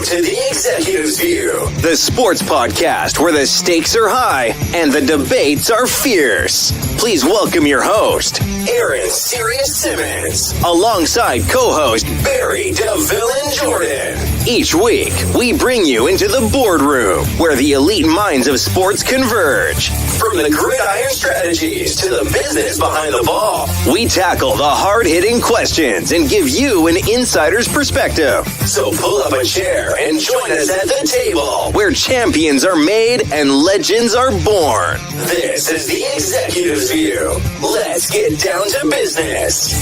to The Executive's View, the sports podcast where the stakes are high and the debates are fierce. Please welcome your host, Aaron Sirius Simmons, alongside co-host Barry DeVille Jordan. Each week, we bring you into the boardroom where the elite minds of sports converge. From the gridiron strategies to the business behind the ball, we tackle the hard-hitting questions and give you an insider's perspective. So pull up a chair and join us at the table where champions are made and legends are born. This is The Executive's View. Let's get down to business.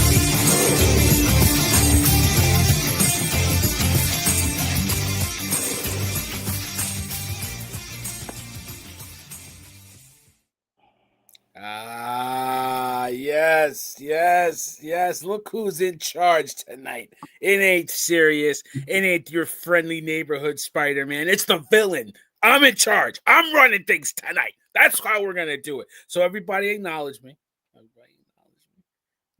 Yes. Look who's in charge tonight. It ain't serious. It ain't your friendly neighborhood Spider-Man. It's the villain. I'm in charge. I'm running things tonight. That's how we're going to do it. So everybody acknowledge me.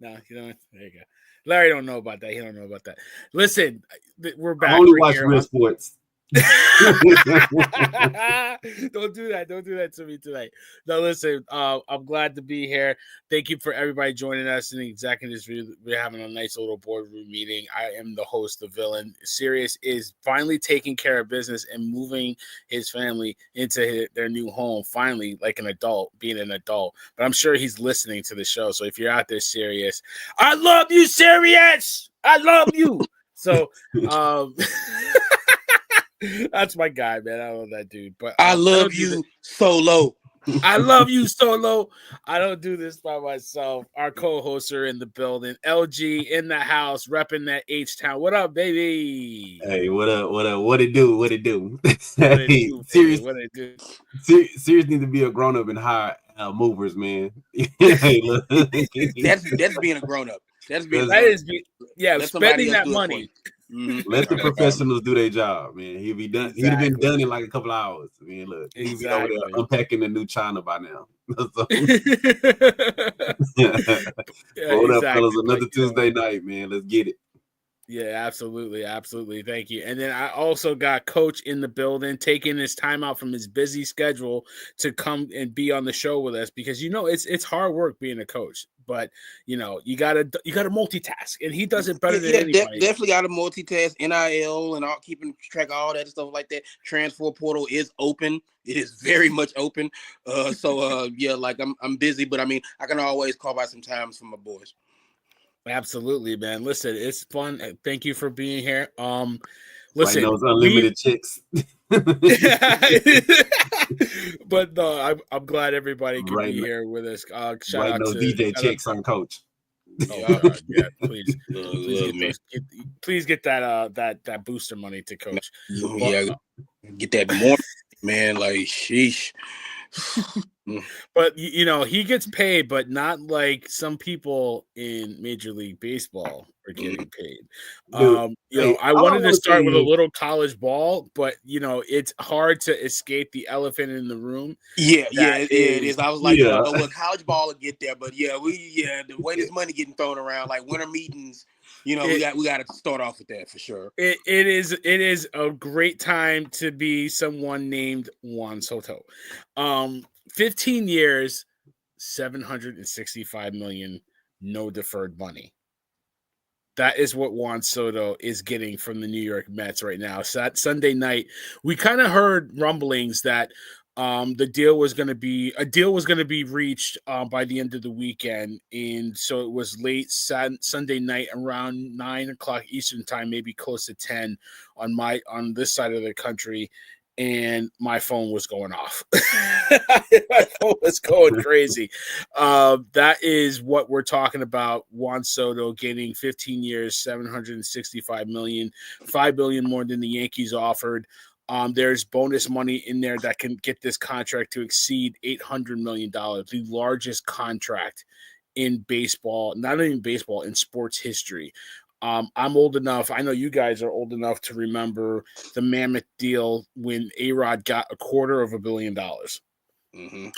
No, you know, there you go. Larry don't know about that. He don't know about that. Listen, we're back. I only watch real sports. Don't do that to me tonight. No, listen, I'm glad to be here. Thank you for everybody joining us in the Executives View. We're having a nice little boardroom meeting. I am the host, the villain. Sirius is finally taking care of business and moving his family into their new home, finally, like an adult, being an adult. But I'm sure he's listening to the show. So if you're out there, Sirius, I love you, Sirius. I love you. So that's my guy, man. I love that dude. But I love you, Solo. I love you, Solo. I don't do this by myself. Our co-hosts are in the building. LG in the house, repping that H-Town. What up, baby? Hey, what up? What it do? Serious need to be a grown-up and hire movers, man. Hey, look. That's being a grown-up. Spending that money. Mm-hmm. Let the professionals do their job, man. He'd be done. Exactly. He'd have been done in like a couple hours. I mean, look, he'd be over there unpacking the new China by now. Hold up, fellas. Another Tuesday night, man. Let's get it. Yeah, absolutely. Thank you. And then I also got Coach in the building, taking his time out from his busy schedule to come and be on the show with us because it's hard work being a coach. But you gotta multitask, and he does it better than anybody. Definitely got to multitask. NIL and all, keeping track of all that stuff like that. Transfer portal is open. It is very much open. I'm busy, but I mean, I can always call by some times for my boys. Absolutely, man. Listen, it's fun. Thank you for being here. Listen, those unlimited chicks. But no, I'm glad everybody can be here with us. Shout out to DJ chicks on Coach. Oh, yeah, please get that booster money to Coach. Yeah, get that more, man. Like, sheesh. But he gets paid, but not like some people in Major League Baseball are getting paid. I wanted to start with a little college ball, but it's hard to escape the elephant in the room. Yeah, it is. I was like, college ball will get there, but the way this money getting thrown around, like winter meetings. We got to start off with that for sure. It is a great time to be someone named Juan Soto. 15 years, $765 million, no deferred money. That is what Juan Soto is getting from the New York Mets right now. So Sunday night, we kind of heard rumblings that the deal was going to be reached by the end of the weekend, and so it was late Sunday night around 9:00 Eastern time, maybe close to 10 on this side of the country. And my phone was going off. My phone was going crazy. That is what we're talking about. Juan Soto getting 15 years, $765 million, $5 billion more than the Yankees offered. There's bonus money in there that can get this contract to exceed $800 million, the largest contract in baseball, not even baseball, in sports history. I'm old enough. I know you guys are old enough to remember the mammoth deal when A-Rod got $250 million. Mm-hmm.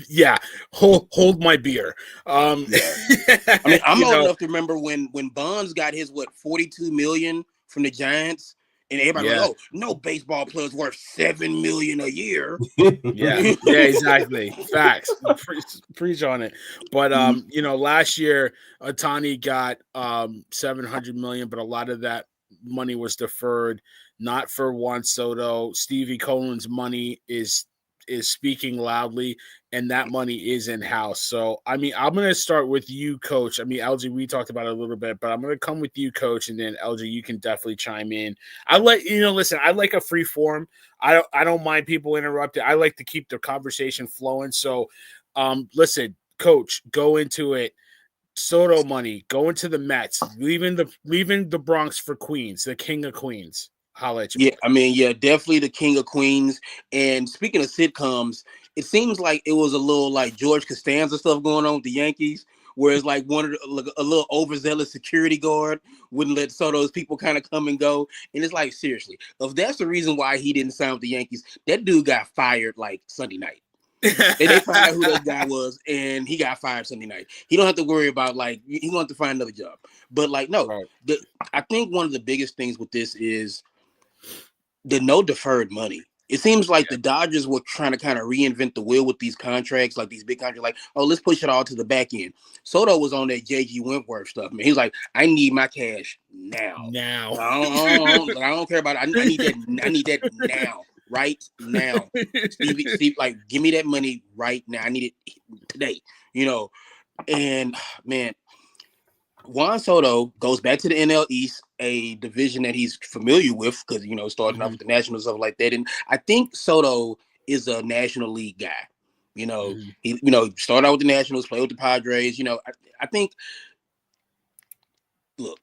Yeah. Hold my beer. I mean, I'm old enough to remember when Bonds got his $42 million from the Giants, And everybody like, oh, no baseball player's worth $7 million a year. Yeah, exactly. Facts. Preach on it. But last year Ohtani got $700 million, but a lot of that money was deferred, not for Juan Soto. Stevie Cohen's money is speaking loudly, and that money is in-house. So, I mean, I'm going to start with you, Coach. I mean, LG, we talked about it a little bit, but I'm going to come with you, Coach, and then LG, you can definitely chime in. Listen, I like a free form. I don't mind people interrupting. I like to keep the conversation flowing. So, listen, Coach, go into it. Soto money, going to the Mets, leaving the Bronx for Queens, the King of Queens. Holla at you. Yeah, I mean, definitely the King of Queens. And speaking of sitcoms, it seems like it was a little like George Costanza stuff going on with the Yankees, where it's like a little overzealous security guard wouldn't let Soto's people kind of come and go. And it's like, seriously, if that's the reason why he didn't sign with the Yankees, that dude got fired like Sunday night. And they found out who that guy was, and he got fired Sunday night. He don't have to worry about, like, he's going to have to find another job. But, like, no, right. I think one of the biggest things with this is the no deferred money. It seems like the Dodgers were trying to kind of reinvent the wheel with these contracts, like these big contracts, like, oh, let's push it all to the back end. Soto was on that J.G. Wentworth stuff, man. He was like, I need my cash now. I don't care about it. I need that now. Right now. Steve, like, give me that money right now. I need it today, And man, Juan Soto goes back to the NL East, a division that he's familiar with because, starting off with the Nationals, stuff like that. And I think Soto is a National League guy. He started out with the Nationals, played with the Padres. I think, look,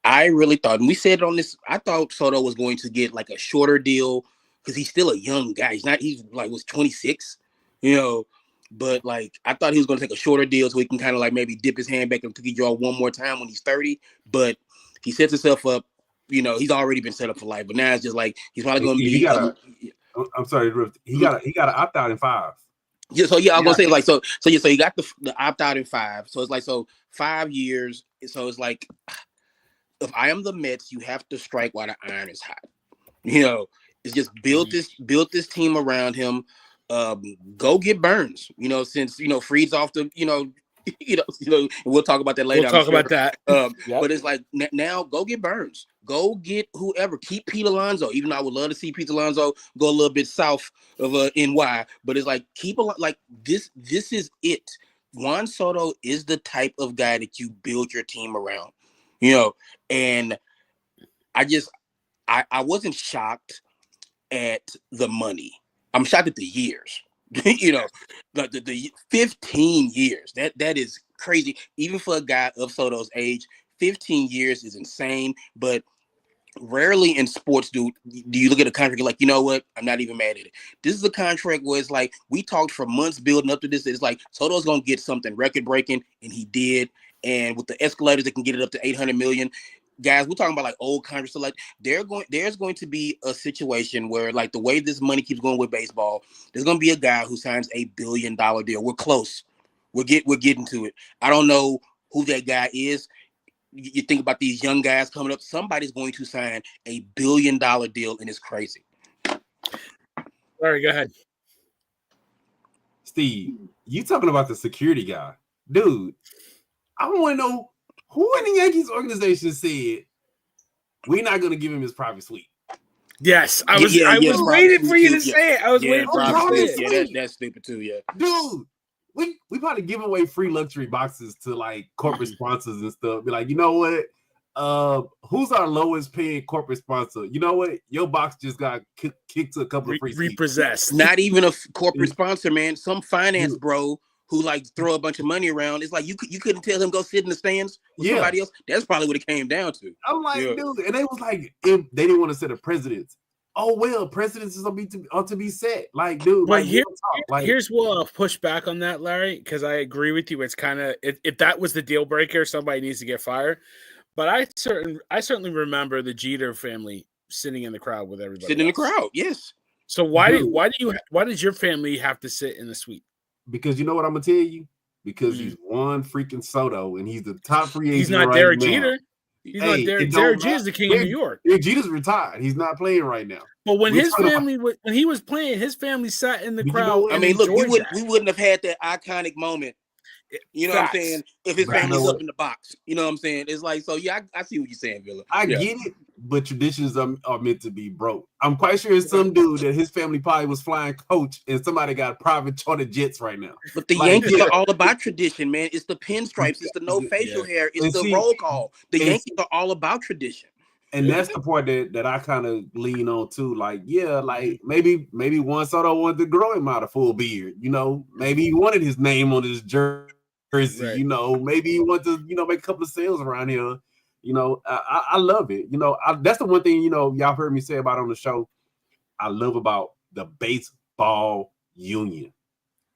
I really thought, and we said it on this, I thought Soto was going to get like a shorter deal because he's still a young guy. He's like, was 26, but like, I thought he was going to take a shorter deal so he can kind of like maybe dip his hand back into the draw one more time when he's 30. But he sets himself up, he's already been set up for life. But now it's just like, he's probably going to be. I'm sorry, he got to opt out in 5. Yeah, so yeah, I'm gonna say like so you got the opt out in 5. So it's like 5 years. So it's like, if I am the Mets, you have to strike while the iron is hot. It's just build this team around him. Go get Burns. Since Fried's off the. We'll talk about that later. We'll talk about that. But it's like now, go get Burns. Go get whoever. Keep Pete Alonso. Even though I would love to see Pete Alonso go a little bit south of NY, but it's like keep like this. This is it. Juan Soto is the type of guy that you build your team around. And I wasn't shocked at the money. I'm shocked at the years, the 15 years. That is crazy. Even for a guy of Soto's age, 15 years is insane. But rarely in sports do you look at a contract like, you know what? I'm not even mad at it. This is a contract where it's like, we talked for months building up to this. It's like Soto's going to get something record breaking, and he did. And with the escalators, they can get it up to $800 million. Guys, we're talking about like old contracts. So like there's going to be a situation where like the way this money keeps going with baseball, there's going to be a guy who signs $1 billion deal. We're close. We're getting to it. I don't know who that guy is. You think about these young guys coming up. Somebody's going to sign $1 billion deal, and it's crazy. All right, go ahead. Steve, you talking about the security guy. Dude, I want to know who in the Yankees organization said we're not going to give him his private suite. Yes, I was waiting for you to say it. I was waiting for you to say it. That's stupid too, yeah. Dude, we probably give away free luxury boxes to like corporate sponsors and stuff. Be like, you know what? Who's our lowest paying corporate sponsor? You know what? Your box just got kicked to a couple of free repossessed. Seats. Not even a corporate sponsor, man. Some finance bro who like throw a bunch of money around. It's like you couldn't tell him go sit in the stands with somebody else. That's probably what it came down to. I'm like, dude, and they was like, if they didn't want to set a presidents. Oh well, presidents is ought to be set. Like, dude, but here's what I'll push back on that, Larry, because I agree with you. It's kind of if that was the deal breaker, somebody needs to get fired. But I certainly remember the Jeter family sitting in the crowd with everybody. Sitting in the crowd, yes. So why did your family have to sit in the suite? Because you know what I'm gonna tell you? Because he's Juan freaking Soto, and he's the top free agent. He's not Derek Jeter. He's not there. Derek Jeter is the king of New York. Derek Jeter's retired. He's not playing right now. But when when he was playing, his family sat in the crowd. I mean, look, we wouldn't have had that iconic moment. You know what I'm saying? If his family's up in the box, you know what I'm saying? It's like, so yeah, I see what you're saying, Villa. I get it, but traditions are meant to be broke. I'm quite sure it's some dude that his family probably was flying coach and somebody got private charter jets right now. But the Yankees are all about tradition, man. It's the pinstripes, it's the no facial hair, it's the roll call. The Yankees are all about tradition. And that's the part that I kind of lean on too. Like, yeah, like maybe Juan Soto wanted to grow him out a full beard. You know, maybe he wanted his name on his jersey. Right. You know, maybe he wanted to, make a couple of sales around here. You know, I love it. You know, that's the one thing, y'all heard me say about on the show. I love about the baseball union.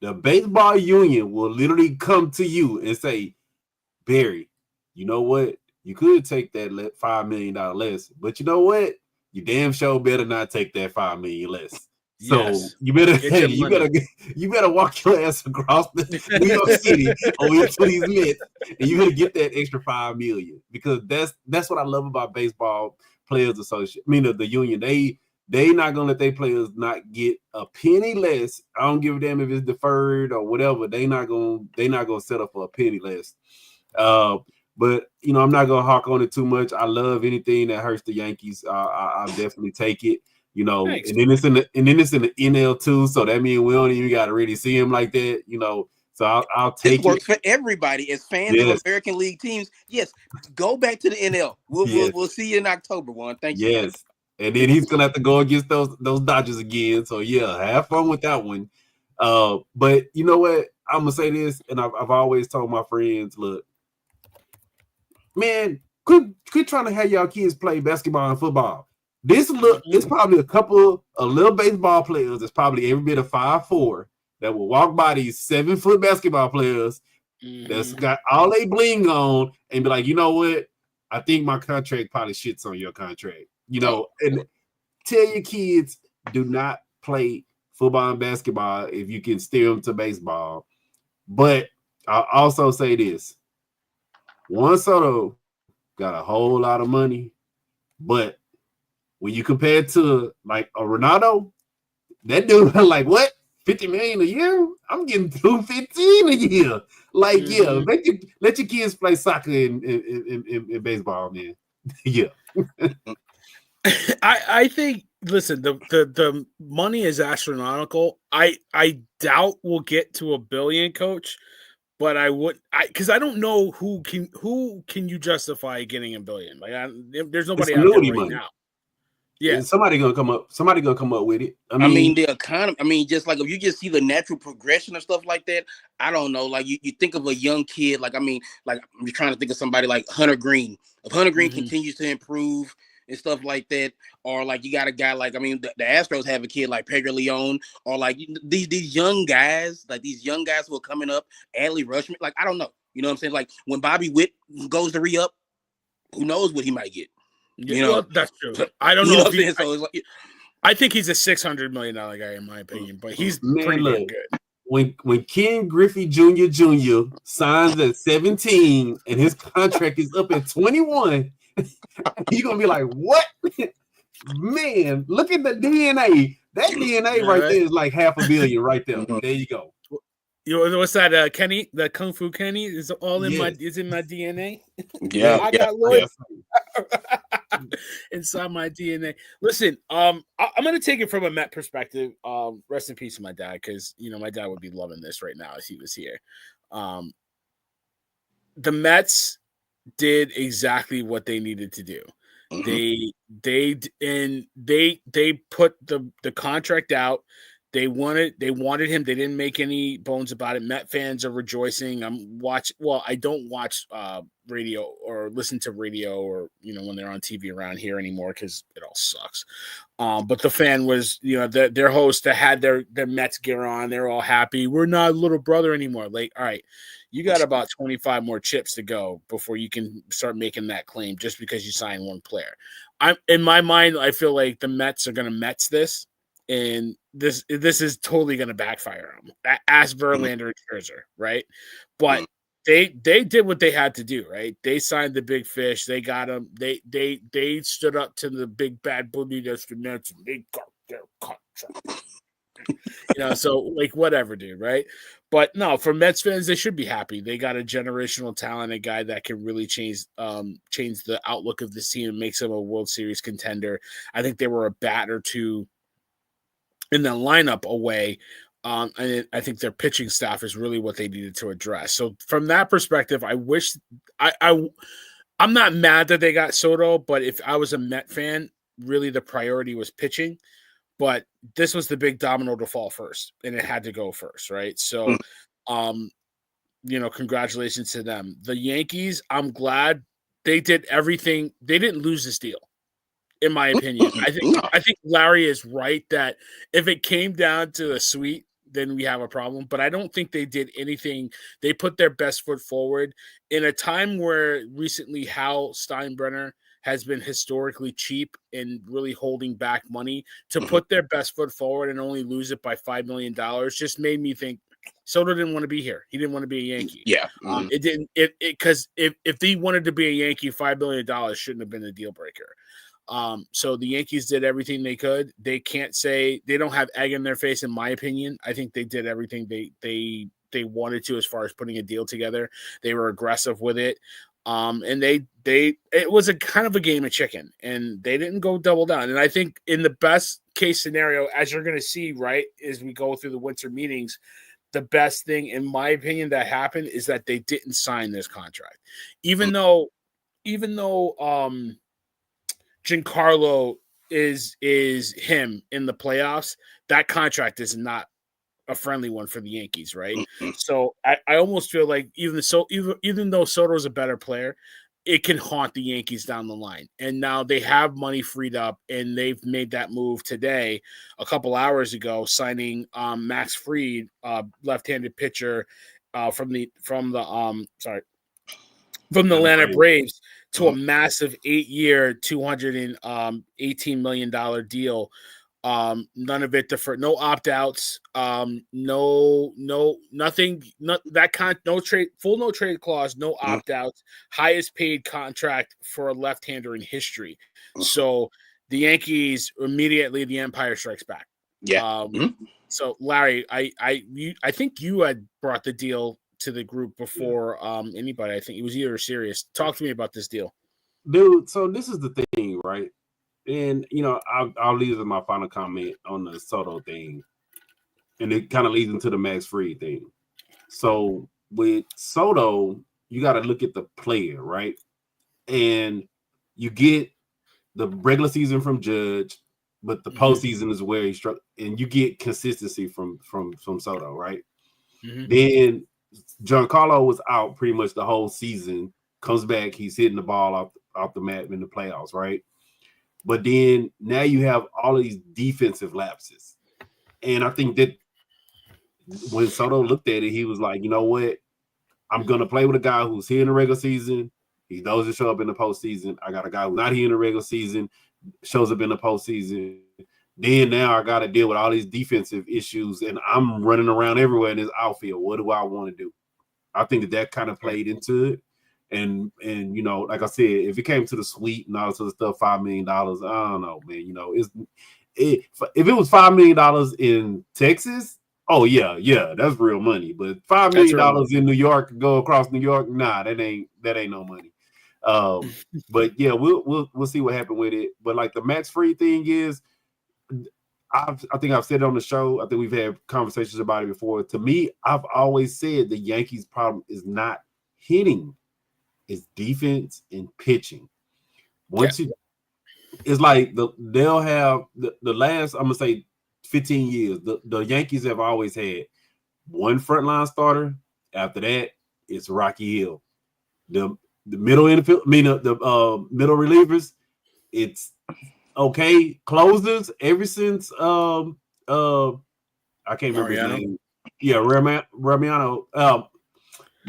The baseball union will literally come to you and say, Barry, you know what? You could take that $5 million less, but you know what? You damn sure better not take that $5 million less. So you better walk your ass across the New York City over to these Mets, and you better get that extra $5 million, because that's what I love about Baseball Players Association. I mean, the union. They not gonna let their players not get a penny less. I don't give a damn if it's deferred or whatever. They not gonna settle for a penny less. But I'm not gonna hawk on it too much. I love anything that hurts the Yankees. I'll definitely take it. Thanks. And then it's in the NL too, so that means we don't even got to really see him like that. So I'll take it. It works for everybody as fans of American League teams. Yes, go back to the NL. We'll see you in October, Juan. Thank you. Yes, and then he's gonna have to go against those Dodgers again. So yeah, have fun with that one. But you know what? I'm gonna say this, and I've always told my friends, look, man, quit trying to have y'all kids play basketball and football. It's probably a little baseball players that's probably every bit of 5'4" that will walk by these 7-foot basketball players that's got all they bling on and be like, you know what? I think my contract probably shits on your contract. And tell your kids, do not play football and basketball if you can steer them to baseball. But I'll also say this. Juan Soto got a whole lot of money, but when you compare it to like a Ronaldo, that dude like what? $50 million a year? I'm getting $215 a year. Like, yeah, let your kids play soccer and baseball, man. Yeah. I think, listen, the money is astronomical. I doubt we'll get to $1 billion, Coach. But because I don't know who can you justify getting $1 billion. Like, there's nobody out there right now. Yeah, somebody gonna come up with it. I mean, the economy. I mean, just like if you just see the natural progression of stuff like that, I don't know. Like you think of a young kid. Like I'm just trying to think of somebody like Hunter Green. If Hunter Green continues to improve and stuff like that, or like you got a guy like the Astros have a kid like Pedro Leon, or like these young guys, like these young guys who are coming up, Adley Rutschman. Like I don't know. You know what I'm saying? Like when Bobby Witt goes to re-up, who knows what he might get. That's true. I don't know. I think he's a $600 million guy in my opinion, but he's pretty good. When Ken Griffey Jr. signs at 17 and his contract is up at 21, you're gonna be like, what? Man, look at the DNA. That DNA right there is like $500 million right there. There you go. What's that? Kenny, the Kung Fu Kenny is all in my DNA. Yeah, I got lawyers inside my DNA. Listen, I'm gonna take it from a Met perspective. Rest in peace to my dad, because my dad would be loving this right now if he was here. The Mets did exactly what they needed to do. They put the contract out. They wanted him. They didn't make any bones about it. Met fans are rejoicing. I don't watch radio or listen to radio or when they're on TV around here anymore because it all sucks. But the fan was their host that had their Mets gear on. They're all happy. We're not little brother anymore. Like, all right, you got about 25 more chips to go before you can start making that claim just because you signed one player. In my mind, I feel like the Mets are going to Mets this. And this is totally going to backfire him. Ask Verlander and Scherzer, right? But they did what they had to do, right? They signed the big fish. They got him. They stood up to the big bad bully that's the Nets, and they got their contract. So like whatever, dude, right? But no, for Mets fans, they should be happy. They got a generational talented guy that can really change the outlook of this team and makes them a World Series contender. I think they were a bat or two in the lineup away. And I think their pitching staff is really what they needed to address. So from that perspective, I wish I'm not mad that they got Soto, but if I was a Met fan, really the priority was pitching. But this was the big domino to fall first, and it had to go first, right? So, congratulations to them. The Yankees, I'm glad they did everything. They didn't lose this deal, in my opinion. I think Larry is right that if it came down to a sweep, then we have a problem. But I don't think they did anything. They put their best foot forward in a time where recently Hal Steinbrenner has been historically cheap and really holding back money. To put their best foot forward and only lose it by $5 million just made me think Soto didn't want to be here. He didn't want to be a Yankee. Yeah. It didn't, because if he wanted to be a Yankee, $5 million shouldn't have been a deal breaker. So the Yankees did everything they could. They can't say they don't have egg in their face, in my opinion. I think they did everything they wanted to as far as putting a deal together. They were aggressive with it. And it was a kind of a game of chicken, and they didn't go double down. And I think in the best case scenario, as you're going to see, right, as we go through the winter meetings, the best thing, in my opinion, that happened is that they didn't sign this contract, even though Giancarlo is him in the playoffs. That contract is not a friendly one for the Yankees, right? So I almost feel like even though Soto's a better player, it can haunt the Yankees down the line. And now they have money freed up, and they've made that move today, a couple hours ago, signing Max Fried, left-handed pitcher from the Atlanta Braves, to a massive 8-year, $218 million deal. None of it deferred, no opt-outs, nothing, no trade, full no trade clause, no opt-outs, highest paid contract for a left-hander in history. So the Yankees immediately, the Empire strikes back. Yeah. So Larry, I think you had brought the deal to the group before anybody. I think it was either Sirius. Talk to me about this deal, dude. So this is the thing, right? And, I'll leave as my final comment on the Soto thing. And it kind of leads into the Max Fried thing. So with Soto, you got to look at the player, right? And you get the regular season from Judge, but the postseason is where he struck. And you get consistency from Soto, right? Then Giancarlo was out pretty much the whole season. Comes back, he's hitting the ball off the mat in the playoffs, right? But then now you have all of these defensive lapses. And I think that when Soto looked at it, he was like, you know what? I'm going to play with a guy who's here in the regular season. He doesn't show up in the postseason. I got a guy who's not here in the regular season, shows up in the postseason. Then now I got to deal with all these defensive issues, and I'm running around everywhere in this outfield. What do I want to do? I think that kind of played into it. And like I said, if it came to the suite and all this other stuff, $5 million, I don't know, man. If it was $5 million in Texas, oh yeah, that's real money. But $5 million in New York, go across New York, nah, that ain't no money. But yeah, we'll see what happened with it. But like the Max Fried thing is, I think I've said it on the show. I think we've had conversations about it before. To me, I've always said the Yankees' problem is not hitting. It's defense and pitching. It's like they'll have the last, I'm gonna say 15 years, the Yankees have always had one frontline starter. After that, it's Rocky Hill. The middle infield, the middle relievers, it's okay. Closers ever since I can't remember his name. Yeah,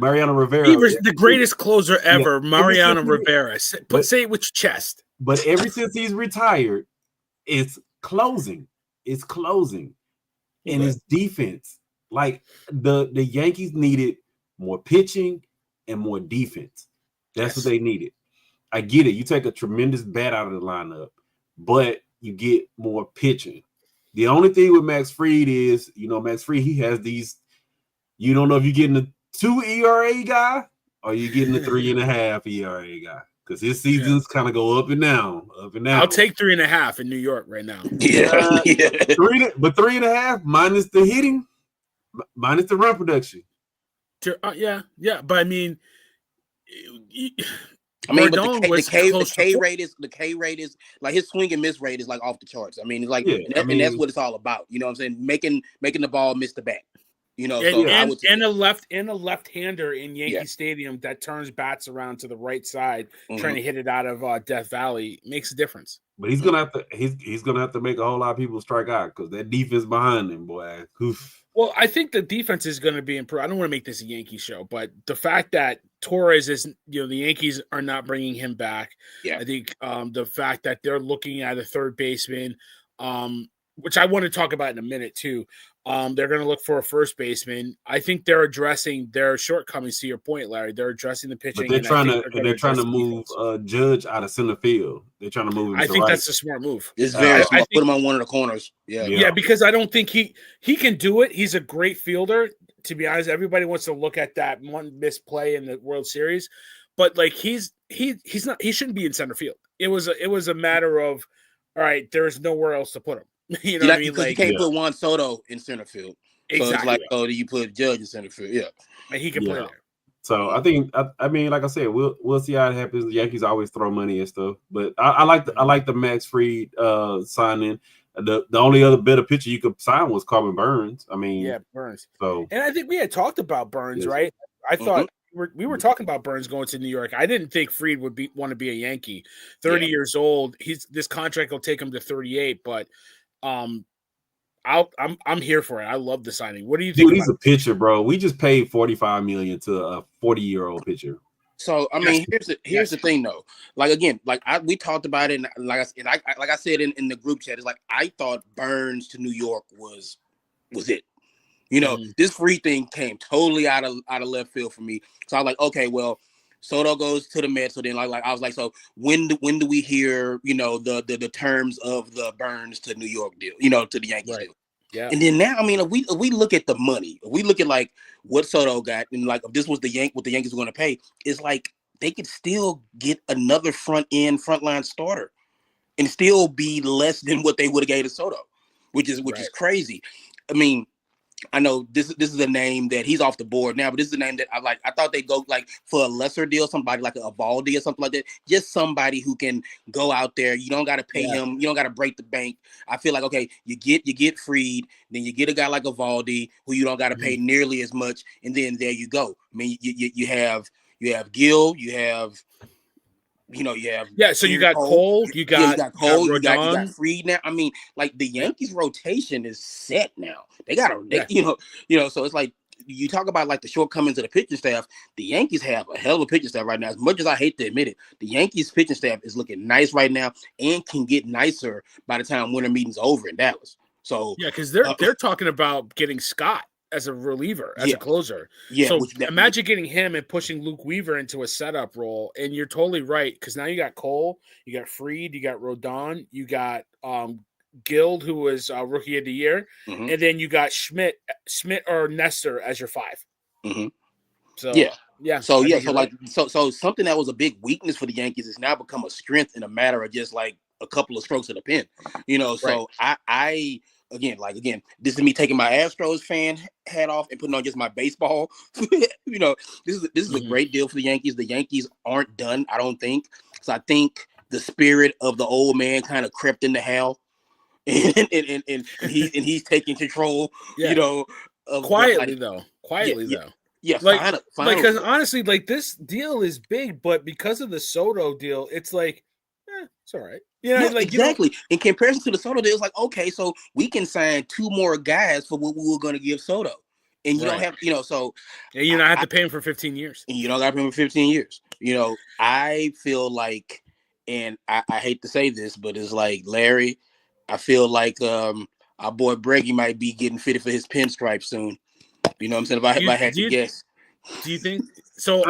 Mariano Rivera. He was the greatest closer ever, Mariano Rivera. Say it with your chest. But ever since he's retired, it's closing. It's closing. And it's defense. Like the Yankees needed more pitching and more defense. That's what they needed. I get it. You take a tremendous bat out of the lineup, but you get more pitching. The only thing with Max Fried is, Max Fried, he has these. You don't know if you're getting a 2 ERA guy or you're getting a 3.5 ERA guy, because his seasons kind of go up and down, I'll take 3.5 in New York right now. Yeah. 3.5 minus the hitting, minus the run production. Yeah. But I mean, but the K rate is like his swing and miss rate is like off the charts. I mean, it's like, and that's what it's all about. You know what I'm saying? Making the ball miss the bat. And a left-hander in Yankee Stadium that turns bats around to the right side, trying to hit it out of Death Valley makes a difference. But he's gonna have to make a whole lot of people strike out, because that defense behind him, boy. Oof. Well, I think the defense is going to be improved. I don't want to make this a Yankee show, but the fact that Torres is, the Yankees are not bringing him back. Yeah. I think the fact that they're looking at a third baseman, which I want to talk about in a minute too. They're going to look for a first baseman. I think they're addressing their shortcomings. To your point, Larry, they're addressing the pitching. But they're trying to move Judge out of center field. They're trying to move him. I think that's a smart move. It's very smart. Put him on one of the corners. Yeah, because I don't think he can do it. He's a great fielder. To be honest, everybody wants to look at that one missed play in the World Series, but like he's not. He shouldn't be in center field. It was a matter of, all right, there's nowhere else to put him. You know what I mean? Like, you can't put Juan Soto in center field. Exactly. So it's like, do you put Judge in center field? Yeah. And he can play there. So I think, I mean, like I said, we'll see how it happens. The Yankees always throw money and stuff, but I like the Max Fried signing. The only other better pitcher you could sign was Corbin Burns. I mean, Burns. So, and I think we had talked about Burns, right? I thought we were talking about Burns going to New York. I didn't think Fried would want to be a Yankee. 30 years old. This contract will take him to 38, but I'm here for it. I love the signing. What do you think? Dude, he's a pitcher, bro. We just paid $45 million to a 40-year-old pitcher. So I mean, here's the thing though. Like again, we talked about it, and like I said in the group chat, it's like I thought Burns to New York was it. This Fried thing came totally out of left field for me. So I was like, okay, well, Soto goes to the Mets. So then like I was like, so when do we hear the terms of the Burns to New York deal? To the Yankees deal. Yeah. And then now, I mean, if we look at the money, if we look at like what Soto got, and like if this was what the Yankees were going to pay, it's like they could still get another frontline starter and still be less than what they would have gave to Soto, which is crazy. I mean, I know this is a name that he's off the board now, but this is a name that I like. I thought they'd go like for a lesser deal, somebody like a Valdi or something like that. Just somebody who can go out there. You don't got to pay him. You don't got to break the bank. I feel like, okay, you get Fried, then you get a guy like a Valdi who you don't got to pay nearly as much, and then there you go. I mean, you have Gil, you have. So you got Cole, you got Cole, you got Fried now. I mean, like the Yankees rotation is set now. They got so it's like you talk about like the shortcomings of the pitching staff. The Yankees have a hell of a pitching staff right now. As much as I hate to admit it, the Yankees pitching staff is looking nice right now and can get nicer by the time winter meeting's over in Dallas. So because they're talking about getting Scott as a reliever, as a closer. Yeah. So imagine getting him and pushing Luke Weaver into a setup role. And you're totally right, because now you got Cole, you got Fried, you got Rodon, you got Guild, who was Rookie of the Year, and then you got Schmidt or Nestor as your 5. So So something that was a big weakness for the Yankees has now become a strength in a matter of just like a couple of strokes of the pen. So I Again, this is me taking my Astros fan hat off and putting on just my baseball. This is a great deal for the Yankees. The Yankees aren't done, I don't think. So I think the spirit of the old man kind of crept into Hal, and he's taking control. Quietly though. Yeah, finally. Because honestly, like this deal is big, but because of the Soto deal, it's like, it's all right. Exactly. In comparison to the Soto deal, it's like, okay, so we can sign 2 more guys for what we were going to give Soto, and you don't have, so you don't have to pay him for 15 years, and you don't got to pay him for 15 years. I feel like, and I hate to say this, but it's like Larry, I feel like our boy Breggy might be getting fitted for his pinstripe soon. You know what I'm saying? If I had to guess. Do you think so?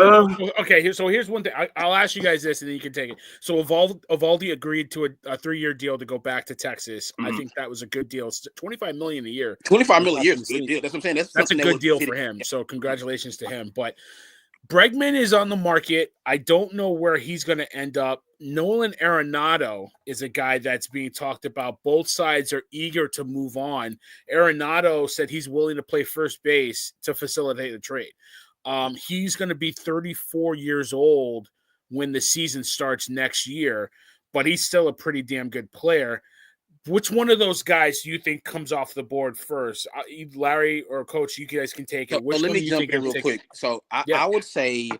Okay, so here's one thing. I'll ask you guys this, and then you can take it. So Evaldi agreed to a 3-year deal to go back to Texas. I think that was a good deal. $25 million a year. 25 million a year is a good deal. That's what I'm saying. That's a good deal for him. So congratulations to him. But Bregman is on the market. I don't know where he's going to end up. Nolan Arenado is a guy that's being talked about. Both sides are eager to move on. Arenado said he's willing to play first base to facilitate the trade. He's going to be 34 years old when the season starts next year, but he's still a pretty damn good player. Which one of those guys do you think comes off the board first? Larry or Coach, you guys can take it. Let me jump in real quick. So I would say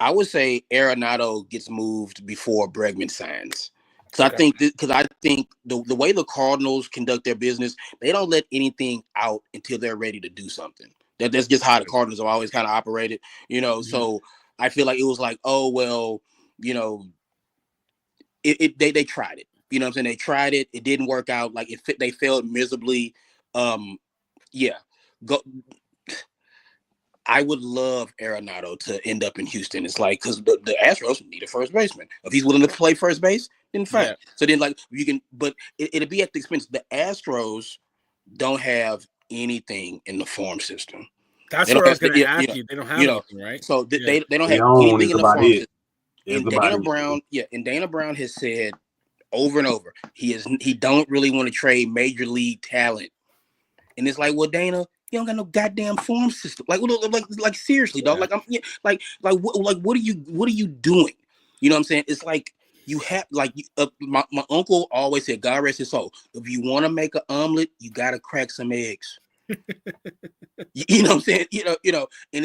Arenado gets moved before Bregman signs. Because I think the way the Cardinals conduct their business, they don't let anything out until they're ready to do something. That's just how the Cardinals have always kind of operated, So I feel like it was like, oh well, they tried it. You know what I'm saying? They tried it. It didn't work out. Like they failed miserably. I would love Arenado to end up in Houston. It's like, because the Astros need a first baseman. If he's willing to play first base, then fine. Yeah. So then, like, you can, but it'll be at the expense. The Astros don't have anything in the farm system. That's what I was going to ask you. They don't have anything, right? So they don't have anything in the farm system. And Dana Brown has said over and over, he don't really want to trade major league talent. And it's like, well, Dana, you don't got no goddamn farm system. Like seriously, dog. Like what are you doing? You know what I'm saying? It's like you have my uncle always said, God rest his soul, if you want to make an omelet, you got to crack some eggs. You know what I'm saying? And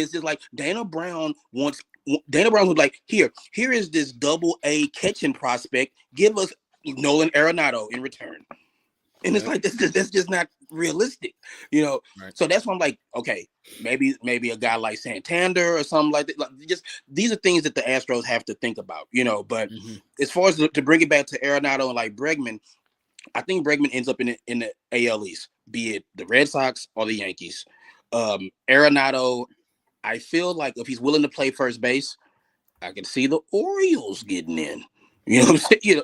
it's just like Dana Brown was like, here is this double-A catching prospect. Give us Nolan Arenado in return. And it's like that's just not realistic, Right. So that's why I'm like, okay, maybe a guy like Santander or something like that. Like, just these are things that the Astros have to think about, But as far as to bring it back to Arenado and like Bregman, I think Bregman ends up in the AL East, be it the Red Sox or the Yankees. Arenado, I feel like if he's willing to play first base, I can see the Orioles getting in. You know what I'm saying?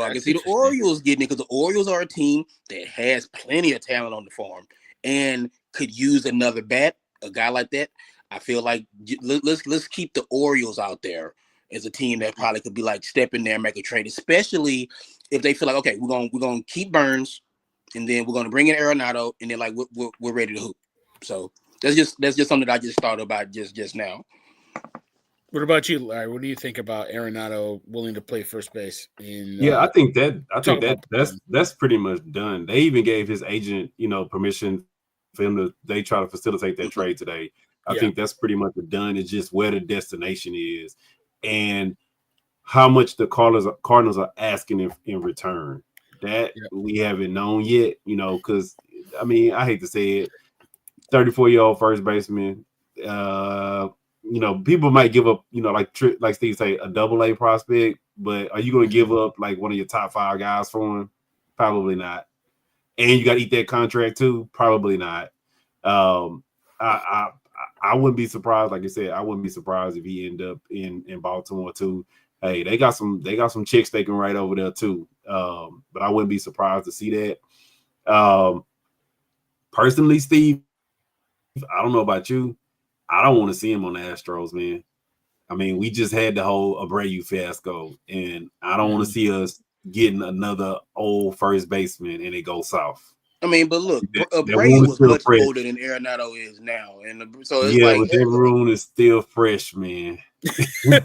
I can see the Orioles getting it because the Orioles are a team that has plenty of talent on the farm and could use another bat, a guy like that. I feel like let's keep the Orioles out there as a team that probably could be like step in there and make a trade, especially if they feel like, okay, we're gonna keep Burns and then we're gonna bring in Arenado and then like we're ready to hoop. So that's just something that I just thought about just now. What about you, Larry? What do you think about Arenado willing to play first base? I think that's pretty much done. They even gave his agent, permission for him to. They try to facilitate that trade today. I think that's pretty much done. It's just where the destination is and how much the Cardinals are asking in return. That we haven't known yet, because I mean, I hate to say it, 34-year-old first baseman. People might give up, like Steve say, a double-A prospect, but are you going to give up like one of your top 5 guys for him? Probably not. And you got to eat that contract too? Probably not. I wouldn't be surprised. Like I said, I wouldn't be surprised if he end up in Baltimore too. Hey, they got some chicks they can write over there too. But I wouldn't be surprised to see that. Personally, Steve, I don't know about you. I don't want to see him on the Astros, man. I mean, we just had the whole Abreu fiasco, and I don't want to see us getting another old first baseman and it goes south. I mean, but look, Abreu was much older than Arenado is now, and so it's but that room is still fresh, man. They're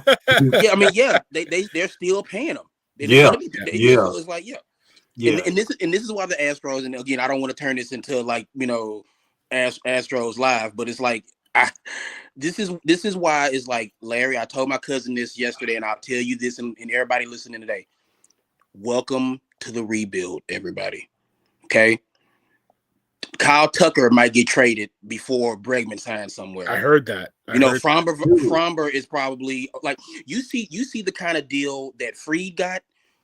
still paying them. So it's like, And this is why the Astros, and again, I don't want to turn this into like Astros Live, but it's like. This is why it's like, Larry, I told my cousin this yesterday, and I'll tell you this and everybody listening today. Welcome to the rebuild, everybody. Okay? Kyle Tucker might get traded before Bregman signs somewhere. I heard that. Fromber is probably like you see the kind of deal that Fried got.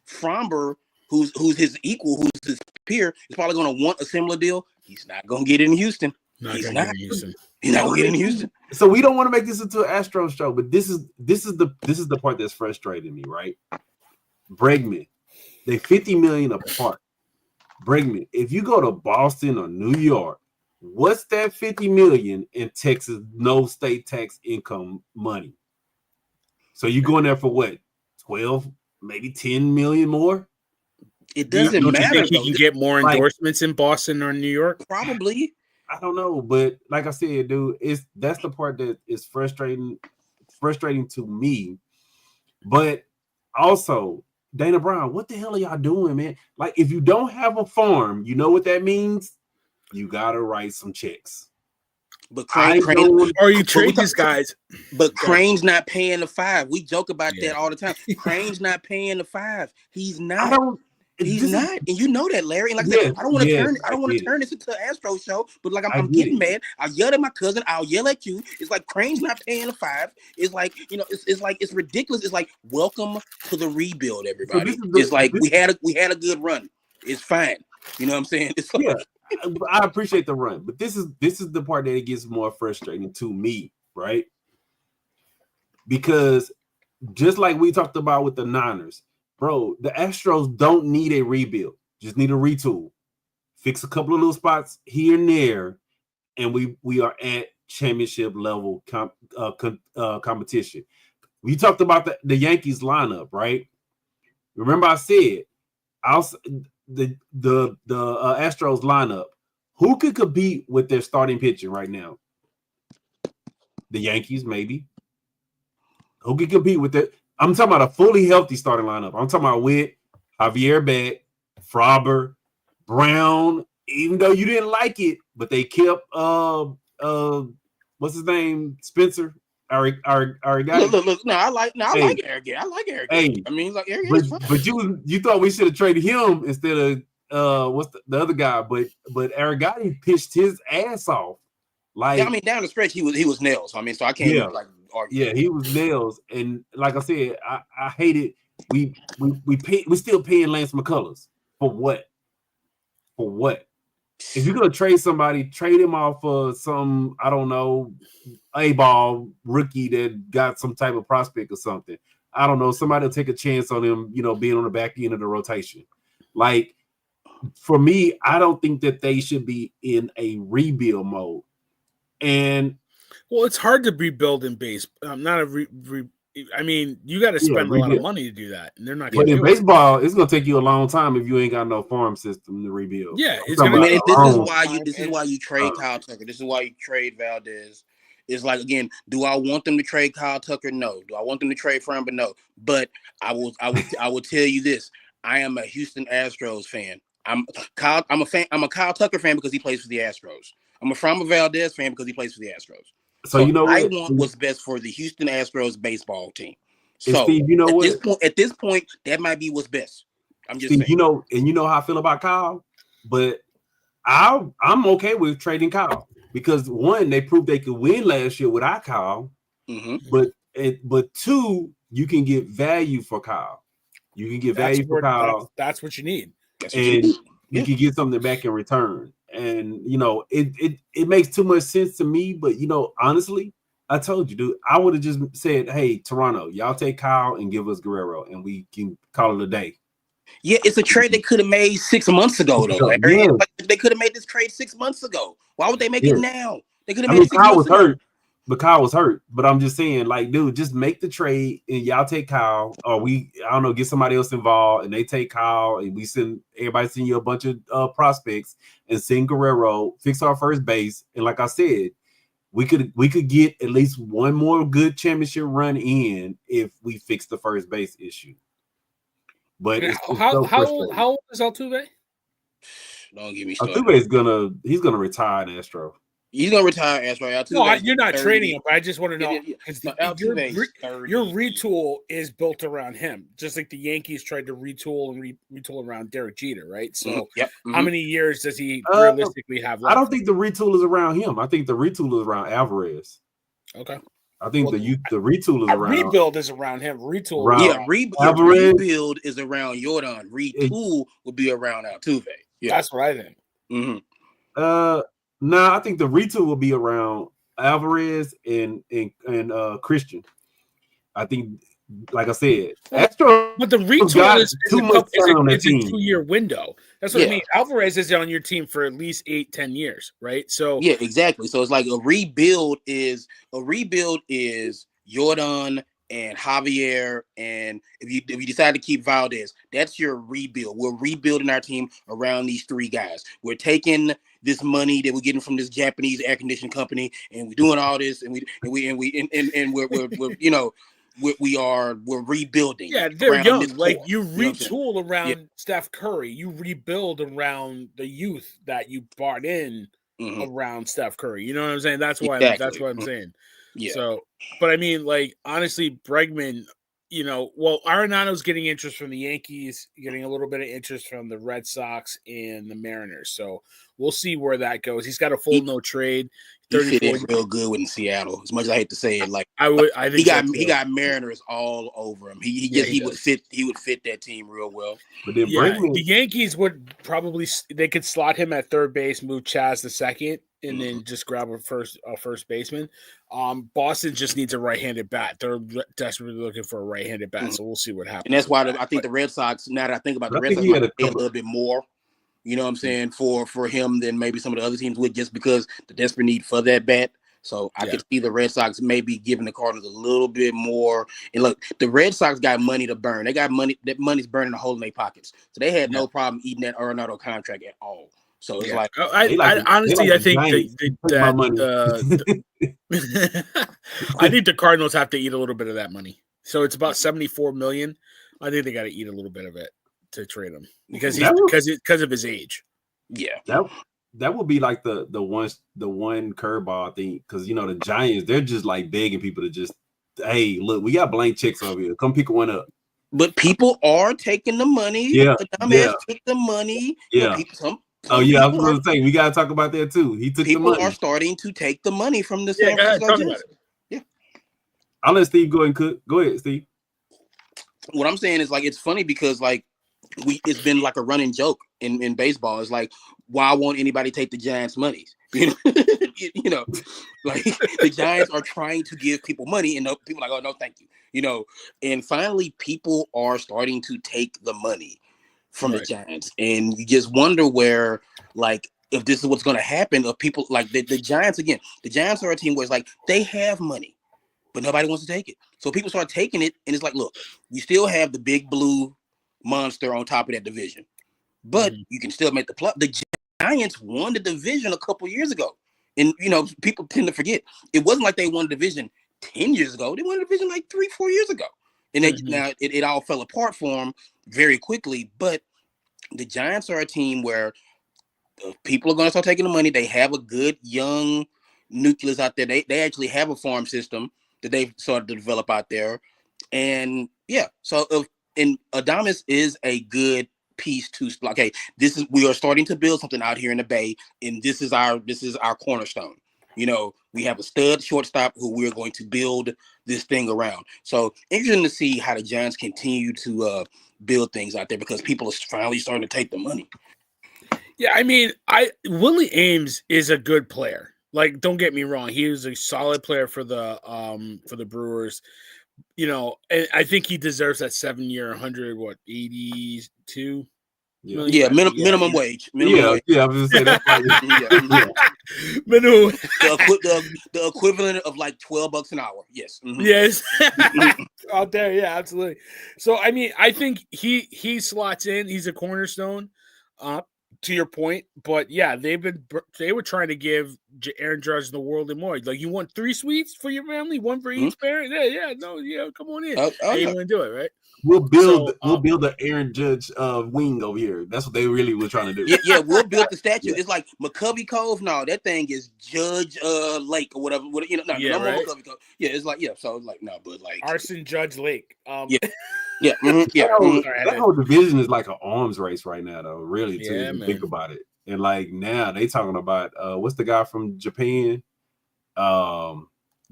Fromber, who's his equal, who's his peer, is probably going to want a similar deal. He's not going to get it in Houston. He's gonna not. get in Houston. He's not gonna get in Houston. So we don't want to make this into an Astros show, but this is the part that's frustrating me, right? Bregman, they 50 million apart. Bregman, if you go to Boston or New York, what's that 50 million in Texas no state tax income money? So you going there for what? 12, maybe 10 million more? It doesn't Don't matter. you think he can get more endorsements in Boston or New York? Probably. I don't know, but like I said, dude, that's the part that is frustrating to me. But also, Dana Brown, what the hell are y'all doing, man? Like, if you don't have a farm, you know what that means? You gotta write some checks. But Crane or you trade these guys. But Crane's not paying the $5. We joke about that all the time. Crane's not paying the $5. He's not. He's not, and you know that, Larry. And like I said, I don't want to turn this into an Astro show, but like I'm getting mad. I'll yell at my cousin. I'll yell at you. It's like Crane's not paying the $5. It's like, you know, it's like it's ridiculous. It's like, welcome to the rebuild, everybody. It's like we had a good run. It's fine. You know what I'm saying? It's like, I appreciate the run, but this is the part that it gets more frustrating to me, right? Because just like we talked about with the Niners. Bro, the Astros don't need a rebuild. Just need a retool. Fix a couple of little spots here and there, and we are at championship level competition. We talked about the Yankees lineup, right? Remember I said the Astros lineup. Who could compete with their starting pitching right now? The Yankees, maybe. Who could compete with that? I'm talking about a fully healthy starting lineup. I'm talking about with Javier Beck, Frauber, Brown, even though you didn't like it, but they kept what's his name? Spencer. Look. No, I like Eric. I like Eric. Hey, I mean, like Eric. But you thought we should have traded him instead of what's the other guy? But Arrigati pitched his ass off. Like, yeah, I mean, down the stretch he was nails. I mean, so I can't even, like argue. Yeah, he was nails, and like I said, I hate it. We still paying Lance McCullers for what? For what? If you're gonna trade somebody, trade him off for some, I don't know, A-ball rookie that got some type of prospect or something. I don't know. Somebody will take a chance on him, you know, being on the back end of the rotation. Like, for me, I don't think that they should be in a rebuild mode. And well, it's hard to rebuild in base. Not a I mean, you got to spend a lot of money to do that, and they're not. But in baseball, it's gonna take you a long time if you ain't got no farm system to rebuild. Yeah, it's gonna. This is why you trade Kyle Tucker. This is why you trade Valdez. It's like, again, do I want them to trade Kyle Tucker? No. Do I want them to trade Framber? No. But I will tell you this: I am a Houston Astros fan. I'm a Kyle Tucker fan because he plays for the Astros. I'm a Framber Valdez fan because he plays for the Astros. So you know, I want what's best for the Houston Astros baseball team. So Steve, you know at this point, that might be what's best. I'm just Steve, saying. You know how I feel about Kyle, but I'm okay with trading Kyle because one, they proved they could win last year without Kyle, but two, you can get value for Kyle. You can get value for Kyle. That's what you need. You can get something back in return. And you know, it makes too much sense to me. But you know, honestly, I told you, dude, I would have just said, "Hey, Toronto, y'all take Kyle and give us Guerrero, and we can call it a day." Yeah, it's a trade they could have made 6 months ago, though. Yeah. Like, they could have made this trade 6 months ago. Why would they make it now? They could have made it 6 Kyle months was ago. hurt. But Kyle was hurt. But I'm just saying, like, dude, just make the trade and y'all take Kyle, or I don't know, get somebody else involved and they take Kyle and we send you a bunch of prospects and send Guerrero, fix our first base. And like I said, we could get at least one more good championship run in if we fix the first base issue. But how old is Altuve? Don't get me started. Altuve he's gonna retire in Astro. He's gonna retire Astro. No, you're not trading him. But I just want to know your Altuve retool is built around him, just like the Yankees tried to retool and retool around Derek Jeter, right? So, how many years does he realistically have left? I don't think the retool is around him. I think the retool is around Alvarez. Okay. I think the retool is around. Rebuild is around him. Retool. Rebuild is around Jordan. Retool would be around Altuve. Yeah, that's what I think. Mm-hmm. Nah, I think the retool will be around Alvarez and Christian. I think, like I said, Astro. But the retool got is too much talent on that it's a team. 2-year window. That's what I mean. Alvarez is on your team for at least 8-10 years, right? So yeah, exactly. So it's like a rebuild is Jordan and Javier, and if you decide to keep Valdez, that's your rebuild. We're rebuilding our team around these three guys. We're taking this money that we're getting from this Japanese air conditioning company, and we're doing all this, and we're you know. We're rebuilding. Yeah, they're young. Like you retool around Steph Curry, you rebuild around the youth that you brought in around Steph Curry. You know what I'm saying? That's what I'm saying. Yeah. So, but I mean, like honestly, Bregman, you know, well, Arenado's getting interest from the Yankees, getting a little bit of interest from the Red Sox and the Mariners. So we'll see where that goes. He's got a full no trade. He fit in real good with Seattle. As much as I hate to say it, like I think he got Mariners all over him. He would fit that team real well. But then the Yankees would probably they could slot him at third base, move Chaz to second, and then just grab a first baseman. Boston just needs a right-handed bat. They're desperately looking for a right-handed bat, so we'll see what happens. And that's why I think the Red Sox. Now that I think about the Red Sox, might pay a little bit more. You know what I'm saying, for him than maybe some of the other teams would, just because the desperate need for that bat. So I could see the Red Sox maybe giving the Cardinals a little bit more. And look, the Red Sox got money to burn. They got money. That money's burning a hole in their pockets. So they had no problem eating that Arenado contract at all. So it's like I honestly think I think the Cardinals have to eat a little bit of that money. So it's about $74 million. I think they got to eat a little bit of it to trade him because of his age. Yeah, that would be like the one curveball thing, because you know the Giants, they're just like begging people to just, hey, look, we got blank checks over here, come pick one up. But people are taking the money. Yeah, took the money. Yeah. I was going to say we got to talk about that too. He took the money. People are starting to take the money from the San Francisco Giants. Yeah, I'll let Steve go and cook. Go ahead, Steve. What I'm saying is, like, it's funny because like it's been like a running joke in baseball. It's like, why won't anybody take the Giants' money? You know, like the Giants are trying to give people money, and people are like, oh no, thank you. You know, and finally, people are starting to take the money from the Giants, and you just wonder where, like, if this is what's going to happen. Of people like the Giants again. The Giants are a team where it's like they have money, but nobody wants to take it. So people start taking it, and it's like, look, you still have the big blue monster on top of that division, but you can still make the play. The Giants won the division a couple years ago, and you know people tend to forget it wasn't like they won the division 10 years ago. They won the division like 3-4 years ago, and now it all fell apart for them very quickly. But the Giants are a team where people are going to start taking the money. They have a good young nucleus out there. They actually have a farm system that they've started to develop out there, and and Adames is a good piece to, okay, we are starting to build something out here in the Bay, and this is our cornerstone. You know, we have a stud shortstop who we're going to build this thing around. So interesting to see how the Giants continue to build things out there, because people are finally starting to take the money. Yeah, I mean, Willie Ames is a good player. Like, don't get me wrong, he was a solid player for the Brewers. You know, and I think he deserves that 7-year, 82. Minimum wage. I was gonna say that. Minimum. The equivalent of like $12 an hour. Yes. Mm-hmm. Yes. Out there, yeah, absolutely. So I mean, I think he slots in. He's a cornerstone. To your point, but yeah, they were trying to give Aaron Judge the world and more. Like, you want 3 suites for your family, one for each parent. Come on in. You want to do it, right? We'll build the Aaron Judge wing over here. That's what they really were trying to do. Yeah, we'll build the statue. It's like McCovey Cove. No, that thing is Judge Lake or whatever. More McCovey Cove. Yeah, it's like So it's like but like Arson Judge Lake. That whole division is like an arms race right now, though. Really, to think about it. And like now they talking about what's the guy from Japan?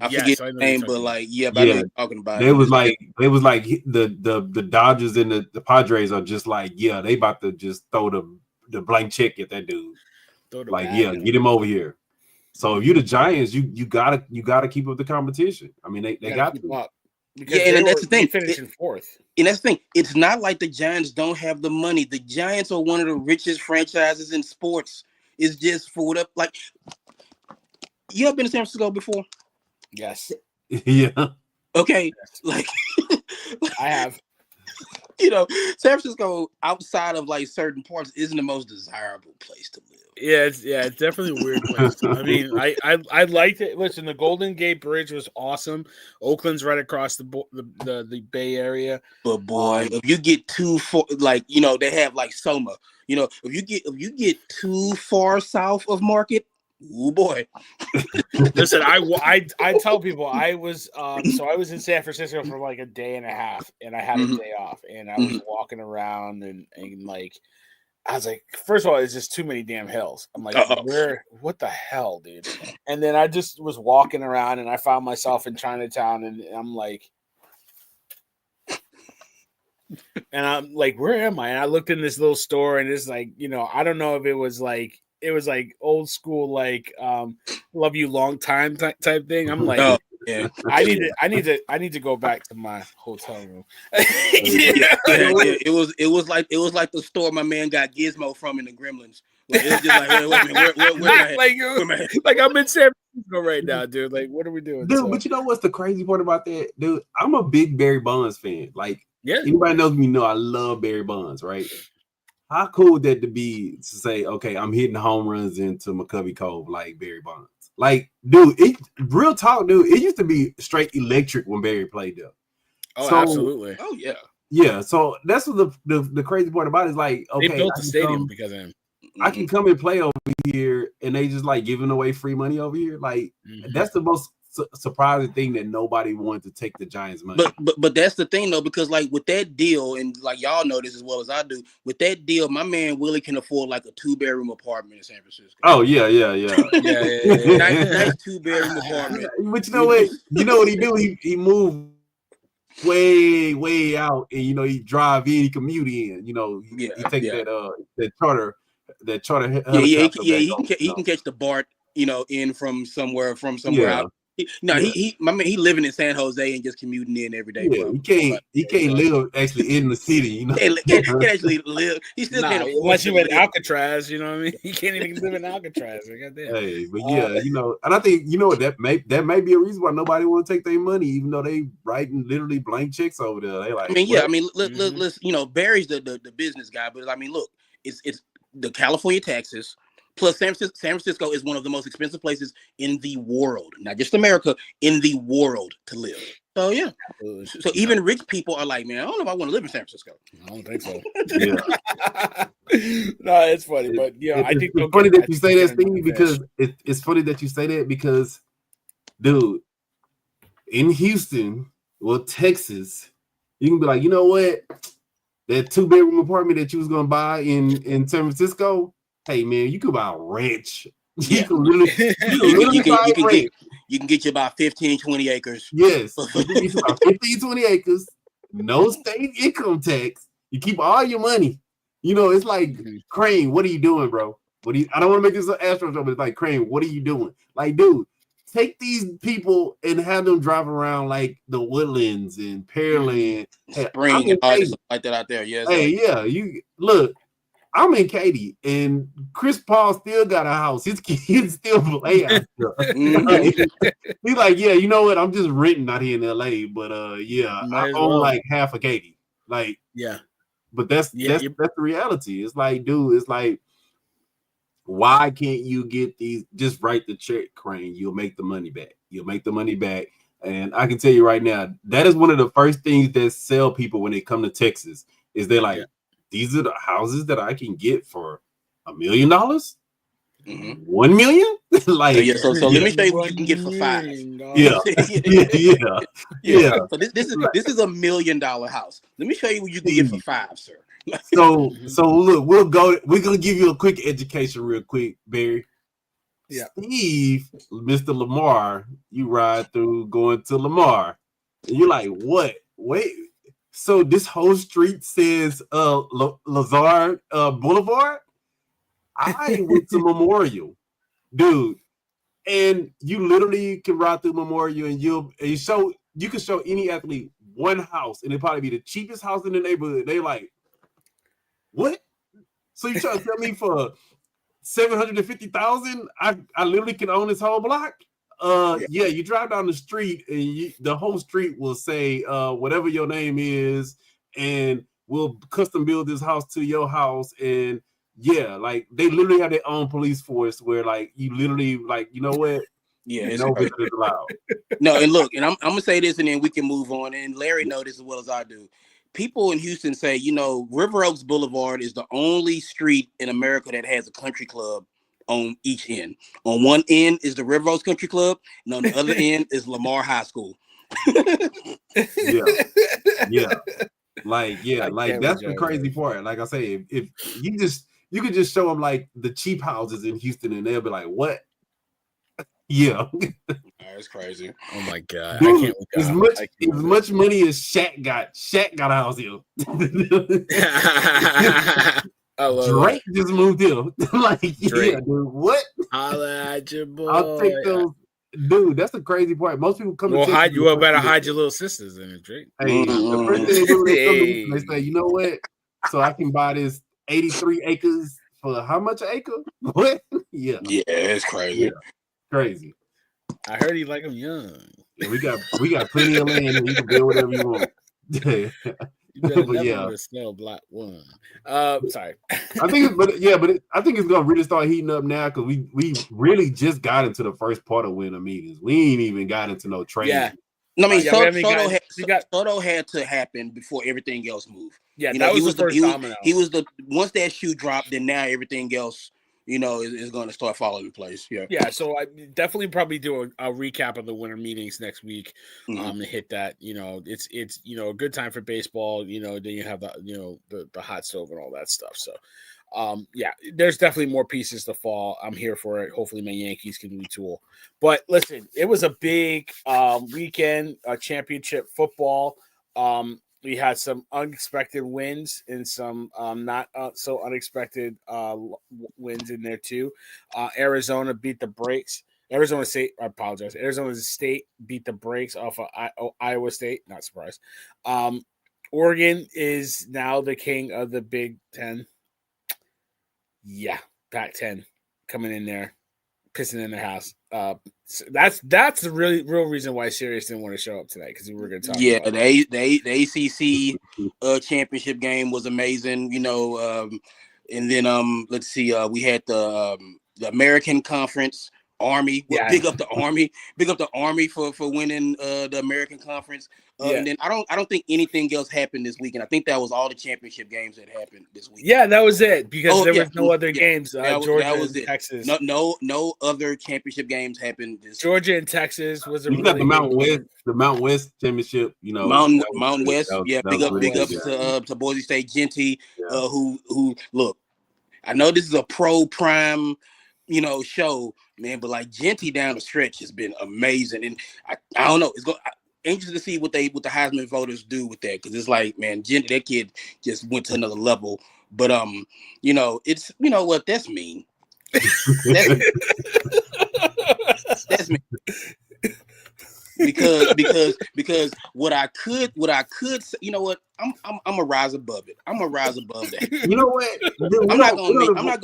I forget the name, but I know talking about. They was like the Dodgers and the Padres are just like, they about to just throw the blank check at that dude. Like, yeah, get him over here. So if you're the Giants, you gotta keep up the competition. I mean, they got to. Up. And that's the thing. Finishing fourth. And that's the thing. It's not like the Giants don't have the money. The Giants are one of the richest franchises in sports. It's just for whatever. Like, you ever been to San Francisco before? Yes. Yeah. Okay. Like, I have. You know, San Francisco, outside of like certain parts, isn't the most desirable place to live. Yeah, it's definitely a weird place. I mean, I liked it. Listen, the Golden Gate Bridge was awesome. Oakland's right across the Bay Area. But boy, if you get too far, like, you know, they have like Soma. You know, if you get too far south of Market, oh boy. Listen, I tell people I was in San Francisco for like a day and a half, and I had a day off, and I was walking around and like. I was like, first of all, it's just too many damn hills. I'm like, what the hell, dude? And then I just was walking around and I found myself in Chinatown and I'm like, where am I? And I looked in this little store and it's like, you know, I don't know if it was like old school, like, love you long time type thing. I'm like, yeah, I need to go back to my hotel room. It was like the store my man got Gizmo from in the Gremlins. Like, it was just like, like I'm in San Francisco right now, dude. Like, what are we doing, dude? But you know what's the crazy part about that, dude? I'm a big Barry Bonds fan. Like, anybody knows me know I love Barry Bonds, right? How cool would that to be to say, okay, I'm hitting home runs into McCovey Cove like Barry Bonds. Like, dude, real talk, dude. It used to be straight electric when Barry played there. Oh, absolutely. Oh, yeah. Yeah, so that's what the crazy part about it is like, okay, they built the stadium because of him. I can come and play over here, and they just like giving away free money over here. Like, that's the most surprising thing that nobody wanted to take the Giants' money. But that's the thing though, because like with that deal, and like y'all know this as well as I do, with that deal, my man Willie can afford like a 2-bedroom apartment in San Francisco. Oh yeah. Nice 2-bedroom apartment. But you know what? You know what he do? He moved way out, and you know he drive in, he commute in. You know, he take that charter. He can catch the BART, you know, in from somewhere out. He living in San Jose and just commuting in every day. Yeah, he can't live actually in the city, you know. Can't actually live. He still can't unless you in Alcatraz, you know what I mean? He can't even live in Alcatraz. Hey, but you know, and I think that may be a reason why nobody want to take their money, even though they writing literally blank checks over there. They like, let's you know, Barry's the business guy, but I mean, look, it's the California taxes. Plus, San Francisco is one of the most expensive places in the world, not just America, in the world to live. So, yeah. So, even rich people are like, man, I don't know if I want to live in San Francisco. I don't think so. No, it's funny. But, yeah, I think it's funny that you say that, Steve, because it's funny that you say that because, dude, in Houston, Texas, you can be like, you know what? That 2-bedroom apartment that you was going to buy in San Francisco, hey man, you could buy a ranch. Yeah. You can get you about 15-20 acres. Yes. You can get you about 15-20 acres, no state income tax. You keep all your money. You know, it's like, Crane, what are you doing, bro? I don't want to make this an Astros joke, but it's like, Crane, what are you doing? Like, dude, take these people and have them drive around like the Woodlands and Pearland. Spring and all this like that out there. Yes. Hey, yeah, you look. I'm in Katy, and Chris Paul still got a house. His kids still play out there. He's like, yeah, you know what? I'm just renting out here in LA, but I own like half of Katy. Like, yeah, but that's the reality. It's like, dude, it's like, why can't you get these? Just write the check, Crane. You'll make the money back. And I can tell you right now, that is one of the first things that sell people when they come to Texas. Is they're like. These are the houses that I can get for $1 million, $1 million. Like, so let me show you what you can get for $5. Yeah. So this is $1 million house. Let me show you what you can get for $5, sir. So look, we're gonna give you a quick education, real quick, Barry. Yeah, Steve, Mr. Lamar, you ride through going to Lamar, and you're like, what? Wait. So this whole street says Lazard Boulevard. I went to Memorial, dude, and you literally can ride through Memorial and you can show any athlete one house and it'll probably be the cheapest house in the neighborhood. They like, what? So you trying to tell me for $750,000, I literally can own this whole block? Yeah, you drive down the street and the whole street will say whatever your name is, and we'll custom build this house to your house. And yeah, like they literally have their own police force where like you literally like, you know what? Yeah, it's no visitors allowed. No, and look, and I'm gonna say this, and then we can move on. And Larry knows this as well as I do. People in Houston say, you know, River Oaks Boulevard is the only street in America that has a country club on each end. On one end is the River Oaks Country Club, and on the other end is Lamar High School. Yeah. Like that's the crazy part. Like I say, if you could just show them like the cheap houses in Houston, and they'll be like, "What?" Yeah, that's crazy. Oh my god! Dude, as much money as Shaq got a house here. Drake just moved here. Like, Drake. Yeah, dude, what? Holla at your boy. I'll take those. Dude, that's the crazy part. Most people come. Well, you better hide your little sisters in it, Drake. Hey, the first thing they do, they say, you know what? So I can buy this 83 acres for how much an acre? What? Yeah, it's crazy. Yeah. Crazy. I heard he like them young. Yeah, we got plenty of land and you can build whatever you want. You better never smell black one. Sorry. I think it's gonna really start heating up now because we really just got into the first part of winter meetings. We ain't even got into no training. Yeah. No, I mean, Soto had to happen before everything else moved. Yeah, that was the first domino. He was once that shoe dropped, then now everything else, you know, is going to start falling in place. Yeah. So I definitely probably do a recap of the winter meetings next week. And hit that. You know, it's you know, a good time for baseball. You know, then you have the hot stove and all that stuff. So, yeah, there's definitely more pieces to fall. I'm here for it. Hopefully, my Yankees can retool. But listen, it was a big weekend, championship football. We had some unexpected wins and some not so unexpected wins in there too. Arizona beat the brakes. Arizona State, I apologize. Arizona State beat the brakes off of Iowa State. Not surprised. Oregon is now the king of the Big Ten. Yeah, Pac-10 coming in there, pissing in the house. So that's the real reason why Sirius didn't want to show up tonight, because we were going to talk. Yeah, about the ACC championship game was amazing, you know. And then let's see, we had the American Conference. Army, big up the Army for winning the American Conference. And then I don't think anything else happened this weekend. I think that was all the championship games that happened this week. Yeah, that was it, because there was no other games. Georgia and Texas. No other championship games happened this Georgia and Texas was a you got the Mount West championship, you know. Mount West. Big up to Boise State Genty, who look, I know this is a pro prime, you know, show, man, but like Genty down the stretch has been amazing, and I don't know. Anxious to see what the Heisman voters do with that, because it's like, man, Genty, that kid just went to another level. But you know, it's, you know what, that's mean. That's mean. Because what I could say, you know what, I'm gonna rise above it. I'm gonna rise above that. You know what? I'm not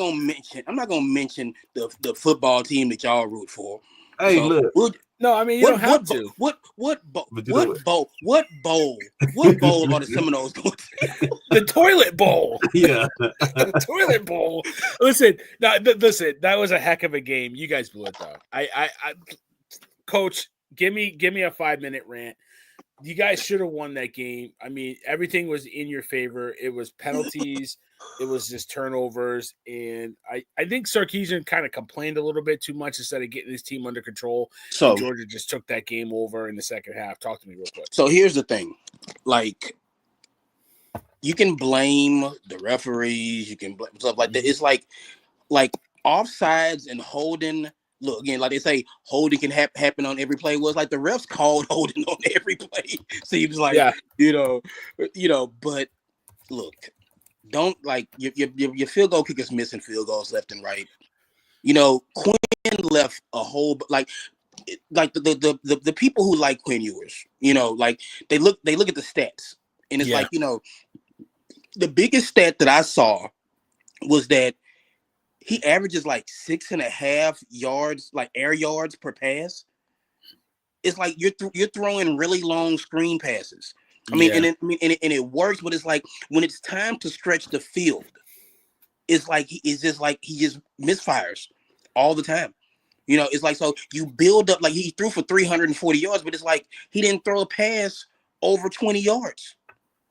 gonna mention the football team that y'all root for. Hey, so, look. No, I mean, you don't have to. What bowl are the Seminoles going to? The toilet bowl. Yeah. The toilet bowl. Listen, that was a heck of a game. You guys blew it though. I Coach, give me a 5-minute rant. You guys should have won that game. I mean, everything was in your favor. It was penalties. It was just turnovers. And I think Sarkisian kind of complained a little bit too much instead of getting his team under control. So Georgia just took that game over in the second half. Talk to me real quick. So here's the thing. Like, you can blame the referees. You can blame stuff like that. It's like offsides and holding. Look, again, like they say, holding can happen on every play. Was like the refs called holding on every play. Seems like, you know, but look, don't like your field goal kickers missing field goals left and right. You know, Quinn left a whole like the people who like Quinn Ewers, you know, like they look at the stats, and it's like, you know, the biggest stat that I saw was that he averages like 6.5 yards, like air yards per pass. It's like you're throwing really long screen passes. I mean, and it works, but it's like when it's time to stretch the field, it's like he just misfires all the time. You know, it's like, so you build up, like he threw for 340 yards, but it's like he didn't throw a pass over 20 yards.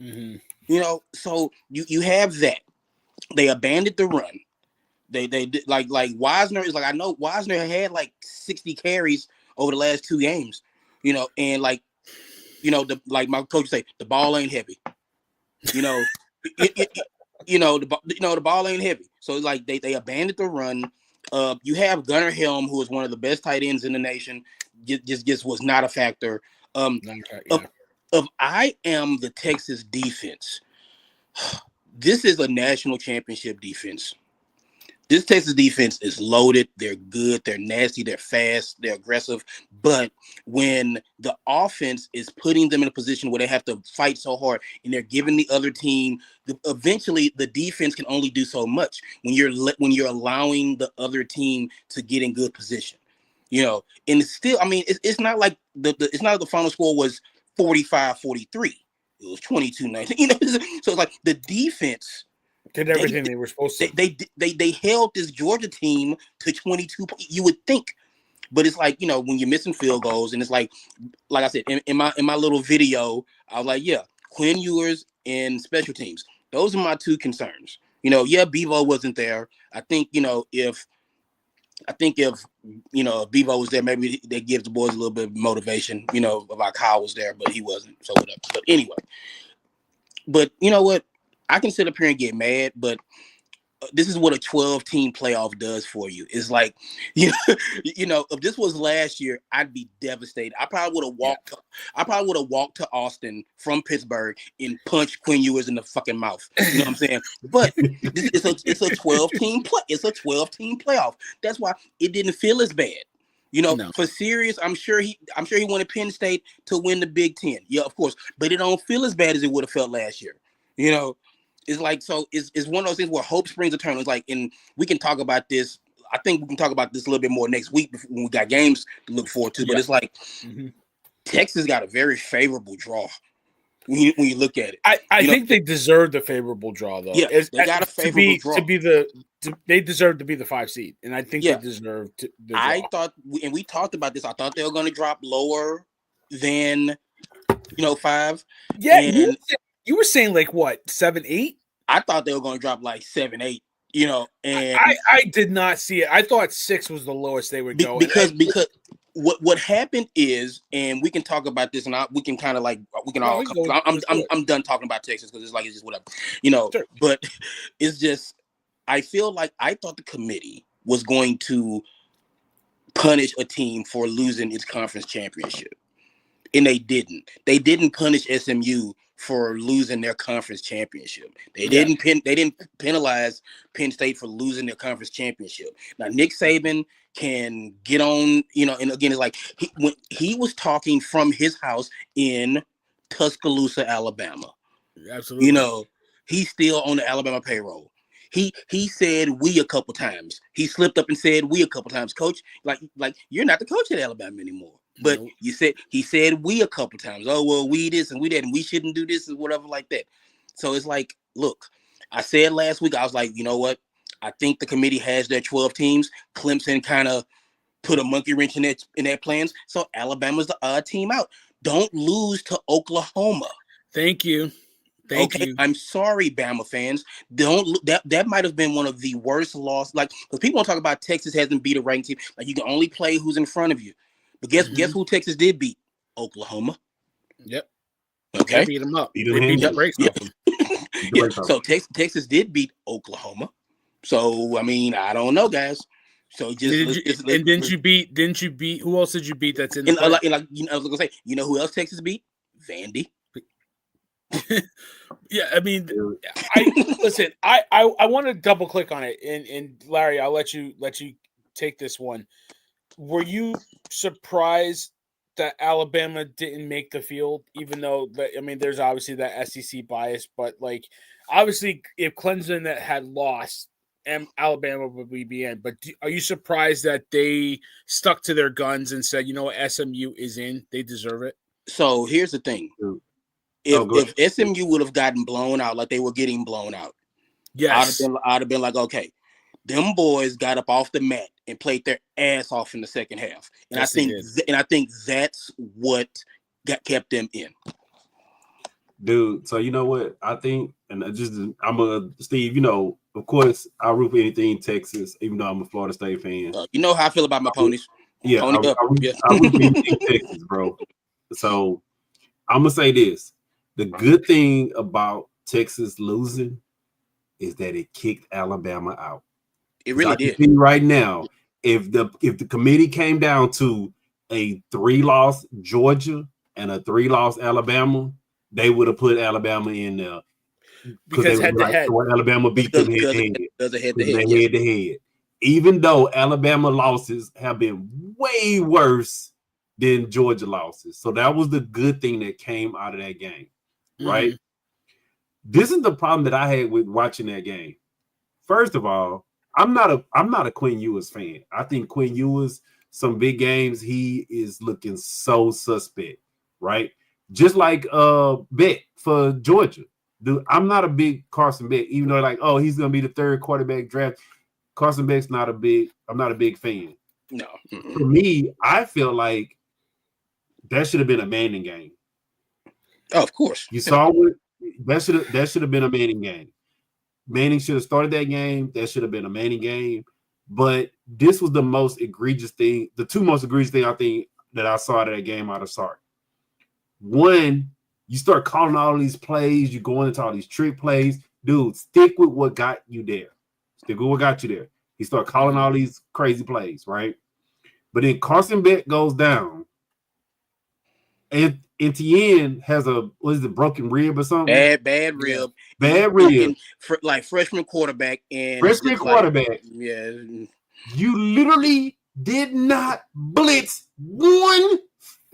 Mm-hmm. You know, so you have that. They abandoned the run. They did like Wisner is like, I know Wisner had like 60 carries over the last 2 games, you know, and like, you know, like my coach say, the ball ain't heavy. You know, the ball ain't heavy. So like they abandoned the run. You have Gunnar Helm, who is one of the best tight ends in the nation, just was not a factor. If I am the Texas defense, this is a national championship defense. This Texas defense is loaded. They're good. They're nasty. They're fast. They're aggressive. But when the offense is putting them in a position where they have to fight so hard and they're giving the other team, eventually the defense can only do so much when you're allowing the other team to get in good position. You know, and it's still, I mean, it's not like it's not like the final score was 45-43. It was 22-19. You know, so it's like the defense did everything they were supposed to. They held this Georgia team to 22. You would think, but it's like, you know, when you're missing field goals, and it's like I said in my little video, I was like, yeah, Quinn Ewers and special teams. Those are my 2 concerns. You know, yeah, Bevo wasn't there. I think, you know, if you know, if Bevo was there, maybe they give the boys a little bit of motivation. You know, about Kyle was there, but he wasn't. So whatever. But anyway, but you know what? I can sit up here and get mad, but this is what a 12-team playoff does for you. It's like, you know, if this was last year, I'd be devastated. I probably would have walked. I probably would have walked to Austin from Pittsburgh and punched Quinn Ewers in the fucking mouth. You know what I'm saying? But it's a 12-team play. It's a 12-team playoff. That's why it didn't feel as bad. You know, for serious, I'm sure he wanted Penn State to win the Big Ten. Yeah, of course, but it don't feel as bad as it would have felt last year. You know. It's like, so it's one of those things where hope springs eternal. It's like, and we can talk about this. I think we can talk about this a little bit more next week when we got games to look forward to. But it's like Texas got a very favorable draw when you look at it. I think they deserve the favorable draw, though. Yeah, they got a favorable draw. They deserve to be the 5 seed, and I think they deserve the draw. I thought, and we talked about this, I thought they were going to drop lower than, 5. Yeah, you were saying like what, 7-8? I thought they were going to drop like 7-8. And I did not see it. I thought 6 was the lowest they would go because what happened is, and we can talk about this, and we can kind of like I'm done talking about Texas because it's just whatever, Sure. But it's just, I feel like I thought the committee was going to punish a team for losing its conference championship, and they didn't. They didn't punish SMU for losing their conference championship. They didn't penalize Penn State for losing their conference championship. Now Nick Saban can get on, and again, it's like when he was talking from his house in Tuscaloosa, Alabama. Absolutely. He's still on the Alabama payroll. He said we a couple times. He slipped up and said we a couple times. Coach, like you're not the coach at Alabama anymore. But nope. He said we a couple times. Oh, well, we this and we that, and we shouldn't do this and whatever like that. So it's like, look, I said last week, I was like, you know what? I think the committee has their 12 teams. Clemson kind of put a monkey wrench in their plans. So Alabama's the odd team out. Don't lose to Oklahoma. Thank you. Thank you. I'm sorry, Bama fans. That might have been one of the worst losses. Like, because people want to talk about Texas hasn't beat a ranked team. Like, you can only play who's in front of you. But guess who Texas did beat? Oklahoma. Yep. Okay. They beat them up. They beat the brakes off them. Yeah. So Texas did beat Oklahoma. So I mean, I don't know, guys. So just didn't you beat? Who else did you beat? That's in. I was gonna say, who else Texas beat? Vandy. Yeah, I mean, I want to double click on it, and Larry, I'll let you take this one. Were you surprised that Alabama didn't make the field, even though there's obviously that SEC bias, but like obviously if Clemson that had lost, and Alabama would be in. But are you surprised that they stuck to their guns and said, you know what, SMU is in, they deserve it? So here's the thing. If SMU would have gotten blown out like they were getting blown out, yes, I'd have been like, okay, them boys got up off the mat and played their ass off in the second half, and yes, I think that's what kept them in. Dude, so you know what I think, and Steve. You know, of course, I root for anything Texas, even though I'm a Florida State fan. You know how I feel about my ponies. Yeah, I root for anything Texas, bro. So I'm gonna say this. The good thing about Texas losing is that it kicked Alabama out. It really did. Right now, if the committee came down to a 3-loss Georgia and a 3-loss Alabama, they would have put Alabama in there because head-to-head, Alabama beat them head-to-head. Even though Alabama losses have been way worse than Georgia losses, so that was the good thing that came out of that game. Right. Mm-hmm. This is the problem that I had with watching that game. First of all, I'm not a Quinn Ewers fan. I think Quinn Ewers, some big games, he is looking so suspect, right? Just like Beck for Georgia. Dude, I'm not a big Carson Beck, even though like, oh, he's gonna be the third quarterback draft. Carson Beck's I'm not a big fan. No. For me, I feel like that should have been a Manning game. Oh, of course. You saw what that should have been a Manning game. Manning should have started that game. That should have been a Manning game. But this was the most egregious thing, the two most egregious thing I think that I saw out of that game out of Sark. One, you start calling all these plays, you're going into all these trick plays. Dude, stick with what got you there. Stick with what got you there. He started calling all these crazy plays, right? But then Carson Beck goes down. And Etienne has broken rib or something? Bad rib. Bad rib. Like freshman quarterback. Yeah. You literally did not blitz one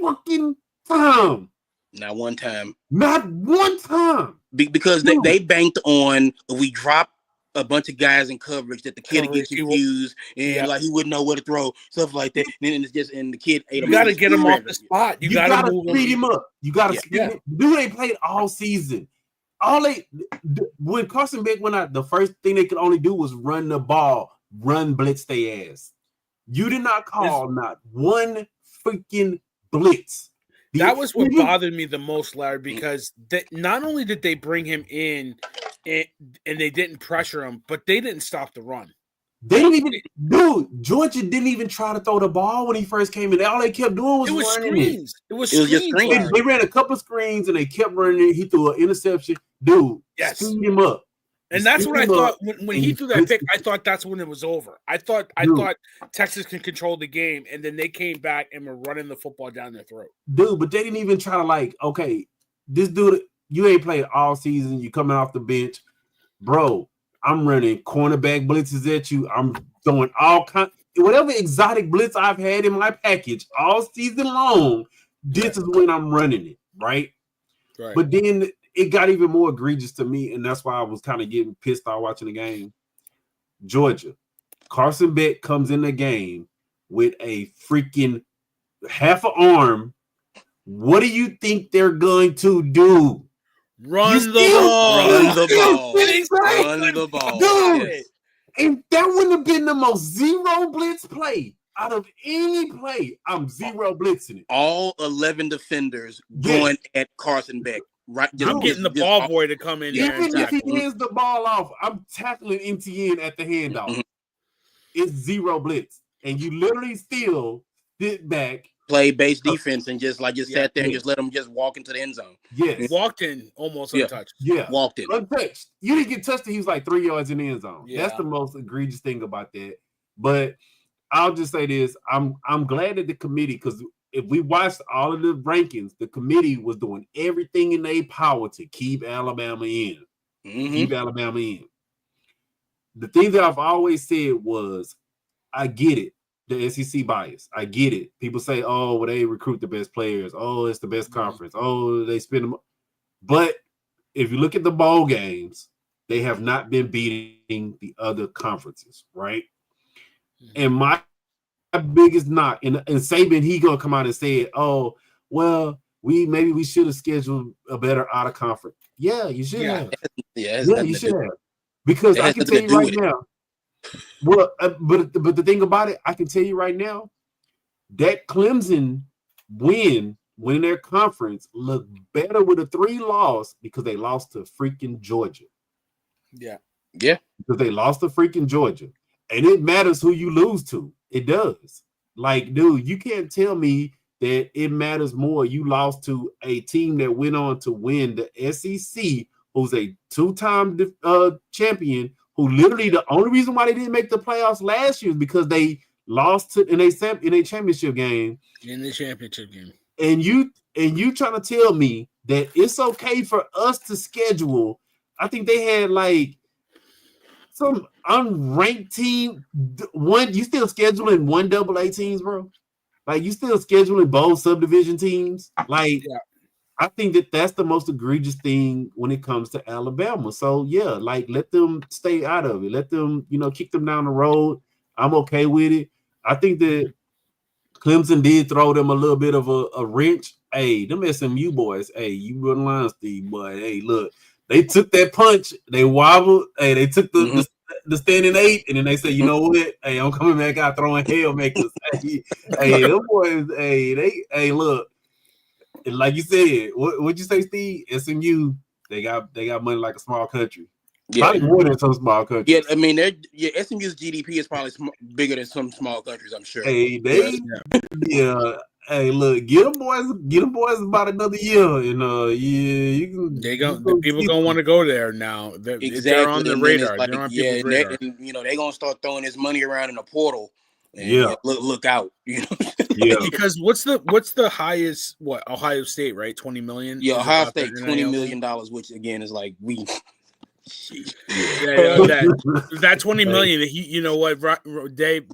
fucking time. Not one time. Because they banked on we drop a bunch of guys in coverage that the kid would get confused and like he wouldn't know where to throw, stuff like that. And then it's just the kid ate him. You gotta get him off the spot. You gotta speed him up. You gotta speed him. Dude, they played all season. When Carson Beck went out, the first thing they could only do was run the ball, blitz their ass. You did not call not one freaking blitz. That was what bothered me the most, Larry, because not only did they bring him in and they didn't pressure him, but they didn't stop the run. Georgia didn't even try to throw the ball when he first came in. All they kept doing was screens. It was just screens. They ran a couple screens and they kept running. He threw an interception. Dude, speed him up. And that's what I thought when he threw that pick. I thought that's when it was over. I thought Texas could control the game, and then they came back and were running the football down their throat. Dude, but they didn't even try to okay, this dude, you ain't played all season. You coming off the bench, bro. I'm running cornerback blitzes at you. I'm throwing whatever exotic blitz I've had in my package all season long. This is when I'm running it, right? But then it got even more egregious to me, and that's why I was kind of getting pissed off watching the game. Georgia, Carson Beck comes in the game with a freaking half an arm. What do you think they're going to do? Run the ball. Dude, and that wouldn't have been the most zero blitz play out of any play. I'm zero blitzing it. All 11 defenders going at Carson Beck. Right, I'm getting the ball boy to come in. Even if he hands the ball off, I'm tackling Etienne at the handoff. Mm-hmm. It's zero blitz, and you literally still sit back, play base defense, and just sat there and just let them just walk into the end zone. Yes, walked in almost untouched. Yeah, walked in untouched. You didn't get touched. He was like 3 yards in the end zone. Yeah. That's the most egregious thing about that. But I'll just say this: I'm glad that the committee, because if we watched all of the rankings, the committee was doing everything in their power to keep Alabama in. Keep Alabama in. The thing that I've always said was, I get it, the SEC bias. I get it. People say, oh, well, they recruit the best players. Oh, it's the best conference. Oh, they spend them. But if you look at the bowl games, they have not been beating the other conferences, right? And my biggest knock, and Saban, he gonna come out and say, oh, well, we should have scheduled a better out of conference. Yeah, you should have. Yeah, you should have. Because I can tell you right now. Well, but the thing about it, I can tell you right now, that Clemson winning their conference looked better with a 3 loss because they lost to freaking Georgia. Yeah. Because they lost to freaking Georgia. And it matters who you lose to. It does. Like, dude, you can't tell me that it matters more. You lost to a team that went on to win the SEC, who's a 2-time champion, who literally the only reason why they didn't make the playoffs last year is because they lost in a championship game. In the championship game. And you trying to tell me that it's okay for us to schedule? I think they had like some unranked team. You still scheduling 1AA teams, bro? Like, you still scheduling both subdivision teams? Like, yeah. I think that's the most egregious thing when it comes to Alabama. So yeah, like, let them stay out of it. Let them, kick them down the road. I'm okay with it. I think that Clemson did throw them a little bit of a wrench. Hey, them SMU boys. Hey, you run lines, Steve, boy. Hey, look, they took that punch. They wobbled. Hey, they took the standing 8, and then they said, you know what? Hey, I'm coming back out throwing haymakers. hey, them boys. Hey, look. Like you said, what'd you say, Steve? SMU, they got money like a small country. Yeah. Probably more than some small countries. Yeah, I mean, SMU's GDP is probably bigger than some small countries, I'm sure. Hey, yeah. Hey, look, get them boys about another year, and you can. People gonna want to go there now. They're on the radar. Like, they're on people's radar. They're gonna start throwing this money around in a portal. And look out, Yeah. Because what's the highest? What, Ohio State, right? 20 million. Yeah, Ohio State, $20 million, which again is like we. that 20 million. He, you know what, Dave?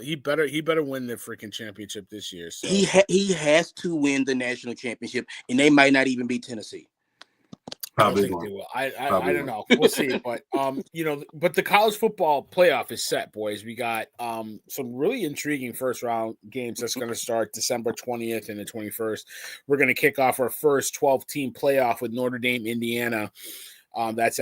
He better win the freaking championship this year. So. He has to win the national championship, and they might not even beat Tennessee. I don't think they will. I don't know. We'll see. But but the college football playoff is set, boys. We got some really intriguing first round games that's going to start December 20th and the 21st. We're going to kick off our first 12-team playoff with Notre Dame, Indiana. That's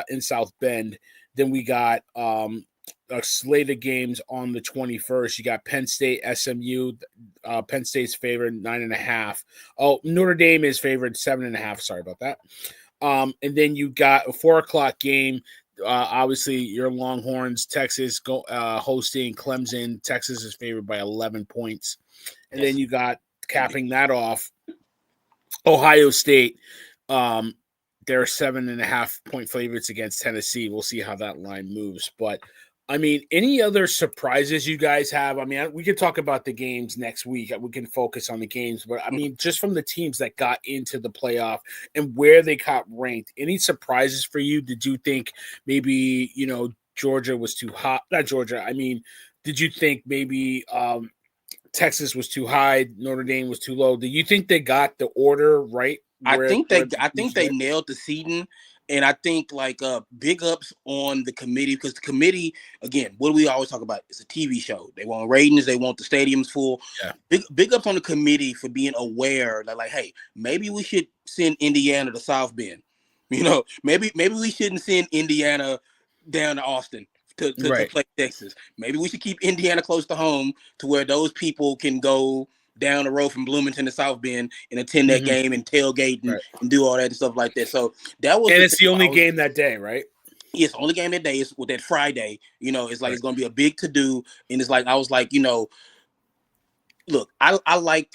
in South Bend. Then we got a slate of games on the 21st. You got Penn State, SMU. Penn State's favored 9.5. Oh, Notre Dame is favored 7.5. Sorry about that. And then you got a 4:00 game. Obviously, your Longhorns, Texas, hosting Clemson. Texas is favored by 11 points. And then you got, capping that off, Ohio State. They're 7.5 point favorites against Tennessee. We'll see how that line moves. But, I mean, any other surprises you guys have? I mean, we could talk about the games next week. We can focus on the games. But, I mean, just from the teams that got into the playoff and where they got ranked, any surprises for you? Did you think maybe, Georgia was too hot? Not Georgia. I mean, did you think maybe Texas was too high, Notre Dame was too low? Do you think they got the order right? I think they nailed the seeding, and I think big ups on the committee, because the committee, again, what do we always talk about? It's a TV show. They want ratings, they want the stadiums full. Yeah. Big ups on the committee for being aware that, like, hey, maybe we should send Indiana to South Bend. Maybe we shouldn't send Indiana down to Austin to play Texas. Maybe we should keep Indiana close to home to where those people can go down the road from Bloomington to South Bend and attend that game and tailgate and do all that and stuff like that. So that was, and it's the only game that day, right? Yes, only game that day is with that Friday. It's like it's going to be a big to do, and it's like I was like, look, I like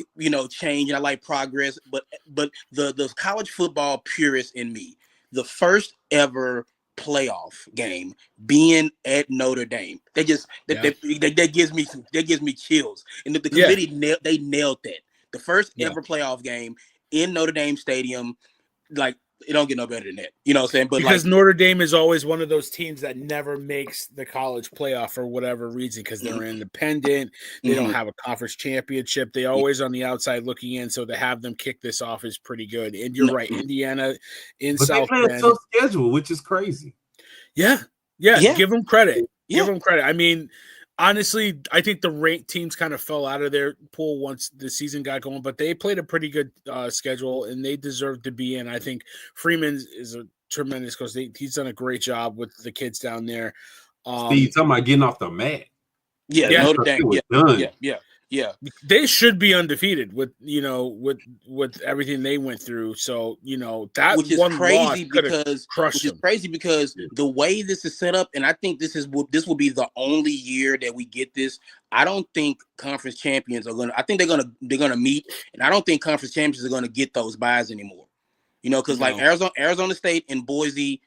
change and I like progress, but the college football purist in me, the first ever playoff game being at Notre Dame. That gives me chills. And the committee nailed that. The first ever playoff game in Notre Dame Stadium, like it don't get no better than that. You know what I'm saying? But because Notre Dame is always one of those teams that never makes the college playoff for whatever reason, because they're independent. They don't have a conference championship. They always on the outside looking in. So to have them kick this off is pretty good. And you're right, Indiana in South Bend. They play a tough schedule, which is crazy. Yeah. Give them credit. Give them credit. I mean, honestly, I think the ranked teams kind of fell out of their pool once the season got going, but they played a pretty good schedule, and they deserve to be in. I think Freeman is a tremendous coach. He's done a great job with the kids down there. Steve, talking about getting off the mat. Notre Dame. Yeah. They should be undefeated with everything they went through. So, that which is one crazy because them. The way this is set up, and I think this will be the only year that we get this. I don't think conference champions are gonna. I think they're gonna meet, and I don't think conference champions are gonna get those buys anymore. Because like Arizona State and Boise.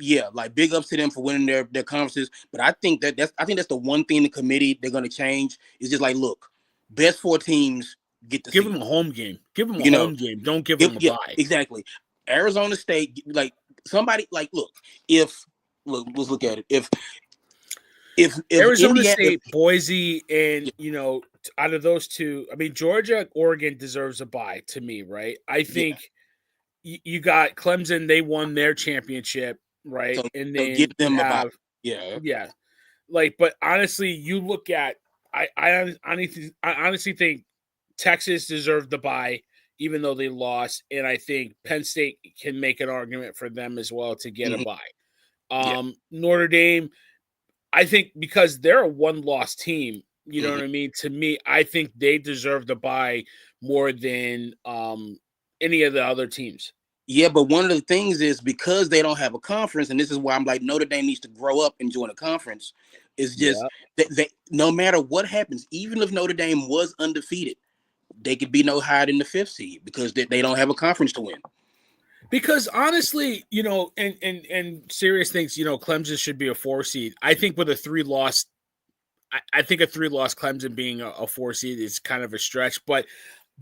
Yeah, like big ups to them for winning their conferences. But I think that's the one thing the committee they're gonna change is just like, look, best 4 teams get the give season. them a home game. Give them a home game. Don't give them a bye. Exactly. Arizona State, like somebody like let's look at it. If Arizona State, Boise, and out of those two, I mean Georgia, Oregon deserves a bye to me, right? I think you got Clemson, they won their championship. Right, so, and then give them about but honestly, you look at I honestly think Texas deserved the bye, even though they lost, and I think Penn State can make an argument for them as well to get a bye. Notre Dame, I think because they're a one-loss team, you know what I mean. To me, I think they deserve the bye more than any of the other teams. Yeah, but one of the things is because they don't have a conference, and this is why I'm like Notre Dame needs to grow up and join a conference, is just they no matter what happens, even if Notre Dame was undefeated, they could be no higher than the 5th seed because they don't have a conference to win. Because honestly, and serious things, Clemson should be a 4 seed. I think with a 3-loss, I think a 3-loss Clemson being a 4 seed is kind of a stretch, but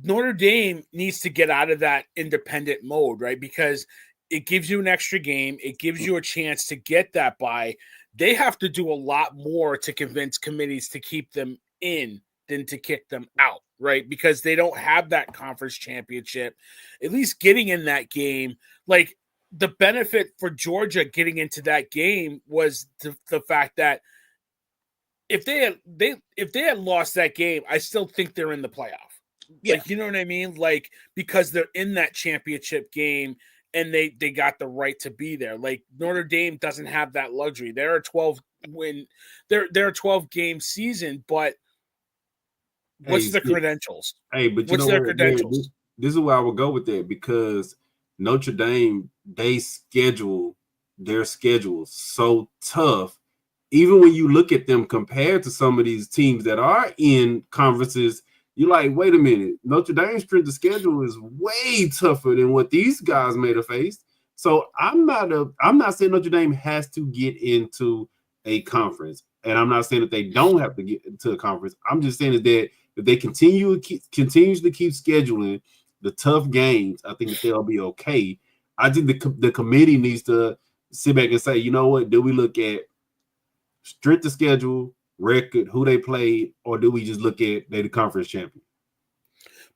Notre Dame needs to get out of that independent mode, right? Because it gives you an extra game. It gives you a chance to get that bye. They have to do a lot more to convince committees to keep them in than to kick them out, right? Because they don't have that conference championship. At least getting in that game, like the benefit for Georgia getting into that game was the fact that if they had lost that game, I still think they're in the playoff. Yeah. Like, you know what I mean? Like, because they're in that championship game and they got the right to be there. Like Notre Dame doesn't have that luxury. They're a 12 game season, but what's the credentials? Hey, but what's their credentials? This is where I would go with that because Notre Dame, their schedule so tough. Even when you look at them compared to some of these teams that are in conferences, you're like, wait a minute, Notre Dame's strength of schedule is way tougher than what these guys may have faced. So I'm not saying Notre Dame has to get into a conference, and I'm not saying that they don't have to get into a conference. I'm just saying that if they continuously keep scheduling the tough games, I think that they'll be okay. I think the committee needs to sit back and say, you know what, do we look at strength of schedule, record, who they played, or do we just look at they the conference champion?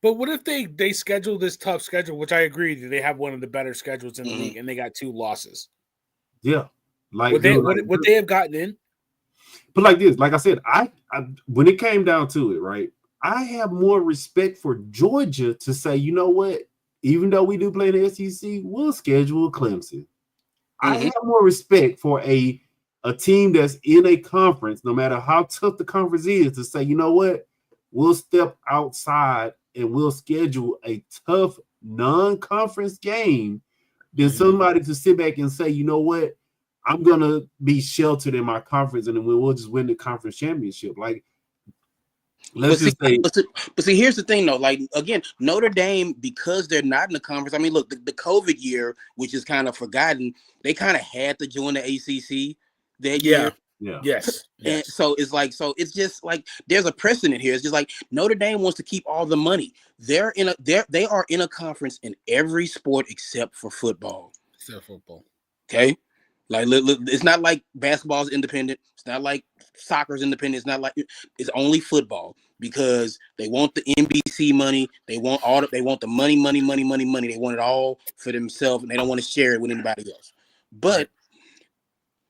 But what if they schedule this tough schedule, which I agree that they have one of the better schedules in the league, and they got 2 losses? Yeah, like would they have gotten in? But like this, like I said, I when it came down to it, right, I have more respect for Georgia to say, you know what, even though we do play in the SEC, we'll schedule Clemson. I have more respect for a team that's in a conference, no matter how tough the conference is, to say, you know what, we'll step outside and we'll schedule a tough non-conference game than somebody to sit back and say, you know what, I'm going to be sheltered in my conference and then we'll just win the conference championship. Like, Let's just say, but see, here's the thing though. Like again, Notre Dame, because they're not in the conference. I mean, look, the COVID year, which is kind of forgotten, they kind of had to join the ACC that year. yeah, Yes. And so it's like, so it's just like there's a precedent here. It's just like Notre Dame wants to keep all the money. They are in a conference in every sport except for football. Except football. Okay. Like it's not like basketball is independent. It's not like soccer is independent. It's not like it's only football because they want the NBC money. They want the money. They want it all for themselves, and they don't want to share it with anybody else. But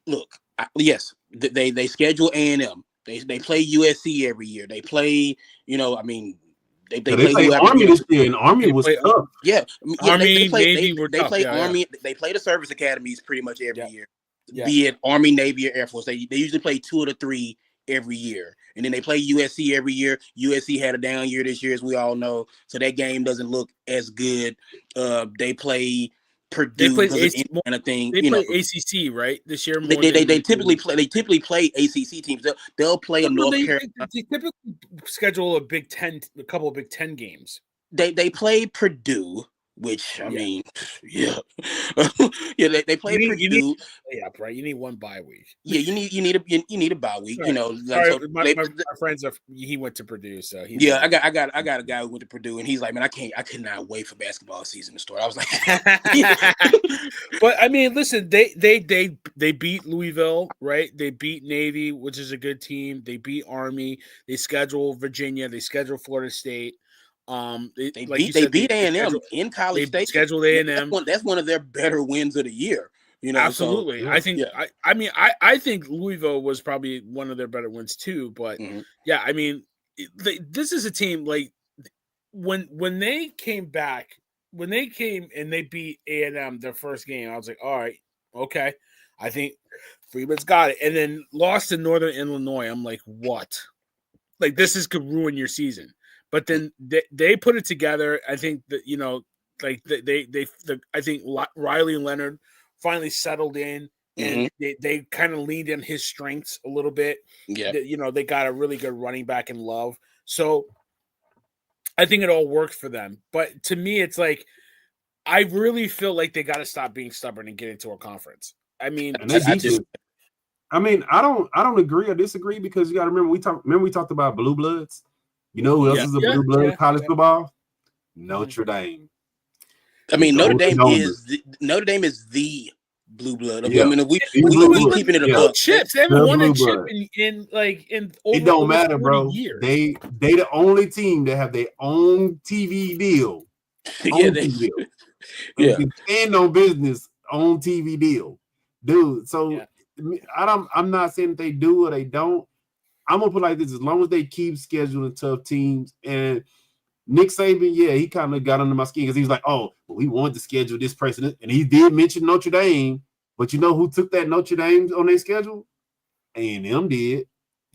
look, yes, they schedule A&M. They play USC every year. They play, I mean. They play Army this year, and Army was tough. Yeah, Army, they play Navy were tough. Play Army. They play the service academies pretty much every year. Yeah. Be it Army, Navy, or Air Force. They usually play 2 of the 3 every year, and then they play USC every year. USC had a down year this year, as we all know, so that game doesn't look as good. They play Purdue, they play kind of thing. They play ACC, right? This year, they typically play ACC teams. They'll play a North Carolina. They typically schedule a couple of Big Ten games. They play Purdue, which I mean, yeah, they play Purdue. Right. You need one bye week. Yeah, you need a bye week. Sorry. My friends he went to Purdue, so I got a guy who went to Purdue, and he's like, man, I could not wait for basketball season to start. I was like, but I mean, listen, they beat Louisville, right? They beat Navy, which is a good team. They beat Army. They schedule Virginia. They schedule Florida State. They beat A&M in College Station. Scheduled A&M. That's one of their better wins of the year. Absolutely. So, I think. Yeah. I think Louisville was probably one of their better wins too. But yeah, I mean, this is a team like when they came back, when they came and they beat A&M their first game. I was like, all right, okay, I think Freeman's got it, and then lost to Northern Illinois. I'm like, what? Like this could ruin your season. But then they put it together. I think that I think Riley Leonard finally settled in, and they kind of leaned in his strengths a little bit. Yeah, they got a really good running back in Love, so I think it all worked for them. But to me, it's like I really feel like they got to stop being stubborn and get into a conference. I mean, I don't agree or disagree because you got to remember we talked about blue bloods. You know who else is a blue blood college football? Notre Dame. I mean, Notre Dame is the blue blood. Yeah. I mean, we keeping it above chips. They haven't won a chip in over. It don't matter, bro. Years. They the only team that have their own TV deal. Stand on business on TV deal, dude. So I'm not saying that they do or they don't. I'm gonna put it like this: as long as they keep scheduling tough teams, and Nick Saban, he kind of got under my skin because he was like, "Oh, well, we wanted to schedule this precedent," and he did mention Notre Dame. But you know who took that Notre Dame on their schedule? A&M did.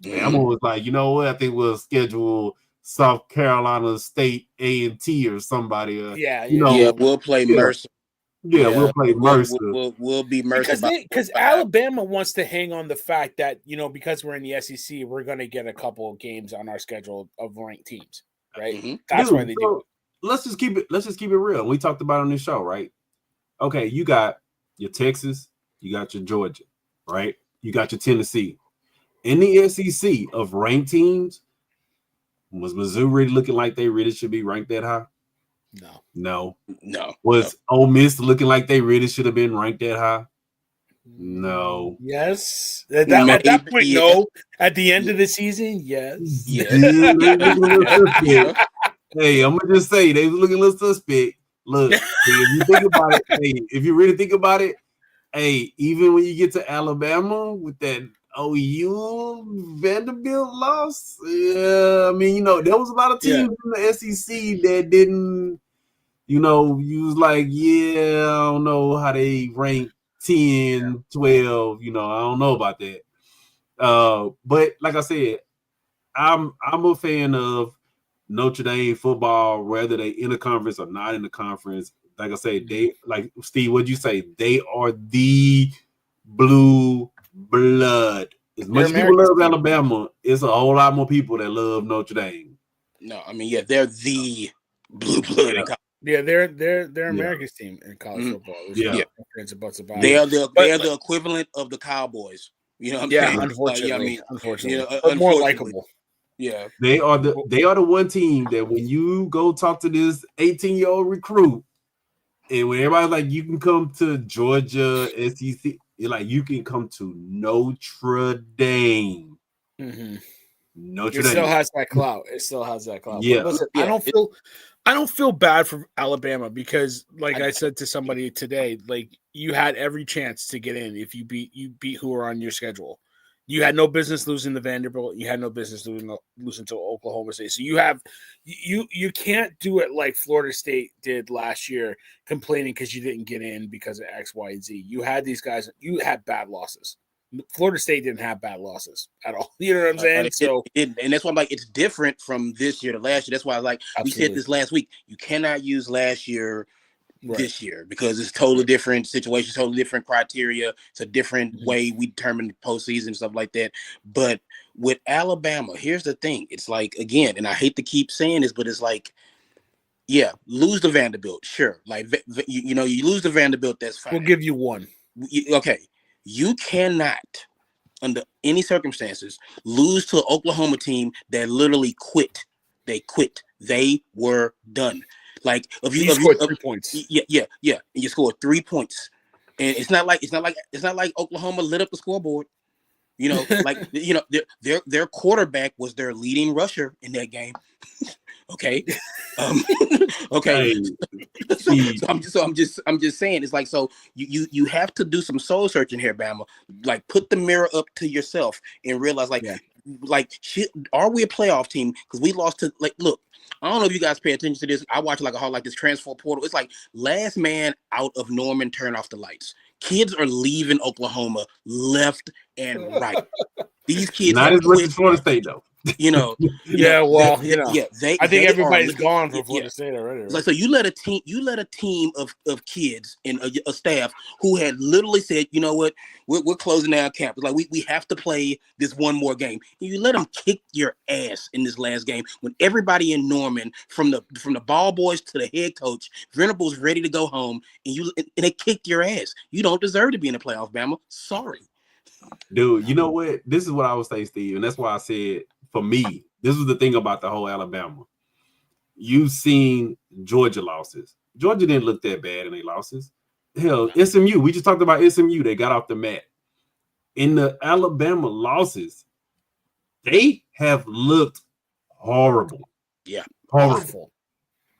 Bama was like, you know what? I think we'll schedule South Carolina State A&T or somebody. We'll play Mercer. Yeah, we'll play Mercer. We'll be Mercer because Alabama wants to hang on the fact that because we're in the SEC, we're going to get a couple of games on our schedule of ranked teams, right? That's why they do it. Let's just keep it real. We talked about it on this show, right? Okay, you got your Texas, you got your Georgia, right? You got your Tennessee. In the SEC of ranked teams, was Missouri looking like they really should be ranked that high? No. Was Ole Miss looking like they really should have been ranked that high? No. Yes. At that point, no. At the end of the season, yes. Hey, I'm gonna just say they was looking a little suspect. Look, if you really think about it, hey, even when you get to Alabama with that OU Vanderbilt loss, I mean, there was a lot of teams in the SEC that didn't. You was like, I don't know how they rank 10, 12. I don't know about that. But like I said, I'm a fan of Notre Dame football, whether they in the conference or not in the conference. Like I said, they like Steve. What'd you say? They are the blue blood as much as people love Alabama, it's a whole lot more people that love Notre Dame. No, I mean, yeah, they're the blue blood. Yeah, they're America's team in college football. Yeah. They are the equivalent of the Cowboys. You know what I'm saying? Unfortunately, unfortunately, but more likable. Yeah, they are the one team that when you go talk to this 18-year-old recruit, and when everybody's like, you can come to Georgia, SEC, you're like, you can come to Notre Dame. Mm-hmm. Notre Dame still has that clout. It still has that clout. Yeah. But listen, I don't feel bad for Alabama because, like I said to somebody today, like you had every chance to get in if you beat who are on your schedule. You had no business losing to Vanderbilt. You had no business losing to Oklahoma State. So you can't do it like Florida State did last year, complaining because you didn't get in because of X, Y, and Z. You had these guys. You had bad losses. Florida State didn't have bad losses at all. You know what I'm saying? And that's why I'm like, it's different from this year to last year. That's why, like, we said this last week. You cannot use last year this year because it's totally different situation, totally different criteria. It's a different way we determine the postseason and stuff like that. But with Alabama, here's the thing. It's like, again, and I hate to keep saying this, but it's like, yeah, lose to Vanderbilt. Sure. Like, you lose to Vanderbilt. That's fine. We'll give you one. Okay. You cannot, under any circumstances, lose to an Oklahoma team that literally quit. They quit. They were done. Like if you scored 3 points. Yeah. And you scored 3 points. And it's not like Oklahoma lit up the scoreboard. You know, like their quarterback was their leading rusher in that game. Okay. Okay. So I'm just saying, it's like, so you have to do some soul searching here, Bama. Like, put the mirror up to yourself and realize, are we a playoff team? Because we lost to, like, look, I don't know if you guys pay attention to this. I watch this transfer portal. It's like last man out of Norman turn off the lights. Kids are leaving Oklahoma left and right. These kids not as much as Florida State though. I think everybody's gone from Florida State already. Right? Like, so you let a team of kids and a staff who had literally said, you know what, we're closing down campus. Like, we have to play this one more game. And you let them kick your ass in this last game when everybody in Norman, from the ball boys to the head coach, Venables ready to go home, and they kicked your ass. You don't deserve to be in the playoff, Bama. Sorry. Dude, you know what? This is what I would say, Steve, and that's why I said, for me, this was the thing about the whole Alabama. You've seen Georgia losses. Georgia didn't look that bad in their losses. Hell, SMU, we just talked about SMU. They got off the mat. In the Alabama losses, they have looked horrible. Yeah. Horrible.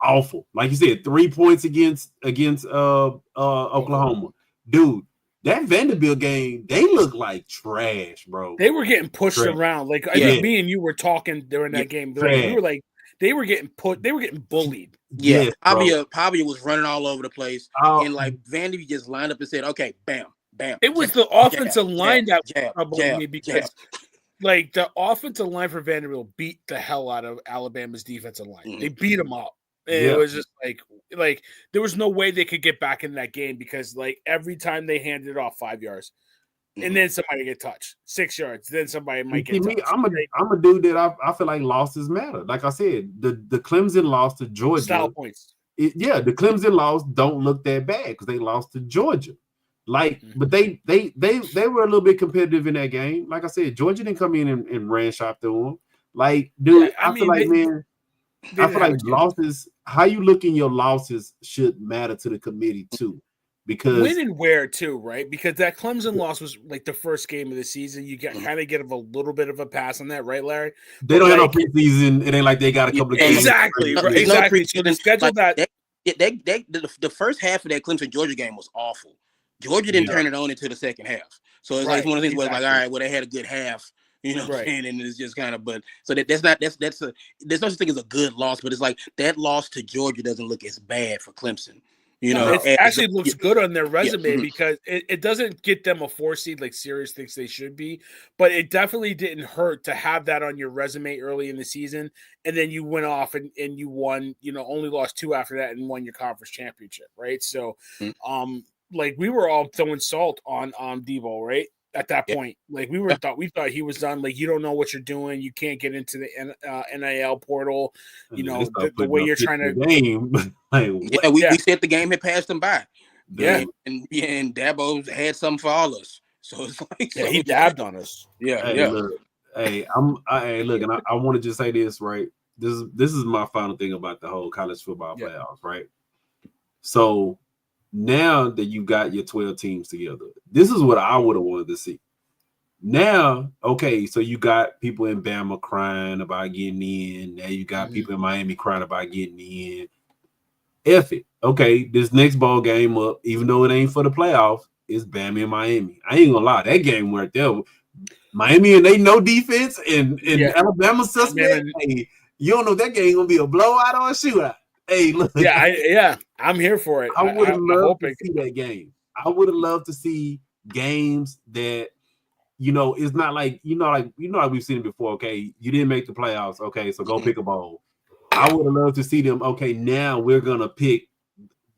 Awful. Like you said, 3 points against Oklahoma. Dude, that Vanderbilt game, they look like trash, bro. They were getting pushed around. Like, I think me and you were talking during that game. They were getting bullied. Yeah, Pavia was running all over the place, and like Vandy just lined up and said, "Okay, bam, bam." It was the offensive line that troubled me because, like, the offensive line for Vanderbilt beat the hell out of Alabama's defensive line. Mm-hmm. They beat them up. And it was just like there was no way they could get back in that game because, like, every time they handed it off 5 yards, and then somebody get touched 6 yards, then somebody might get touched. I'm a dude that I feel like losses matter. Like I said, the Clemson loss to Georgia. Style points. The Clemson loss don't look that bad because they lost to Georgia. Like, but they were a little bit competitive in that game. Like I said, Georgia didn't come in and ran shot through them. Like, dude, I feel like losses. How you look in your losses should matter to the committee too, because when and where too, right? Because that Clemson loss was like the first game of the season. You kind of get a little bit of a pass on that, right, Larry? They don't have no preseason. It ain't like they got a couple of games. Exactly. So the schedule the first half of that Clemson Georgia game was awful. Georgia didn't turn it on until the second half. So it's like one of the things where it's like, all right, well, they had a good half. You know what I'm saying? And it's just kind of, but so there's no such thing as a good loss, but it's like that loss to Georgia doesn't look as bad for Clemson. You know, it actually looks good on their resume because it doesn't get them a 4 seed like Sirius thinks they should be, but it definitely didn't hurt to have that on your resume early in the season. And then you went off and you won, only lost 2 after that and won your conference championship. Right. So, like, we were all throwing salt on Debo, right? at that point. Like we thought he was done. Like you don't know what you're doing. You can't get into the NIL portal. You know the way you're trying to game. Like, we said the game had passed them by. Yeah, and Dabo had something for all us. So it's like he dabbed on us. Yeah, Look, look, and I want to just say this, right? This is my final thing about the whole college football playoffs, right? So now that you got your 12 teams together, this is what I would have wanted to see. Now, okay, so you got people in Bama crying about getting in. Now you got people in Miami crying about getting in. F it. Okay, this next ball game up, even though it ain't for the playoffs, is Bama and Miami. I ain't gonna lie, that game right there, Miami and they no defense and Alabama suspect. Hey, you don't know if that game gonna be a blowout or a shootout. Hey, look. I'm here for it. I would have loved to see that game. I would have loved to see games that, you know, it's not like like we've seen it before. Okay, you didn't make the playoffs. Okay, so go pick a bowl. I would have loved to see them. Okay, now we're gonna pick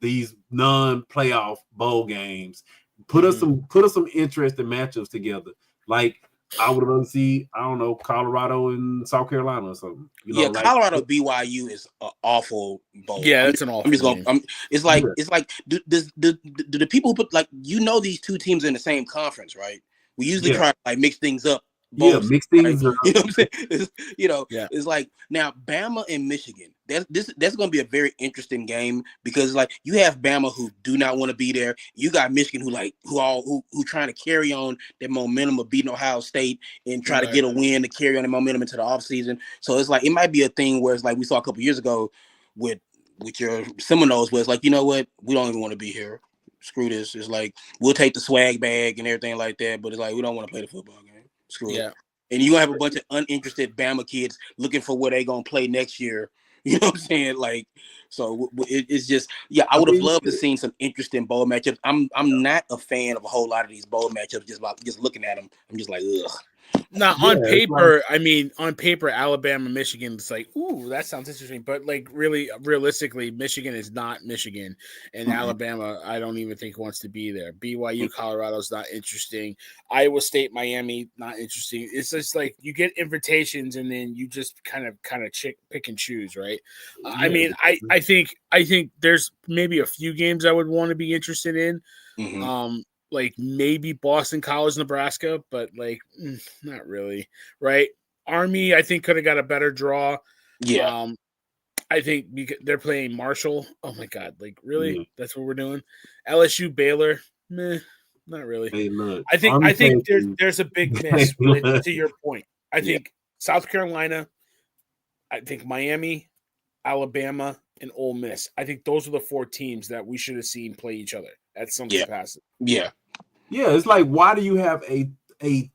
these non-playoff bowl games. Put us some interesting matchups together. Like I would have loved to see, I don't know, Colorado and South Carolina or something. You know, Colorado BYU is an awful bowl. Yeah, it's an awful. It's like do the people who put, like, you know, these two teams in the same conference, right? We usually try to like mix things up. Mix things up. You know what I'm saying? It's like now Bama and Michigan. That's going to be a very interesting game because like you have Bama who do not want to be there. You got Michigan who trying to carry on their momentum of beating Ohio State and try to get a win to carry on the momentum into the offseason. So it's like it might be a thing where it's like we saw a couple years ago with your Seminoles, where it's like, you know what, we don't even want to be here. Screw this. It's like we'll take the swag bag and everything like that, but it's like we don't want to play the football game. Screw it. And you're gonna have a bunch of uninterested Bama kids looking for where they're gonna play next year. You know what I'm saying? Like, so it's just, I would have loved to see some interesting bowl matchups. I'm not a fan of a whole lot of these bowl matchups. Just looking at them, I'm just like, ugh. Now, on paper, Alabama, Michigan, it's like, ooh, that sounds interesting. But like, really, realistically, Michigan is not Michigan, and Alabama, I don't even think wants to be there. BYU, Colorado's not interesting. Iowa State, Miami, not interesting. It's just like you get invitations, and then you just kind of pick and choose, right? I mean, I think there's maybe a few games I would want to be interested in. Like maybe Boston College, Nebraska, but like not really, right? Army, I think could have got a better draw. Yeah. I think they're playing Marshall. Oh my God, like really? That's what we're doing? LSU, Baylor, meh, not really. Hey, look, I think there's a big miss to your point. I think South Carolina, I think Miami, Alabama, and Ole Miss. I think those are the four teams that we should have seen play each other at some capacity. Yeah, it's like, why do you have a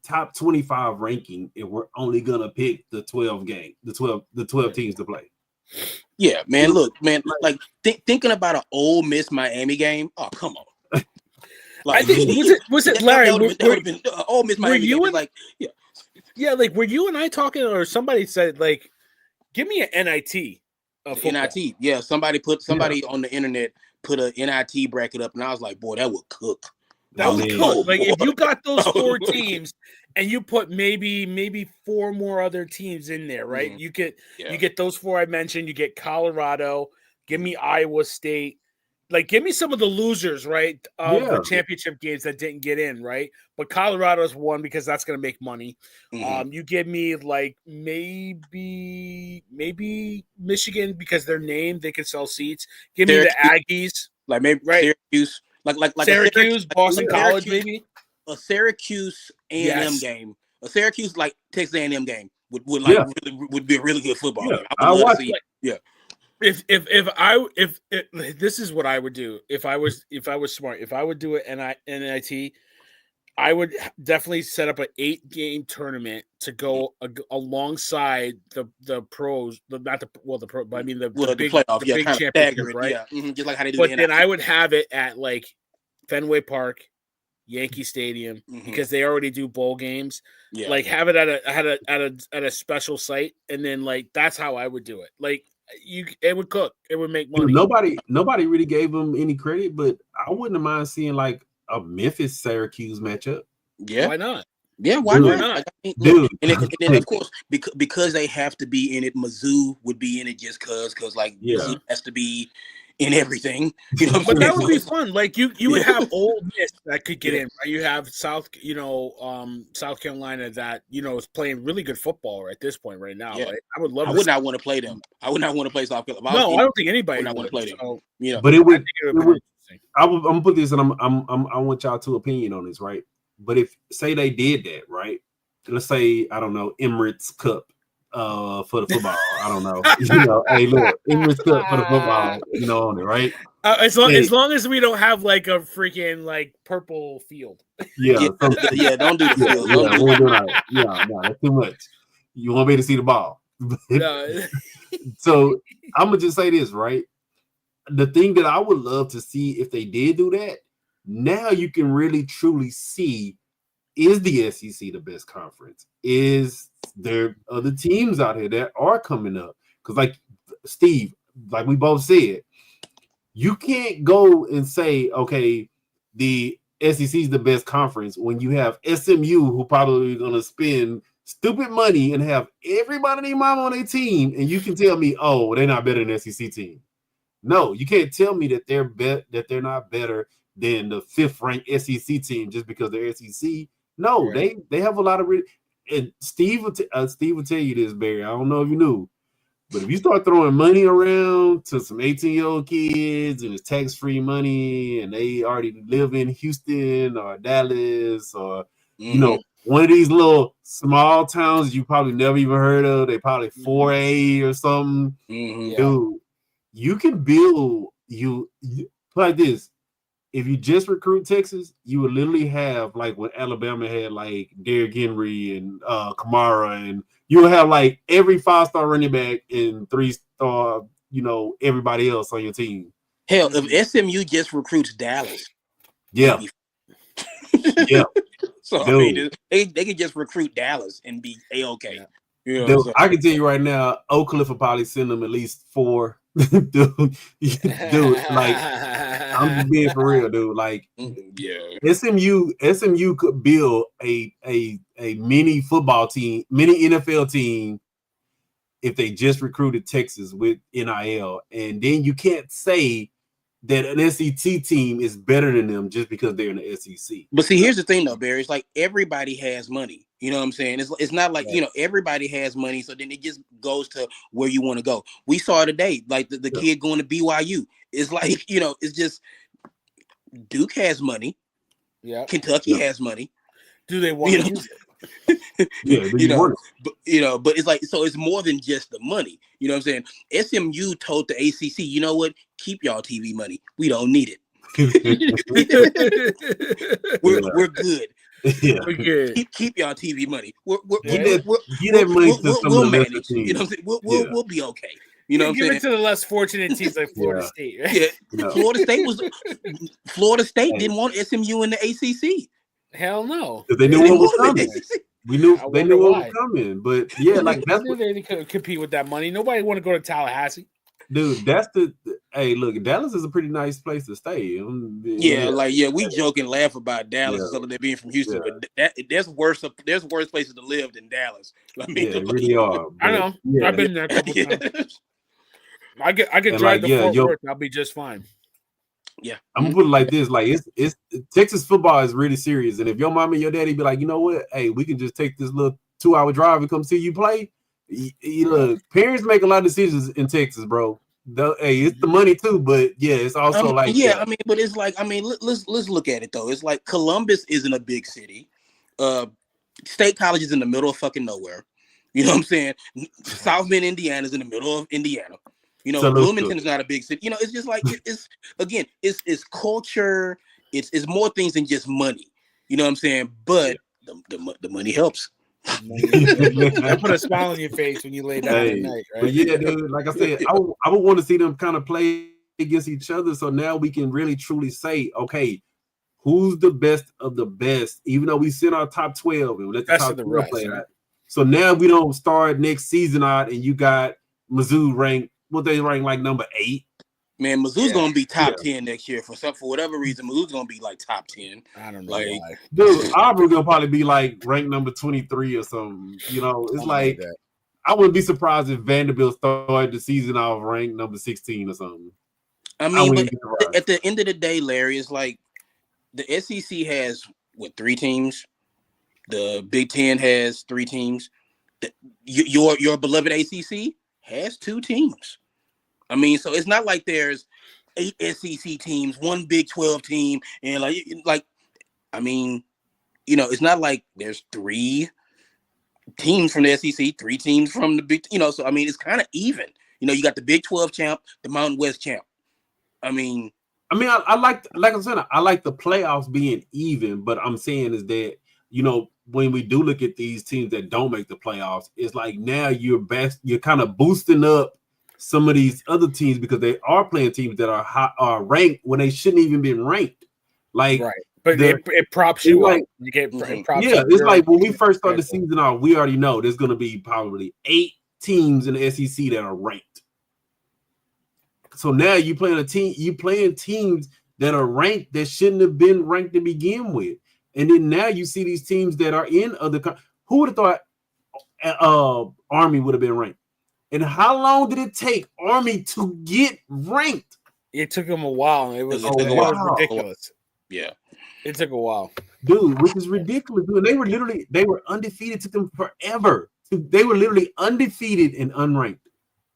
top 25 ranking if we're only gonna pick the 12 teams to play? Yeah, man. Look, man. Like thinking about an Ole Miss Miami game. Oh, come on. Like, I think was it Larry? That would have been Ole Miss Miami. Like like were you and I talking, or somebody said like, give me an NIT. NIT. Yeah, somebody on the internet put a NIT bracket up, and I was like, boy, that would cook. That was cool. Like if you got those four teams and you put maybe four more other teams in there, right? You get those four I mentioned. You get Colorado. Give me Iowa State. Like give me some of the losers, right? Of the championship games that didn't get in, right? But Colorado's one because that's going to make money. You give me like maybe Michigan because they're named, they can sell seats. Give me the Aggies, like maybe Syracuse. Like Syracuse, Boston College, maybe a Syracuse A&M game, a Syracuse like Texas A&M game would be a really good football game. I would love to see. If this is what I would do if I was smart. If I would do it NIT, I would definitely set up an 8-game tournament to go alongside the pros, the pro, but I mean the big playoff, the big championship, right? Yeah, just like how they do. But then I would have it at like Fenway Park, Yankee Stadium, because they already do bowl games. Yeah, like have it at a special site, and then like that's how I would do it. Like it would cook, it would make money. Nobody really gave them any credit, but I wouldn't mind seeing like a Memphis Syracuse matchup. Yeah. Why not? Yeah, why Dude. not? not? Like, I mean, Dude. look, and then of course because they have to be in it, Mizzou would be in it just because like Yeah. Mizzou has to be in everything. You know what I'm But saying? that would So be it's like- fun. Like you would Yeah. have Ole Miss that could get Yeah. in. Right? You have South Carolina that is playing really good football at this point right now. Yeah. Right? I would love. I would not want to play them. I would not want to play South Carolina. If I was No, in- I don't think anybody would not would. want to play them. So, you know, But it I would. think it would It be would interesting. I'm gonna put this, and I want y'all to opinion on this, right? But if say they did that, right? Let's say I don't know Emirates Cup, for the football. I don't know. Hey, look, Emirates Cup for the football. On it, right? As long as we don't have like a freaking like purple field. Yeah, yeah, don't do the yeah, field. yeah, Don't do we'll it. do that. Yeah, no, that's too much. You want me to see the ball? No. So I'm gonna just say this, right? The thing that I would love to see if they did do that, now you can really truly see, is the SEC the best conference? Is there other teams out here that are coming up? Because like Steve, like we both said, you can't go and say, okay, the SEC is the best conference when you have SMU who probably going to spend stupid money and have everybody and their mom on their team, and you can tell me, oh, they're not better than SEC team. No, you can't tell me that they're not better than the 5th ranked SEC team just because they're SEC. No, Right. they have a lot of and Steve will tell you this, Barry. I don't know if you knew, but if you start throwing money around to some 18-year-old kids and it's tax-free money and they already live in Houston or Dallas or one of these little small towns you probably never even heard of, they probably 4A or something. Mhm. Dude, you can build you like this. If you just recruit Texas, you would literally have like when Alabama had like Derrick Henry and Kamara, and you will have like every 5-star running back and 3-star, everybody else on your team. Hell, if SMU just recruits Dallas, Yeah. Yeah. So I mean, they can just recruit Dallas and be a-okay. Yeah. Dude, I can tell you right now, Oak Cliff will probably send them at least 4. dude, like I'm just being for real, dude. Like, yeah, SMU could build a mini football team, mini NFL team, if they just recruited Texas with NIL, and then you can't say that an SEC team is better than them just because they're in the SEC. But see, here's the thing, though, Barry. It's like everybody has money. You know what I'm saying? It's not like, everybody has money, so then it just goes to where you want to go. We saw today, like the kid going to BYU. It's like, it's just Duke has money. Yeah. Kentucky has money. Do they want to use it? But it's like, so it's more than just the money. You know what I'm saying? SMU told the ACC, you know what? Keep y'all TV money. We don't need it. We're good. Yeah. We're good. Keep y'all TV money. We'll manage. You know what I'm saying? We'll be okay. You know what I'm saying? Give it to the less fortunate teams like Florida State. Right? Yeah. Florida State didn't want SMU in the ACC. Hell no. They knew what was coming. They knew what was coming. But like that's what they could compete with that money. Nobody want to go to Tallahassee. Dude, that's look, Dallas is a pretty nice place to stay. We joke and laugh about Dallas and they're being from Houston, but there's worse places to live than Dallas. I mean, they really are. I know. I've been there a couple times. I could drive to Fort Worth. I'll be just fine. Yeah, I'm gonna put it like this: like it's Texas football is really serious, and if your mom and your daddy be like, you know what, hey, we can just take this little 2-hour drive and come see you play. Look, parents make a lot of decisions in Texas, bro. It's the money too, but it's also but it's like, let's look at it though. It's like Columbus isn't a big city. State College is in the middle of fucking nowhere. You know what I'm saying? South Bend, Indiana is in the middle of Indiana. Bloomington is not a big city. It's just like it's culture. It's more things than just money. You know what I'm saying? But the money helps. I put a smile on your face when you lay down at night, right? But dude, like I said, I would want to see them kind of play against each other, so now we can really truly say, okay, who's the best of the best? Even though we sent our top 12 and let the top 12 play out. So now we don't start next season out, and you got Mizzou ranked. What they rank like number 8. Man, Mizzou's Yeah. gonna be top 10 next year for whatever reason. Mizzou's gonna be like top 10. I don't know Like, why. Dude, Auburn gonna probably be like ranked number 23 or something. You know, it's Something like that. I wouldn't be surprised if Vanderbilt started the season off ranked number 16 or something. I mean, wouldn't but be surprised. at the end of the day, Larry, it's like the SEC has 3 teams. The Big Ten has 3 teams. Your beloved ACC has 2 teams. I mean, so it's not like there's 8 SEC teams, 1 Big 12 team, and like I mean, you know, it's not like there's 3 teams from the SEC, 3 teams from the Big, you know. So I mean, it's kind of even. You know, you got the Big 12 champ, the Mountain West champ. I mean, I like I said, I like the playoffs being even, but I'm saying is that, you know, when we do look at these teams that don't make the playoffs, it's like now you're kind of boosting up some of these other teams because they are playing teams that are ranked when they shouldn't even been ranked. Like, right. But it props you up. You get props. Yeah, it's like when we first started the careful. season off, we already know there's going to be probably 8 teams in the SEC that are ranked. So now you playing teams that are ranked that shouldn't have been ranked to begin with, and then now you see these teams that are in other. Who would have thought Army would have been ranked? And how long did it take Army to get ranked? It took them a while. It was ridiculous. Yeah, it took a while, dude, which is ridiculous. Dude. They were undefeated. It took them forever. They were literally undefeated and unranked.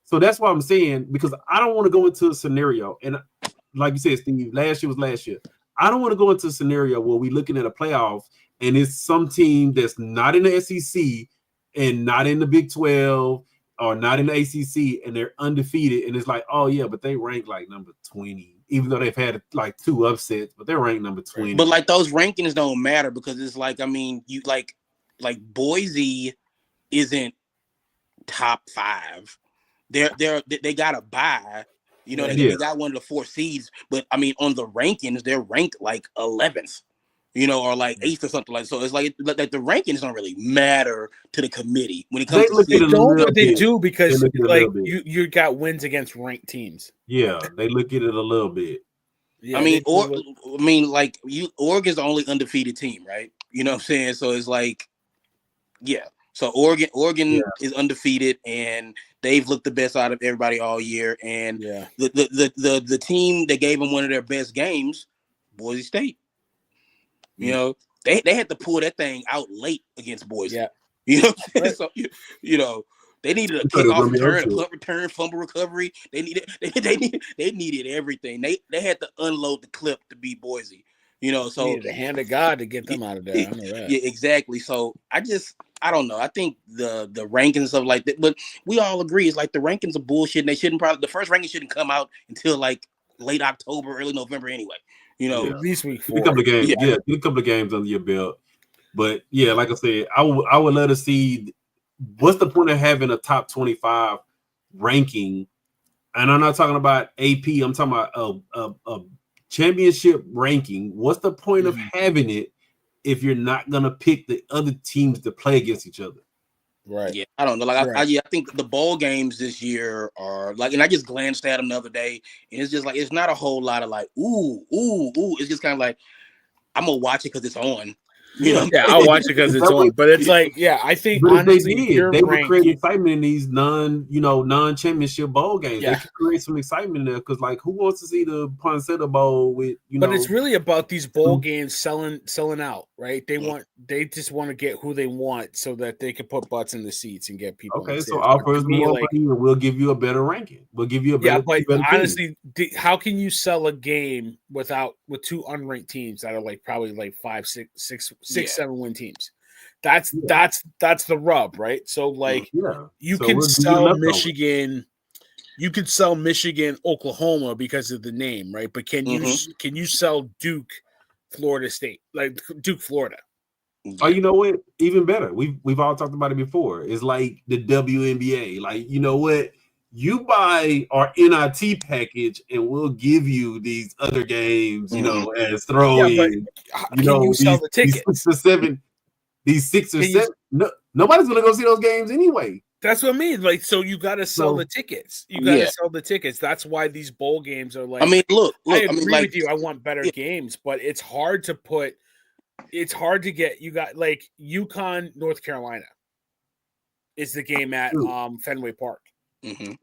So that's why I'm saying, because I don't want to go into a scenario, and like you said, Steve, last year was last year. I don't want to go into a scenario where we're looking at a playoff and it's some team that's not in the SEC and not in the Big 12 or not in the ACC, and they're undefeated, and it's like, oh yeah, but they rank like number 20, even though they've had like 2 upsets, but they're ranked number 20. But like those rankings don't matter because it's like, I mean, you like Boise isn't top 5. They got a bye, you know. They got one of the 4 seeds, but I mean, on the rankings, they're ranked like 11th, you know, or like 8th or something like. So it's like the rankings don't really matter to the committee when it comes to seeds. They do because like you got wins against ranked teams. Yeah, they look at it a little bit. Yeah, I mean, like Oregon's the only undefeated team, right? You know what I'm saying? So it's like, yeah. So Oregon is undefeated, and they've looked the best out of everybody all year. And the team that gave them one of their best games, Boise State. You know, they had to pull that thing out late against Boise. Yeah. You know what I'm saying? So you know, they needed a kickoff return, a punt return, fumble recovery. They needed everything. They had to unload the clip to beat Boise. You know, so the hand of God to get them out of there. I know that. Yeah, exactly. So I don't know. I think the rankings and stuff like that, but we all agree it's like the rankings are bullshit, and the first ranking shouldn't come out until like late October, early November anyway. You know, at least week 4. A couple of games, get a couple of games under your belt. But yeah, like I said, I would love to see what's the point of having a top 25 ranking, and I'm not talking about AP. I'm talking about a championship ranking. What's the point of having it if you're not gonna pick the other teams to play against each other? Right. Yeah, I don't know. Like I think the bowl games this year are like, and I just glanced at them the other day, and it's just like it's not a whole lot of like ooh. It's just kind of like I'm gonna watch it because it's on. You know? Yeah, I'll watch it because it's on. But it's like, I think honestly, they would create excitement in these non-championship bowl games. They could create some excitement there because, like, who wants to see the Poinsettia Bowl with But it's really about these bowl games selling out, right? They just want to get who they want so that they can put butts in the seats and get people. Okay, so offers more money, and we'll give you a better ranking. We'll give you a better. Yeah, but honestly, how can you sell a game with 2 unranked teams that are like probably like 5, 6, 7 win teams? That's the rub, right? So like you can sell Michigan, you could sell Michigan, Oklahoma because of the name, right? But can you sell Duke, Florida State, like Duke, Florida? Oh, you know what? Even better. We've all talked about it before. It's like the WNBA. Like, you know what? You buy our NIT package, and we'll give you these other games, you know, as throw-in. You sell the tickets? These 6 or 7. No, nobody's gonna go see those games anyway. That's what I mean. Like, so you got to sell the tickets. You got to sell the tickets. That's why these bowl games are like. I mean, look. I agree like, with you. I want better games, but it's hard to put. It's hard to get. You got like UConn, North Carolina, is the game at Fenway Park. Mm-hmm.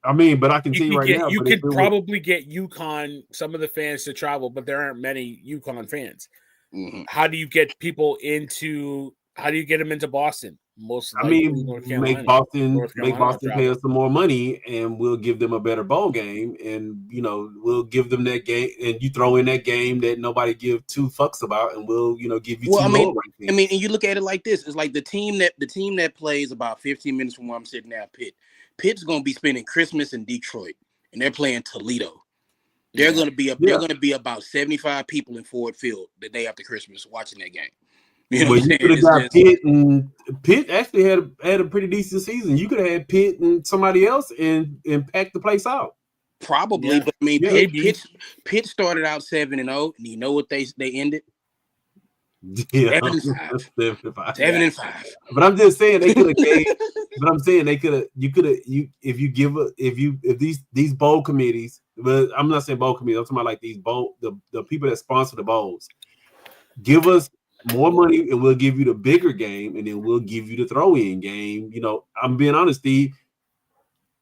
I mean, but I can tell you right now, you could probably get UConn, some of the fans to travel, but there aren't many UConn fans. Mm-hmm. How do you get people into? How do you get them into Boston? Make Boston pay us some more money, and we'll give them a better bowl game, and we'll give them that game, and you throw in that game that nobody give two fucks about, and we'll give you. And you look at it like this: it's like the team that plays about 15 minutes from where I'm sitting now, Pitt's going to be spending Christmas in Detroit, and they're playing Toledo. They're going to be about 75 people in Ford Field the day after Christmas watching that game. You could have got Pitt, and Pitt actually had a pretty decent season. You could have had Pitt and somebody else and packed the place out. Probably, but I mean, Pitt started out 7-0, and you know what they ended? 7-5. 7-5. But I'm just saying they could have gave. But I'm saying they could have. If these bowl committees. But I'm not saying bowl committees. I'm talking about like these bowl the people that sponsor the bowls. Give us more money, and we'll give you the bigger game, and then we'll give you the throw-in game. I'm being honest, Steve.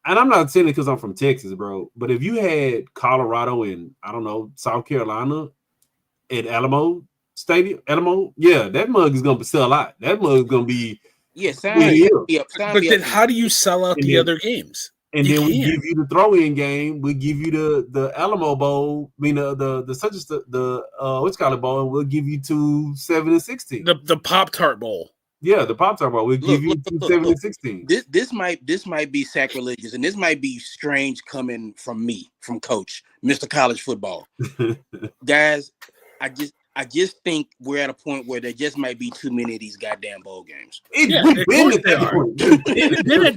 And I'm not saying it because I'm from Texas, bro. But if you had Colorado and I don't know South Carolina at Alamo Stadium, that mug is gonna sell out. That mug is gonna be But then how do you sell out the other games? And then we give you the throw-in game. We give you the Alamo Bowl. I mean the what's called a bowl. And we'll give you 2 7 and 16. The Pop-Tart Bowl. Yeah, the Pop-Tart Bowl. We'll give you 2 7 and 16. This might be sacrilegious, and this might be strange coming from me, from Coach, Mr. College Football. Guys, I just think we're at a point where there just might be too many of these goddamn bowl games. We've been at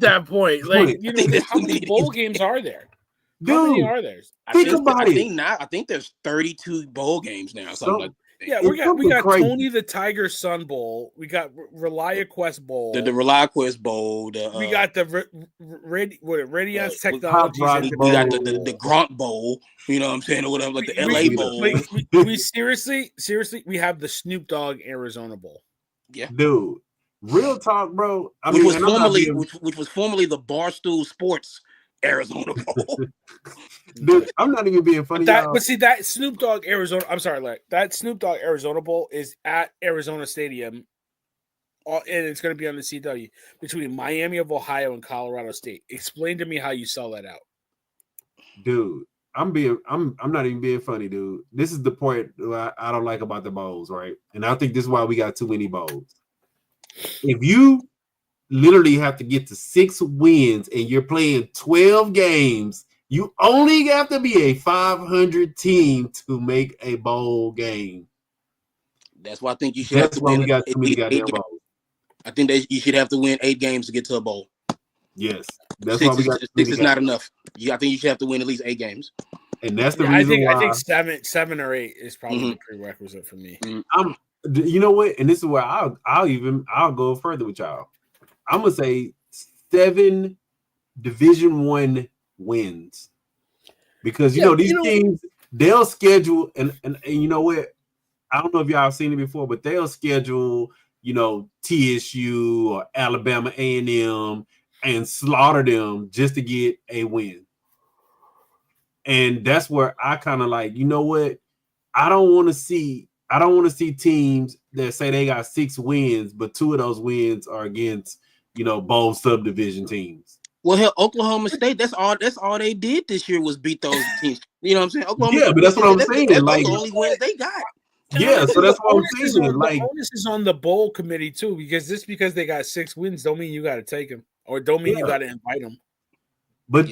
that point. Like, how many bowl games are there? How many are there? I think there's 32 bowl games now. Something like that. Yeah, we got Tony the Tiger Sun Bowl. We got ReliaQuest Bowl. The ReliaQuest Bowl. We got the Radiance Technologies. We got the Gronk Bowl. You know what I'm saying, or whatever, like the LA Bowl. We seriously, we have the Snoop Dogg Arizona Bowl. Yeah, dude. Real talk, bro. Which was formerly the Barstool Sports Arizona Bowl. Dude, I'm not even being funny. But see, that Snoop Dogg Arizona. I'm sorry, Larry. That Snoop Dogg Arizona Bowl is at Arizona Stadium, and it's going to be on the CW between Miami of Ohio and Colorado State. Explain to me how you sell that out, dude. I'm not even being funny, dude. This is the point I don't like about the bowls, right? And I think this is why we got too many bowls. If you literally have to get to 6 wins and you're playing 12 games, you only have to be a 500 team to make a bowl game. That's why I think you should have to win. We got too many goddamn bowls. I think you should have to win 8 games to get to a bowl. Yes, that's why we got 6 is not enough. I think you should have to win at least 8 games. And that's the reason why I think 7 or 8 is probably the prerequisite for me. You know what? And this is where I'll go further with y'all. I'm gonna say 7 Division I wins, because these teams, they'll schedule and you know what? I don't know if y'all have seen it before, but they'll schedule TSU or Alabama A&M and slaughter them just to get a win. And that's where I kind of like, you know what? I don't want to see teams that say they got 6 wins, but 2 of those wins are against bowl subdivision teams. Well, hell, Oklahoma State, that's all they did this year was beat those teams. You know what I'm saying? Oklahoma State, but that's what I'm saying. That's the only wins they got. Yeah, so that's what I'm saying. The bonus is on the bowl committee too, because just because they got 6 wins don't mean you got to take them, or don't mean you got to invite them. But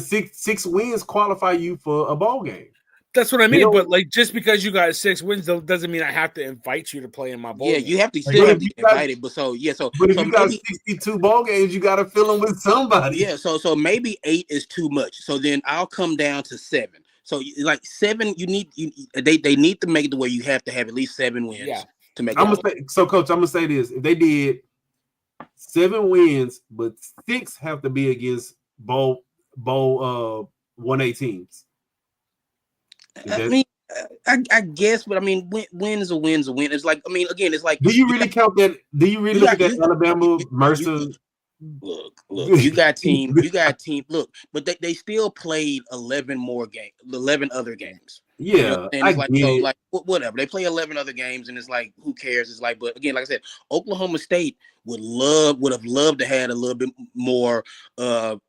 six wins qualify you for a bowl game. That's what I mean. But like, just because you got 6 wins doesn't mean I have to invite you to play in my bowl. Yeah, game. You have to still have to get invited. But if you got 62 bowl games, you got to fill them with somebody. Yeah, so maybe 8 is too much. So then I'll come down to 7. So like 7, they need to make it to where you have to have at least 7 wins to make. Coach, I'm gonna say this: if they did 7 wins, but 6 have to be against bowl 1A teams. I guess, but I mean, win is a win's a win. It's like, I mean, again, it's like. Do you really count that? Do you really look at that Alabama Mercer? Look, you got team. Look, but they still played 11 other games. Yeah, you know, and it's like whatever. They play 11 other games, and it's like, who cares? It's like, but again, like I said, Oklahoma State would have loved to have a little bit more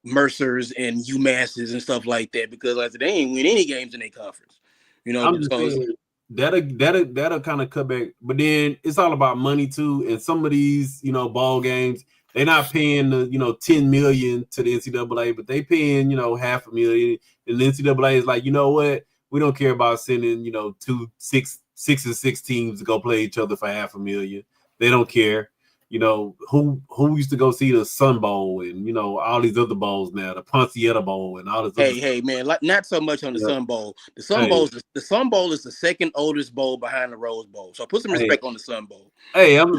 Mercers and UMasses and stuff like that, because like they ain't win any games in their conference. You know, I'm just saying, that'll kind of cut back, but then it's all about money too. And some of these, ball games, they're not paying the, $10 million to the NCAA, but they paying, $500,000. And the NCAA is like, you know what? We don't care about sending, 6 and 6 teams to go play each other for $500,000. They don't care. Who used to go see the Sun Bowl and all these other bowls now, the Pontiac Bowl and all this. Hey, man, like not so much on the Sun Bowl. The Sun Bowl is the second oldest bowl behind the Rose Bowl. So put some respect on the Sun Bowl. Hey, I'm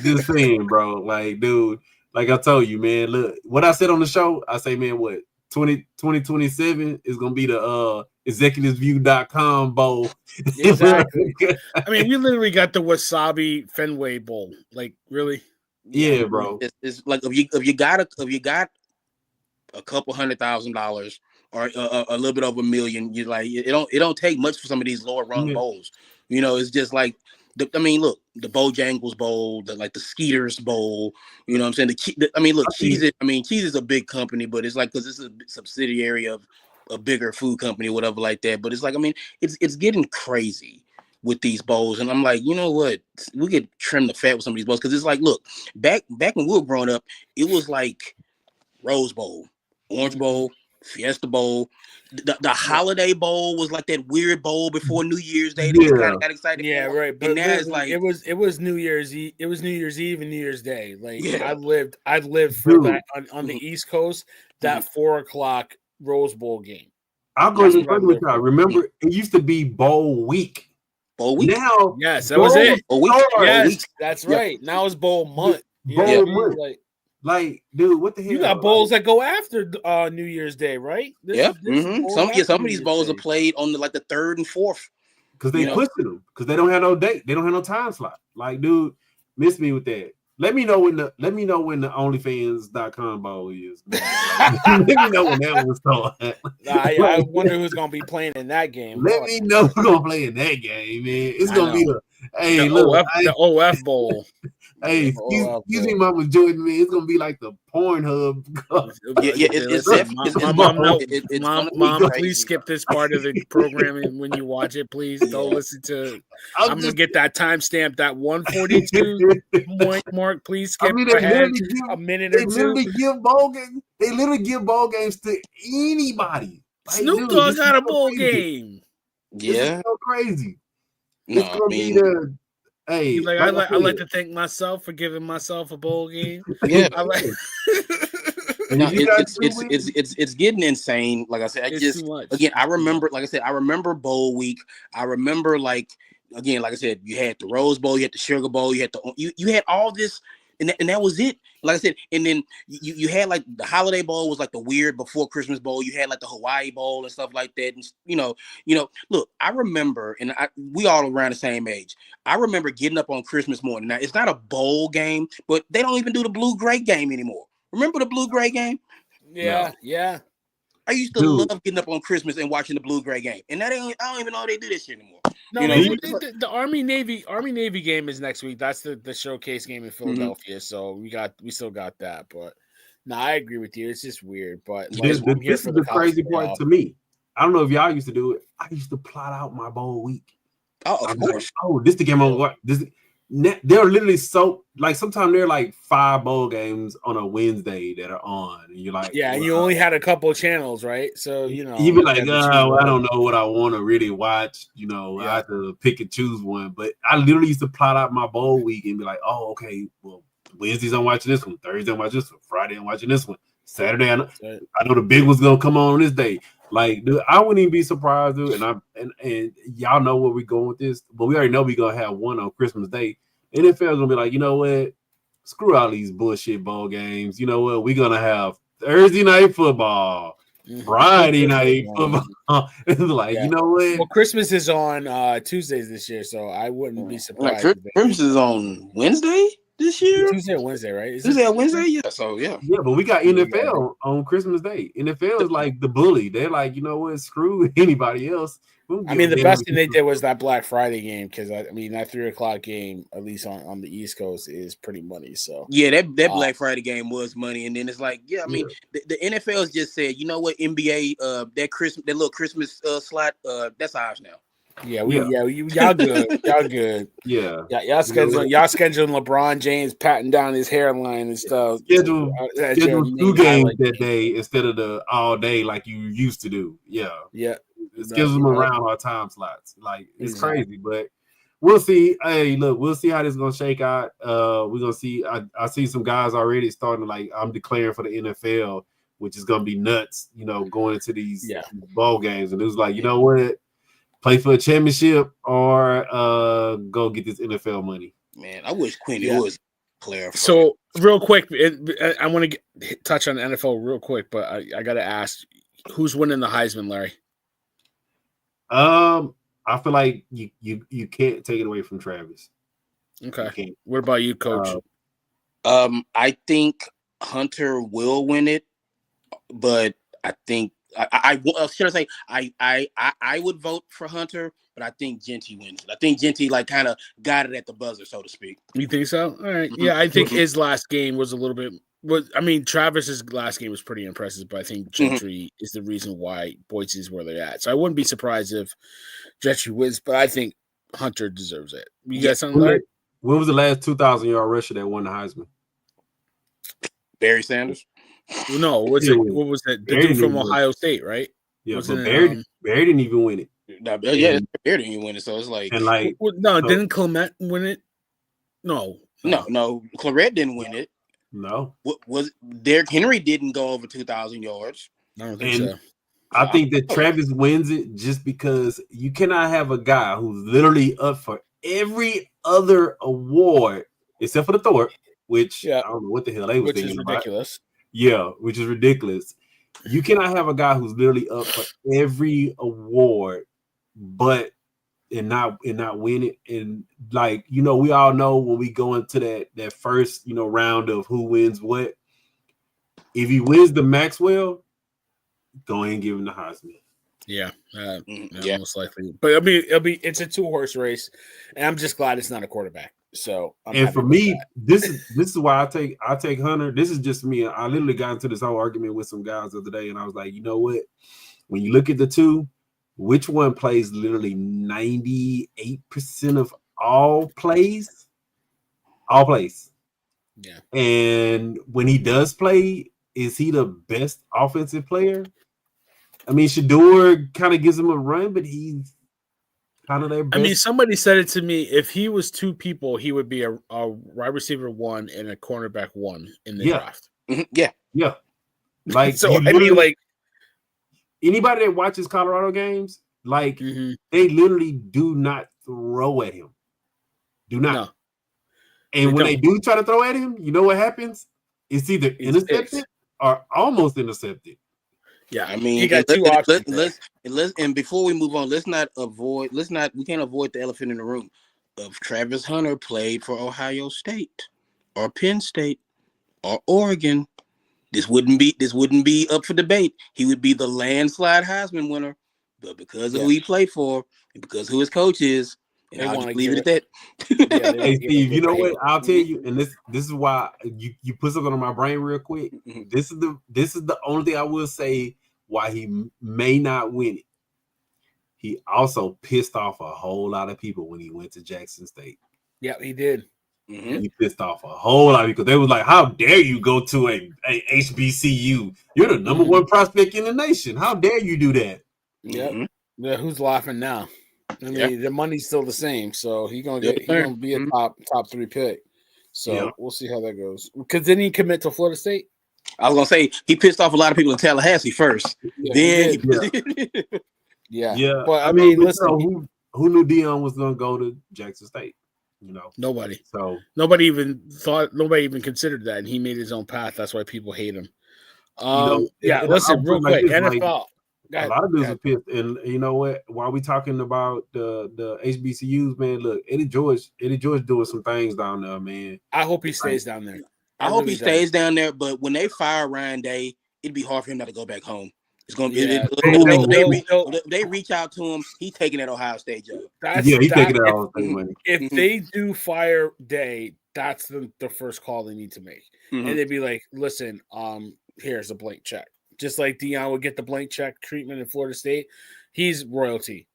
just saying, bro. Like, dude, like I told you, man. Look, what I said on the show, I say, man, what 2027 is gonna be the executivesview.com bowl. Exactly. I mean, we literally got the Wasabi Fenway Bowl. Like, really? Yeah, bro. It's like if you got a couple $100,000 or a little bit over $1 million, you like it don't take much for some of these lower rung bowls. It's just like the Bojangles Bowl, the Skeeters Bowl. You know what I'm saying? Cheese is a big company, but it's like, because it's a subsidiary of a bigger food company or whatever like that. But it's like, I mean, it's getting crazy with these bowls, and I'm like, you know what? We could trim the fat with some of these bowls, because it's like, look, back when we were growing up, it was like Rose Bowl, Orange Bowl, Fiesta Bowl. The Holiday Bowl was like that weird bowl before New Year's Day. They kind of got excited. Yeah, for. right. But and now it's like it was New Year's Eve. It was New Year's Eve and New Year's Day. Like I lived for that on the East Coast. That 4:00 Rose Bowl game. I'll go even further with y'all. Remember, it used to be bowl week. Bowl week. Now, yes, that was it. Bowl week. Yes, that's right. Now it's bowl month. Bowl month. Like, dude, what the hell? You got bowls that go after New Year's Day, right? Some of these bowls are played on the 3rd and 4th. Because they pushing them. Because they don't have no date. They don't have no time slot. Like, dude, miss me with that. Let me know when the OnlyFans.com bowl is. Let me know when that was started. I wonder who's gonna be playing in that game. Let me know who's gonna play in that game, man. It's gonna be the OF Bowl. Hey, excuse me, Mama Jordan, man. It's gonna be like the Pornhub. Mom, please skip this part of the programming when you watch it. Please don't listen to. I'm gonna get that timestamp, that 142 mark. Please skip ahead a minute or two. They literally give ball games to anybody. Snoop Dogg got a bowl game. Yeah, it's so crazy. No, it's gonna be the. Hey, I like to thank myself for giving myself a bowl game. Yeah, it's getting insane. Like I said, I remember bowl week. I remember like I said, you had the Rose Bowl, you had the Sugar Bowl, you had all this, and that was it. Like I said, and then you had like the Holiday Bowl was like the weird before Christmas Bowl. You had like the Hawaii Bowl and stuff like that. And look, I remember, and we all around the same age. I remember getting up on Christmas morning. Now it's not a bowl game, but they don't even do the blue gray game anymore. Remember the blue gray game? Yeah, yeah. I used to love getting up on Christmas and watching the blue gray game, and I don't even know they do this shit anymore. No, the Army Navy game is next week. That's the showcase game in Philadelphia. So we still got that. But no, I agree with you. It's just weird. But this is the crazy part to me. I don't know if y'all used to do it. I used to plot out my bowl week. Oh, of course. This the game on what this. They're literally so like sometimes they're like 5 bowl games on a Wednesday that are on. And you're like, and you only had a couple of channels, right? So you be like, I don't know what I want to really watch. I have to pick and choose one. But I literally used to plot out my bowl week and be like, oh, okay, well, Wednesdays I'm watching this one, Thursday I'm watching this one, Friday I'm watching this one, Saturday I know the big one's gonna come on this day. Like, dude, I wouldn't even be surprised, dude. And y'all know where we're going with this, but we already know we're gonna have one on Christmas Day. NFL's gonna be like, you know what? screw all these bullshit bowl games. You know what? We're gonna have Thursday night football, Friday night football. It's like, you know what? Well, Christmas is on Tuesdays this year, so I wouldn't be surprised. Christmas is on Wednesday this year. Tuesday or Wednesday, right? Tuesday or Wednesday, yeah. So yeah, but we got NFL on Christmas Day. NFL is like the bully. They're like, you know what? Screw anybody else. I mean, the best thing they did was that Black Friday game because that 3:00 game, at least on the East Coast, is pretty money. So yeah, that Black Friday game was money, and then it's like, yeah, I mean, the NFL's just said, you know what, NBA, that little Christmas slot, that's ours now. Y'all good, y'all good. Yeah, y'all scheduling LeBron James patting down his hairline and stuff. Schedule 2 games that day instead of the all day like you used to do. Yeah. Schedule them around our time slots. Like it's crazy, but we'll see. Hey, look, we'll see how this is gonna shake out. We're gonna see. I see some guys already starting to like. I'm declaring for the NFL, which is gonna be nuts. You know, going into these ball games, and it was like, you know what, play for a championship or go get this NFL money. Man, I wish Quinny was player. So real quick, I want to touch on the NFL real quick, but I got to ask, who's winning the Heisman, Larry? I feel like you can't take it away from Travis. Okay. What about you, Coach? I think Hunter will win it, but I think I would vote for Hunter, but I think Genty wins it. I think Genty kind of got it at the buzzer, so to speak. You think so? All right. Yeah, I think his last game was a little bit. Travis's last game was pretty impressive, but I think Gentry is the reason why Boise is where they're at. So I wouldn't be surprised if Gentry wins, but I think Hunter deserves it. You got something like? When was the last 2,000-yard rusher that won the Heisman? Barry Sanders. No, what was that? The dude from Ohio State, right? Yeah, but Barry didn't even win it. Barry didn't even win it, so it's like, didn't Clement win it? No, Claret didn't win it. No. Was Derrick Henry didn't go over 2,000 yards? I don't think so. I think that Travis wins it just because you cannot have a guy who's literally up for every other award except for the Thor, which I don't know what the hell they were thinking about. Which is ridiculous. Yeah, which is ridiculous. You cannot have a guy who's literally up for every award, and not win it. And we all know when we go into that first round of who wins what. If he wins the Maxwell, go ahead and give him the Heisman. Yeah, most likely. But it's a 2-horse race, and I'm just glad it's not a quarterback. So, for me, this is why I take Hunter. This is just me. I literally got into this whole argument with some guys the other day, and I was like, you know what? When you look at the two, which one plays literally 98% of all plays? All plays. Yeah. And when he does play, is he the best offensive player? I mean, Shador kind of gives him a run, but he's kind of their best. I mean, somebody said it to me. If he was 2 people, he would be a wide receiver 1 and a cornerback 1 in the draft. Yeah. Like, so, anybody that watches Colorado games, they literally do not throw at him. Do not. No. And when they do try to throw at him, you know what happens? It's either intercepted or almost intercepted. Yeah, I mean, you got 2 options. And before we move on, we can't avoid the elephant in the room. If Travis Hunter played for Ohio State or Penn State or Oregon, this wouldn't be up for debate. He would be the landslide Heisman winner, but because of who he played for and because who his coach is, and I'll just leave it at that. Hey Steve, you know what? I'll tell you, and this is why you put something on my brain real quick. Mm-hmm. This is the only thing I will say why he may not win it. He also pissed off a whole lot of people when he went to Jackson State. Yeah, he did. Mm-hmm. He pissed off a whole lot because they was like, "How dare you go to a HBCU? You're the number 1 prospect in the nation. How dare you do that?" Yeah. Yeah. Who's laughing now? I mean, the money's still the same, so he's gonna be a top 3 pick. So we'll see how that goes. Because didn't he commit to Florida State? I was gonna say he pissed off a lot of people in Tallahassee first. Yeah, yeah. But I mean, listen, who knew Deion was gonna go to Jackson State? Nobody even considered that, and he made his own path. That's why people hate him. Listen, real quick, NFL. A lot of dudes are pissed, and you know what? While we talking about the HBCUs, man, look, Eddie George doing some things down there, man. I hope he stays down there. I hope he stays down there, but when they fire Ryan Day, it'd be hard for him not to go back home. It's gonna be they reach out to him. He's taking that Ohio State job. He's taking that Ohio State money. If they do fire Day, that's the first call they need to make, and they'd be like, "Listen, here's a blank check." Just like Deion would get the blank check treatment in Florida State, he's royalty.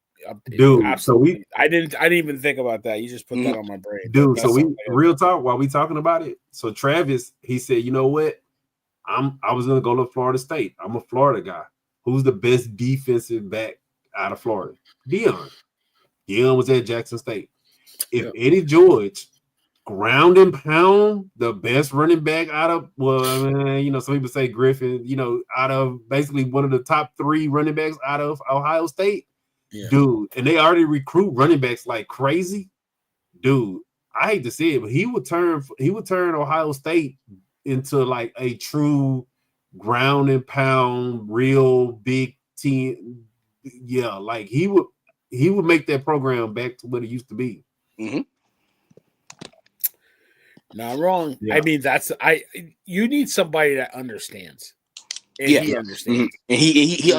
Dude, absolutely. So I didn't even think about that. You just put that on my brain, dude. So we real talk while we talking about it. So Travis, he said, "You know what? I was gonna go to Florida State. I'm a Florida guy. Who's the best defensive back out of Florida? Deion. Deion was at Jackson State. If Eddie George ground and pound the best running back out of, some people say Griffin, out of basically one of the top 3 running backs out of Ohio State, dude, and they already recruit running backs like crazy, dude. I hate to say it, but he would turn Ohio State into like a true ground and pound, real big team. Yeah, like he would make that program back to what it used to be. Mm-hmm. Not wrong. Yeah. I mean, you need somebody that understands. And he understands. Mm-hmm. And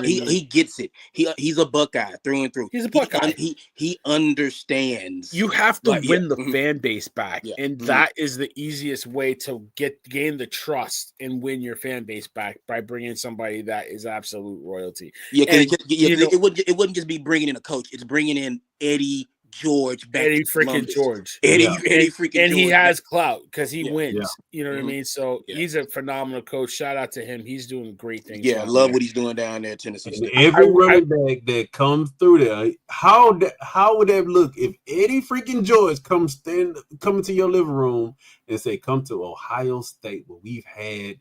he gets it. He's a Buckeye through and through. He's a Buckeye. He understands. You have to win the fan base back, and that is the easiest way to gain the trust and win your fan base back by bringing somebody that is absolute royalty. It wouldn't just be bringing in a coach; it's bringing in Eddie George, Eddie freaking George, Eddie freaking, and George. he has clout because he wins. Yeah. You know what I mean? So he's a phenomenal coach. Shout out to him. He's doing great things. Yeah, I love what he's doing down there, Tennessee State. Every running back that comes through there, how would that look if Eddie freaking George come into your living room and say, "Come to Ohio State, where we've had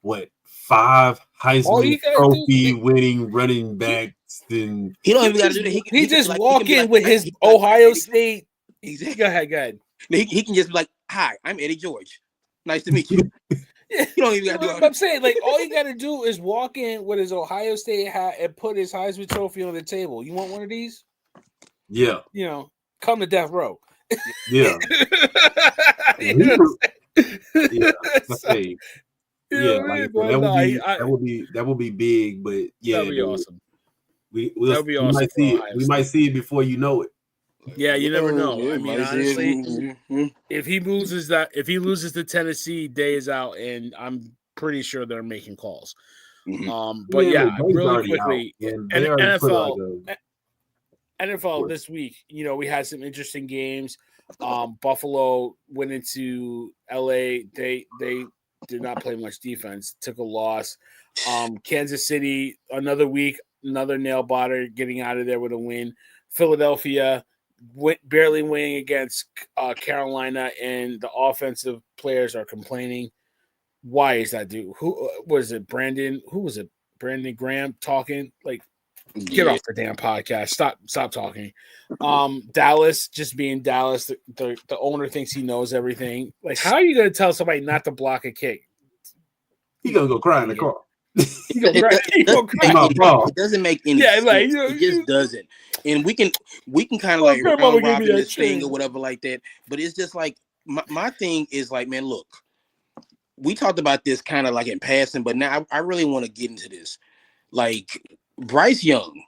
5 Heisman Trophy winning running backs." Then he don't even got to do that. He just walk in with his Ohio State. Exactly. Go ahead. He can just be like, "Hi, I'm Eddie George. Nice to meet you." You don't even got to do it. I'm saying, like, all you got to do is walk in with his Ohio State hat and put his Heisman Trophy on the table. You want one of these? Yeah. Come to death row. Yeah. That would be big, but that'd be awesome. We might see it before you know it. Yeah, you never know. I mean, honestly, if he loses to Tennessee, Day is out, and I'm pretty sure they're making calls. But really quickly, NFL this week, we had some interesting games. Buffalo went into LA. They did not play much defense, took a loss. Kansas City, another week, another nail biter, getting out of there with a win. Philadelphia barely winning against Carolina, and the offensive players are complaining. Why is that, dude? Who was it? Brandon? Who was it? Brandon Graham talking? Like, get off the damn podcast. Stop talking. Dallas just being Dallas. The owner thinks he knows everything. Like, how are you going to tell somebody not to block a kick? He's going to go cry in the car. It doesn't make any sense. It just doesn't. And we can kind of like round this thing or whatever like that. But it's just like my thing is like, man, look, we talked about this kind of like in passing, but now I really want to get into this. Like, Bryce Young,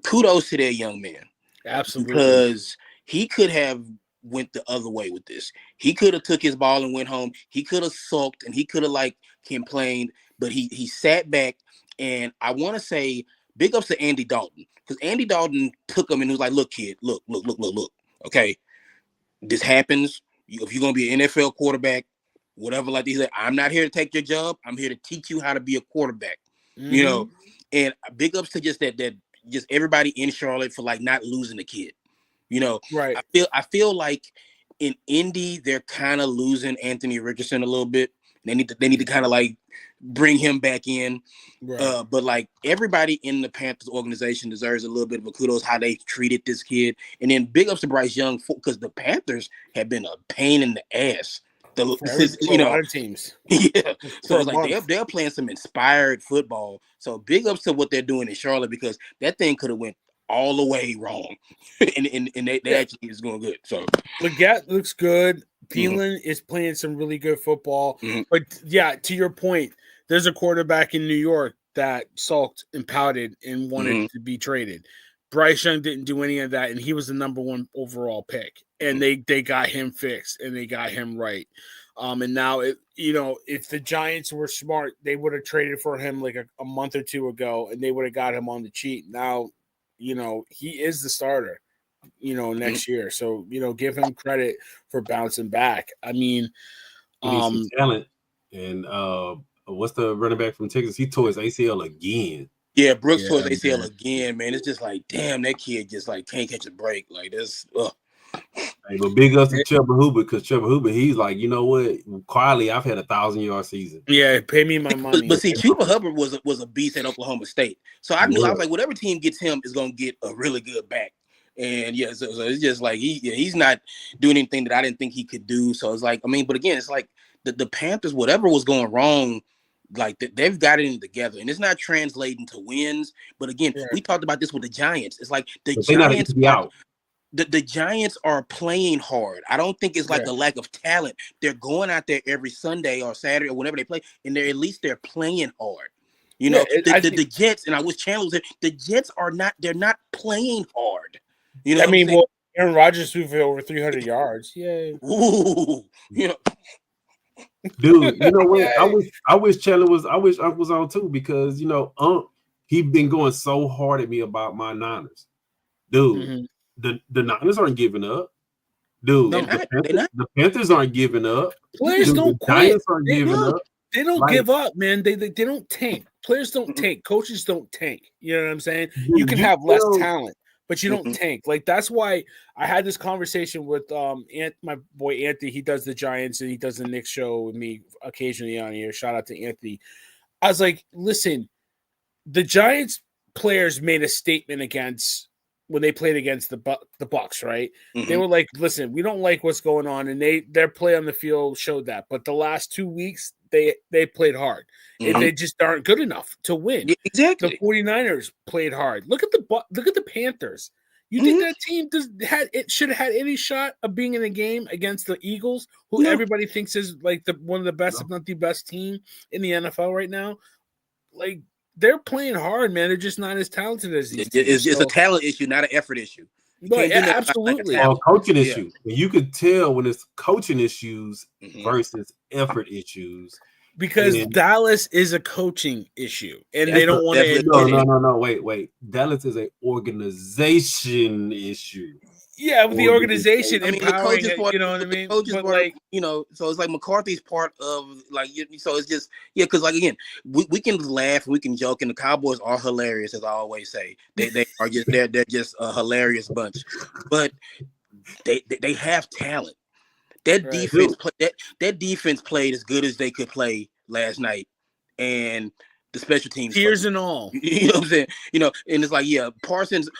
kudos to that young man. Absolutely. Because he could have went the other way with this. He could have took his ball and went home. He could have sulked and he could have like complained, but he sat back. And I want to say big ups to Andy Dalton, because Andy Dalton took him and was like, "Look, kid, look. Okay, this happens. If you're gonna be an NFL quarterback, whatever like this, I'm not here to take your job. I'm here to teach you how to be a quarterback." Mm-hmm. And big ups to just that just everybody in Charlotte for like not losing the kid. Right. I feel like in Indy they're kind of losing Anthony Richardson a little bit. They need to kind of like bring him back in. Right. But like everybody in the Panthers organization deserves a little bit of a kudos how they treated this kid. And then big ups to Bryce Young because the Panthers have been a pain in the ass. For a lot of teams. Yeah. So it's like they're playing some inspired football. So big ups to what they're doing in Charlotte because that thing could have went all the way wrong. and they actually is going good. So Leggett looks good. Thielen is playing some really good football. But yeah, to your point, there's a quarterback in New York that sulked and pouted and wanted to be traded. Bryce Young didn't do any of that, and he was the number 1 overall pick. And they got him fixed and they got him right. And now, if the Giants were smart, they would have traded for him like a month or two ago, and they would have got him on the cheap. Now, he is the starter, next year. So, give him credit for bouncing back. I mean, talent. And what's the running back from Texas? He tore his ACL again. Yeah, Brooks tore his ACL again, man. It's just like, damn, that kid just like can't catch a break. Like this. Hey, but big ups to Chuba Hubbard because Chuba Hubbard, he's like, you know what? Quietly, I've had 1,000-yard season. Yeah, pay me my money. But see, Chuba Hubbard was a beast at Oklahoma State, so I knew I was like, whatever team gets him is gonna get a really good back. And yeah, so it's just like he's not doing anything that I didn't think he could do. So it's like, I mean, but again, it's like the Panthers, whatever was going wrong, like they've got it together, and it's not translating to wins. But again, we talked about this with the Giants. It's like the Giants out. The Giants are playing hard. I don't think it's like a lack of talent. They're going out there every Sunday or Saturday or whenever they play, and they're playing hard. The Jets, and I wish Chandler was there. The Jets they're not playing hard. I mean, Aaron Rodgers threw for over 300 yards. Yay. Ooh, Dude, you know what? I wish Chandler was. I wish Unc was on too because he been going so hard at me about my Niners, dude. The Niners aren't giving up, dude. The Panthers aren't giving up. Players don't quit. Giants aren't giving up. They don't give up, man. They don't tank. Players don't tank. Coaches don't tank. You know what I'm saying? You can have less talent, but you don't tank. Like that's why I had this conversation with my boy Anthony. He does the Giants and he does the Knicks show with me occasionally on here. Shout out to Anthony. I was like, listen, the Giants players made a statement when they played against the Bucs, right? They were like, listen, we don't like what's going on, and their play on the field showed that. But the last 2 weeks, they played hard, and they just aren't good enough to win. Yeah, exactly. The 49ers played hard. Look at the Panthers. You think that team should have had any shot of being in a game against the Eagles, who everybody thinks is like one of the best, if not the best team in the NFL right now? Like, they're playing hard, man. They're just not as talented as these teams. It's a talent issue, not an effort issue. Absolutely. Or a coaching issue. You could tell when it's coaching issues versus effort issues. Because Dallas is a coaching issue, and they don't want to admit it. No. Wait. Dallas is an organization issue. Yeah, with the organization empowering it, you know what I mean? But like, so it's like McCarthy's part of like, so it's just, because like, again, we can laugh, we can joke, and the Cowboys are hilarious, as I always say. They are just, they're just a hilarious bunch, but they have talent. That defense played as good as they could play last night, and the special teams, tears and all. You know what I'm saying? And it's like, Parsons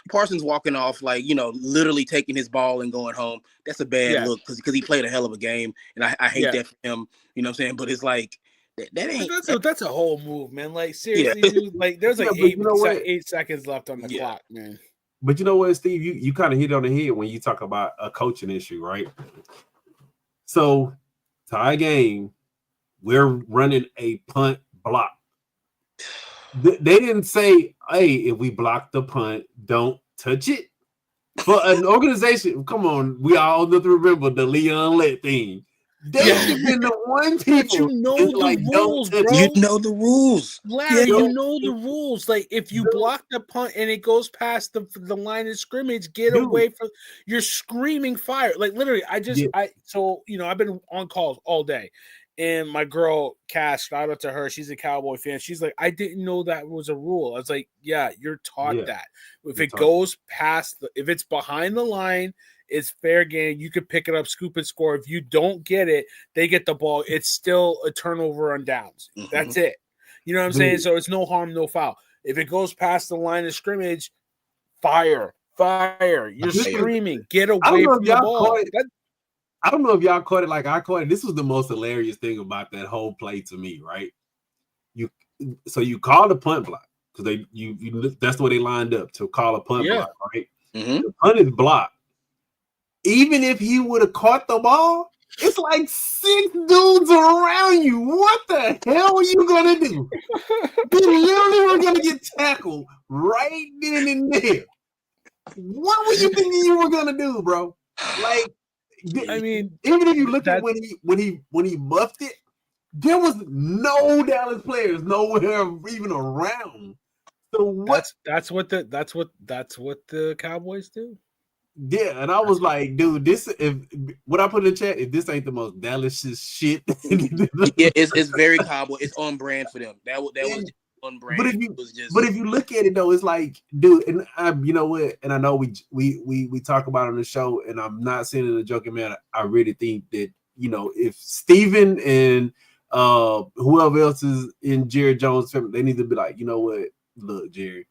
walking off, like, literally taking his ball and going home. That's a bad look because he played a hell of a game, and I hate that for him. You know what I'm saying? But it's like that ain't. That's a whole move, man. Like seriously, dude, like there's like 8 seconds left on the clock, man. But you know what, Steve? You kind of hit on the head when you talk about a coaching issue, right? So, tie game, we're running a punt block. They didn't say, hey, if we block the punt, don't touch it. For an organization, come on, we all have to remember the Leon Lett thing. They should have been the one people. You know the rules, bro. You know the rules. Larry, you know the rules. Like, if you block the punt and it goes past the line of scrimmage, get away from. You're screaming fire. Like, literally, I've been on calls all day. And my girl, Cass, shout out to her. She's a Cowboy fan. She's like, I didn't know that was a rule. I was like, yeah, you're taught that. If it goes past, if it's behind the line It's fair game. You could pick it up, scoop and score. If you don't get it, they get the ball. It's still a turnover on downs. Mhm. That's it. You know what I'm saying? So it's no harm, no foul. If it goes past the line of scrimmage, fire. You're screaming. Get away from the ball. I don't know if y'all caught it like I caught it. This was the most hilarious thing about that whole play to me, right? You call the punt block because that's the way they lined up to call a punt block, right? Mm-hmm. The punt is blocked. Even if he would have caught the ball, it's like 6 dudes around you. What the hell are you gonna do? You literally were gonna get tackled right then and there. What were you thinking you were gonna do, bro? Like, I mean, even if you look at when he muffed it, there was no Dallas players nowhere even around. So what? That's what the Cowboys do. Yeah, and I was like, dude, what I put in the chat, if this ain't the most Dallas shit. Yeah, it's very Cowboy. It's on brand for them. That was on brand. But if you look at it though, it's like, dude, and you know what? And I know we talk about it on the show, and I'm not saying it in a joking manner. I really think that, you know, if Steven and whoever else is in Jerry Jones' family, they need to be like, you know what? Look, Jerry,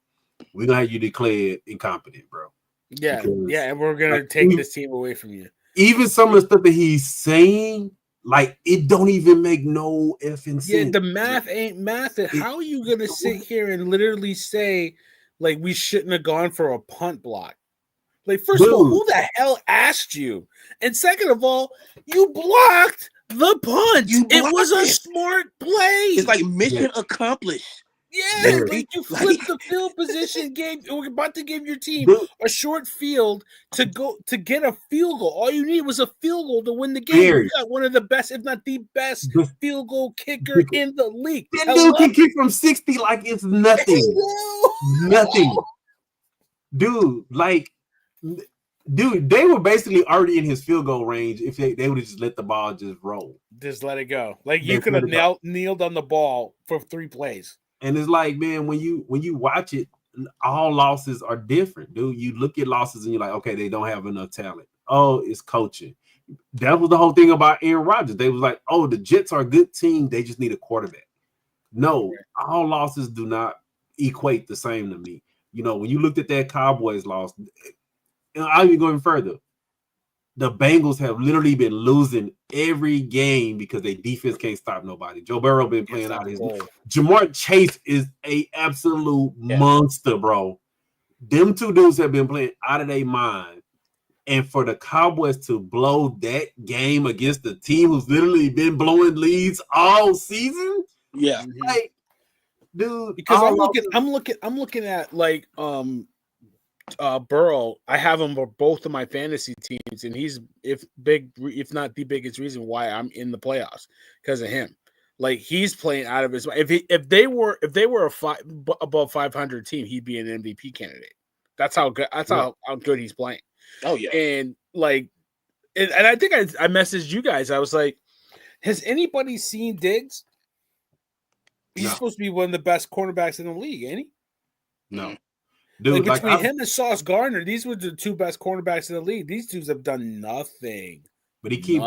we're gonna have you declared incompetent, bro. Yeah, and we're gonna take this team away from you. Even some of the stuff that he's saying, like, it don't even make no effing sense. Yeah, the math ain't math. How are you gonna sit here and literally say, like, we shouldn't have gone for a punt block? Like, first of all, who the hell asked you? And second of all, you blocked the punt. It was a smart play. It's like mission accomplished. Yeah, like you flipped the field position, we're about to give your team a short field to get a field goal. All you need was a field goal to win the game. You got one of the best, if not the best, field goal kicker in the league. That dude can kick from 60 like it's nothing. Nothing. Dude, they were basically already in his field goal range if they would have just let the ball just roll. Just let it go. Like, you could have kneeled on the ball for 3 plays. And it's like, man, when you watch it, all losses are different, dude. You look at losses and you're like, okay, they don't have enough talent. Oh, it's coaching. That was the whole thing about Aaron Rodgers. They was like, oh, the Jets are a good team. They just need a quarterback. No, all losses do not equate the same to me. You know, when you looked at that Cowboys loss, I'll even go even further. The Bengals have literally been losing every game because their defense can't stop nobody. Joe Burrow been playing out his. Jamar Chase is a absolute monster, bro. Them 2 dudes have been playing out of their mind, and for the Cowboys to blow that game against the team who's literally been blowing leads all season, like, dude. Because I'm looking at like Burrow. I have him for both of my fantasy teams, and he's if not the biggest reason why I'm in the playoffs because of him. Like, he's playing out of his mind. If they were above 500 team, he'd be an MVP candidate. That's how good. That's how good he's playing. Oh yeah, and like, and I think I messaged you guys. I was like, has anybody seen Diggs? He's supposed to be one of the best cornerbacks in the league, ain't he? No. Dude, like, between him and Sauce Gardner, these were the 2 best cornerbacks in the league. These dudes have done nothing. But he keeps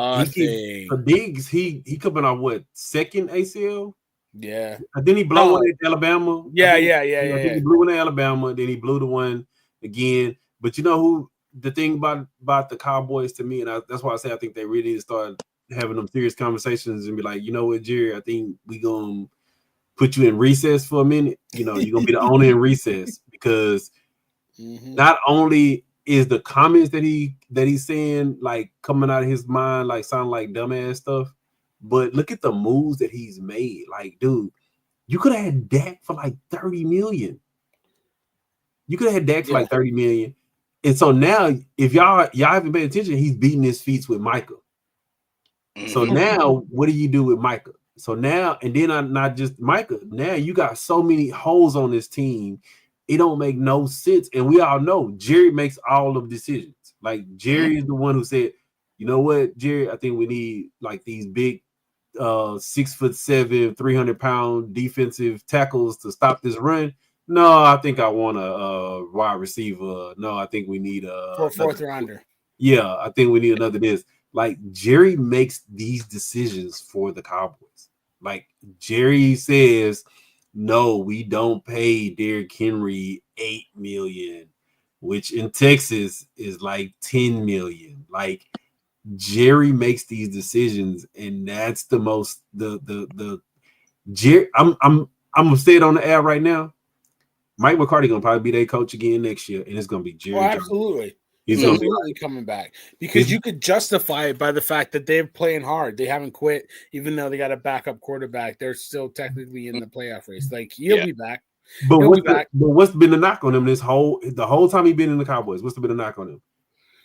for Diggs, he coming off what, 2nd ACL? Yeah. And then he blew one at Alabama. Yeah. He blew one at Alabama, then he blew the one again. But you know who the thing about the Cowboys to me, and that's why I say I think they really need to start having them serious conversations and be like, you know what, Jerry, I think we gonna put you in recess for a minute. You know, you're gonna be the owner in recess because not only is the comments that he's saying like coming out of his mind like sound like dumbass stuff, but look at the moves that he's made. Like, dude, you could have had Dak for like 30 million. You could have had Dak for like 30 million. And so now, if y'all haven't paid attention, he's beating his feet with Micah. So now, what do you do with Micah? So now, and then not just Micah. Now you got so many holes on this team. It don't make no sense. And we all know Jerry makes all of decisions. Like, Jerry is the one who said, you know what, Jerry, I think we need like these big 6'7", 300-pound defensive tackles to stop this run. No, I think I want a wide receiver. No, I think we need a fourth rounder. Yeah, I think we need another this. Like Jerry makes these decisions for the Cowboys. Like Jerry says, no, we don't pay Derrick Henry $8 million, which in Texas is like $10 million. Like Jerry makes these decisions, and that's the most the Jerry. I'm gonna say it on the air right now. Mike McCarthy gonna probably be their coach again next year, and it's gonna be Jerry. Absolutely. He's absolutely coming back because you could justify it by the fact that they're playing hard. They haven't quit, even though they got a backup quarterback. They're still technically in the playoff race. Like he'll be back. But what's been the knock on him the whole time he's been in the Cowboys? What's been the knock on him?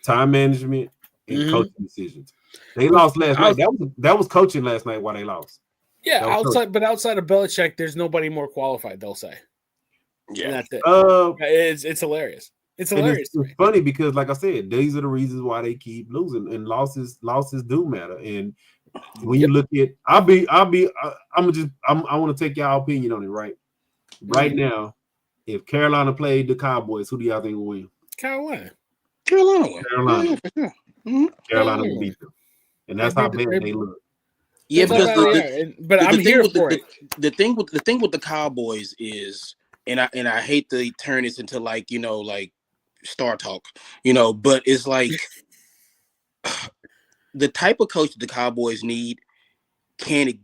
Time management and coaching decisions. They lost last night. That was coaching last night why they lost. Yeah, outside of Belichick, there's nobody more qualified, they'll say. Yeah, and that's it. It's hilarious. It's hilarious. It's funny because, like I said, these are the reasons why they keep losing, and losses do matter. And when you look at, I want to take y'all opinion on it, right? Right now, if Carolina played the Cowboys, who do y'all think will win? Carolina. Carolina will beat them, and that's how bad they look. Yeah, because I'm here for it. The thing with the Cowboys is, and I hate to turn this into like Star Talk, but it's like the type of coach the Cowboys need can't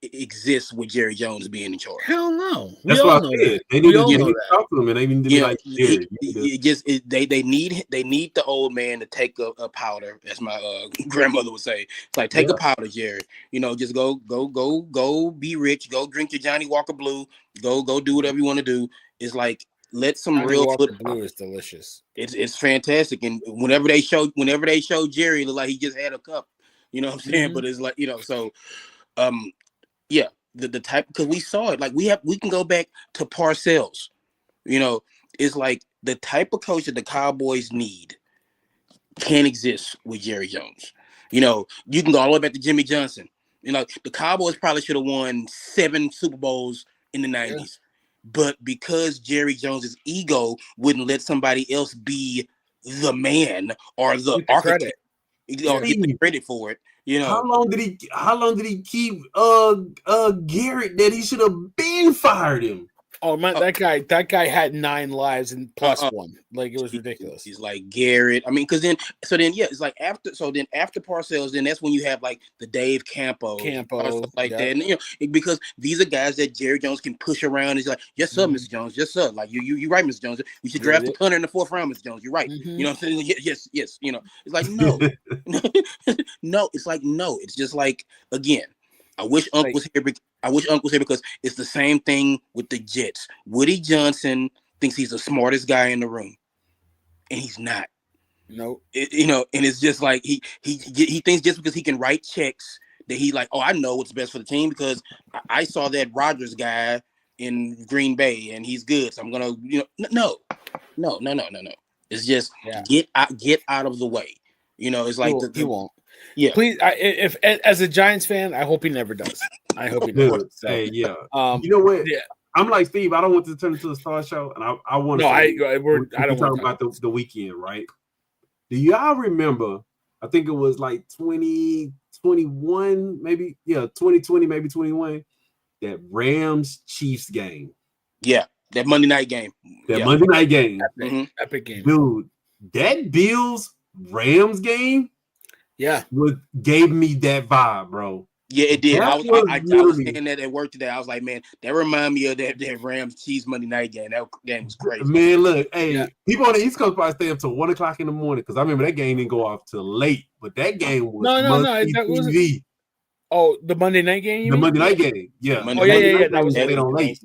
exist with Jerry Jones being in charge. Hell no. That's what I said. They need to talk to him, and they need to be like Jerry. They need the old man to take a powder, as my grandmother would say. It's like take a powder, Jerry. Just go be rich. Go drink your Johnny Walker Blue. Go do whatever you want to do. It's like let some Johnny real Walker Blue is delicious. It's fantastic, and whenever they show Jerry, it look like he just had a cup. You know what I'm saying? Mm-hmm. But it's like so. The type, because we saw it, like we can go back to Parcells. It's like the type of coach that the Cowboys need can't exist with Jerry Jones. You can go all the way back to Jimmy Johnson. The Cowboys probably should have won 7 Super Bowls in the 90s, but because Jerry Jones's ego wouldn't let somebody else be the man or the architect, get the credit for it. How long did he keep Garrett that he should have been fired him? Oh man, that guy had 9 lives and plus 1. Like it was ridiculous. He's like Garrett. I mean, it's like after Parcells, then that's when you have like the Dave Campo stuff like that. And because these are guys that Jerry Jones can push around. He's like, yes sir, Mr. Jones, yes sir. Like you right, Mr. Jones. We should draft a punter in the 4th round, Mr. Jones. You're right. You know what I'm saying? Yes. It's like no, no. It's like no. It's just like again. I wish Unc was here. Because it's the same thing with the Jets. Woody Johnson thinks he's the smartest guy in the room, and he's not. No, and it's just like he thinks just because he can write checks that he like, oh, I know what's best for the team because I saw that Rodgers guy in Green Bay and he's good, so I'm gonna, no. It's just get out of the way. It's like he won't. Yeah, please. If as a Giants fan, I hope he never does. I hope he never does. So, hey, yeah. You know what? Yeah. I'm like Steve. I don't want to turn into a star show, and I want to. No, I don't want to talk about the weekend, right? Do y'all remember? I think it was like 2021, maybe 2020, maybe 21. That Rams Chiefs game. Yeah, that Monday night game. Monday night game. Epic game, dude. That Bills Rams game. Yeah, gave me that vibe, bro. Yeah, it did. I was saying that at work today. I was like, man, that reminded me of that Rams Chiefs Monday night game. That game was crazy. Man, look, people on the East Coast probably stay up till 1:00 in the morning because I remember that game didn't go off till late. But that game was that wasn't. Oh, the Monday night game. Monday night game. Yeah. That was late on late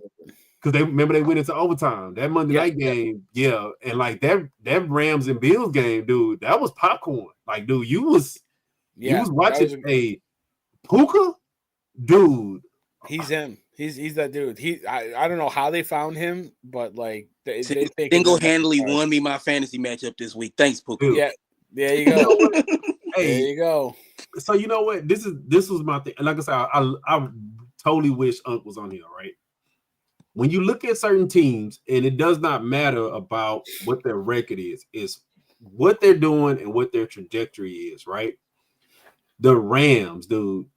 because they went into overtime. That Monday night game, and like that Rams and Bills game, dude, that was popcorn. Like, dude, you was watching Puka, dude. He's him. He's that dude. I don't know how they found him, but like they single-handedly won me my fantasy matchup this week. Thanks, Puka. Yeah, there you go. There you go. So you know what? This was my thing. Like I said, I totally wish Unc was on here, right? When you look at certain teams, and it does not matter about what their record is what they're doing and what their trajectory is, right? The Rams, dude.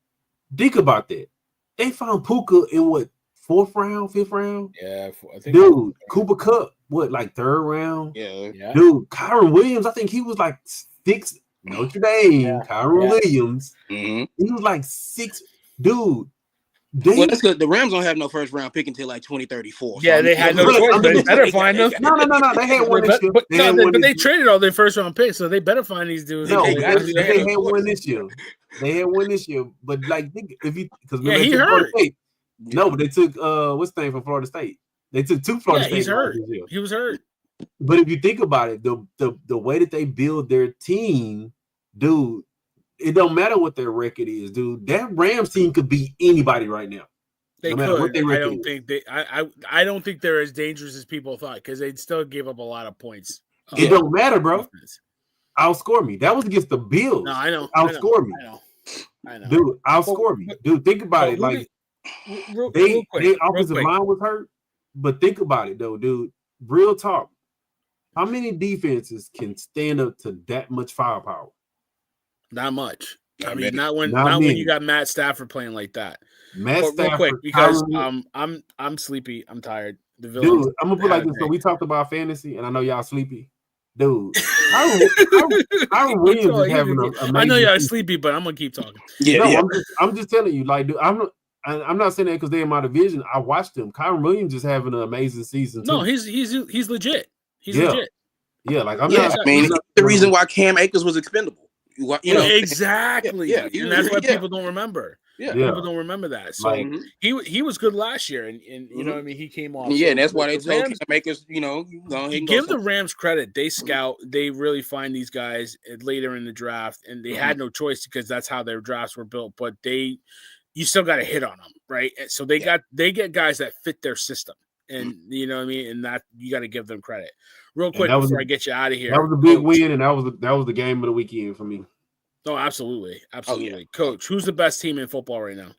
Think about that. They found Puka in what, 4th round, 5th round? Yeah, I think. Dude, Cooper Kupp, what, like 3rd round? Yeah. Dude, Kyron Williams, I think he was like 6th. Notre Dame, Yeah. Kyron Williams. Mm-hmm. He was like 6th. Dude. Well, that's good. The Rams don't have no 1st round pick until like 2034. Yeah, they had no choice. They better find them. No. They had one this year. But they traded all their 1st round picks, so they better find these dudes. No, They they had one this year. They had one this year, but like if you because he hurt. No, but they took what's the name from Florida State? They took 2 Florida State. He's hurt. He was hurt. But if you think about it, the way that they build their team, dude, it don't matter what their record is, dude. That Rams team could beat anybody right now. They no could. I don't think they're as dangerous as people thought because they still gave up a lot of points. It don't matter, bro. Outscore me. That was against the Bills. No, I know. Outscore me. I know. Dude, outscore me. Dude, think about it. Like their offensive line was hurt, but think about it though, dude. Real talk. How many defenses can stand up to that much firepower? Not much. I mean, not when you got Matt Stafford playing like that. Stafford, real quick, because I'm sleepy. I'm tired. Dude, I'm gonna put like this. So we talked about fantasy, and I know y'all sleepy. Dude, Kyron Williams is having an amazing. I know y'all sleepy, but I'm gonna keep talking. I'm just telling you, like, dude, I'm not saying that because they're in my division. I watched him. Kyron Williams is having an amazing season. No, he's legit. He's legit. Yeah, like I'm not. I mean, the reason why Cam Akers was expendable. You know exactly. And that's why people don't remember. People don't remember that. So like, he was good last year, and you know what I mean. He came off. Yeah, and that's why they told Cam Akers, give the Rams credit. They scout. They really find these guys later in the draft, and they had no choice because that's how their drafts were built. But you still got to hit on them, right? So they get guys that fit their system, and you know what I mean. And that you got to give them credit. Real quick before I get you out of here. That was a big win, and that was the game of the weekend for me. Oh, absolutely. Coach, who's the best team in football right now?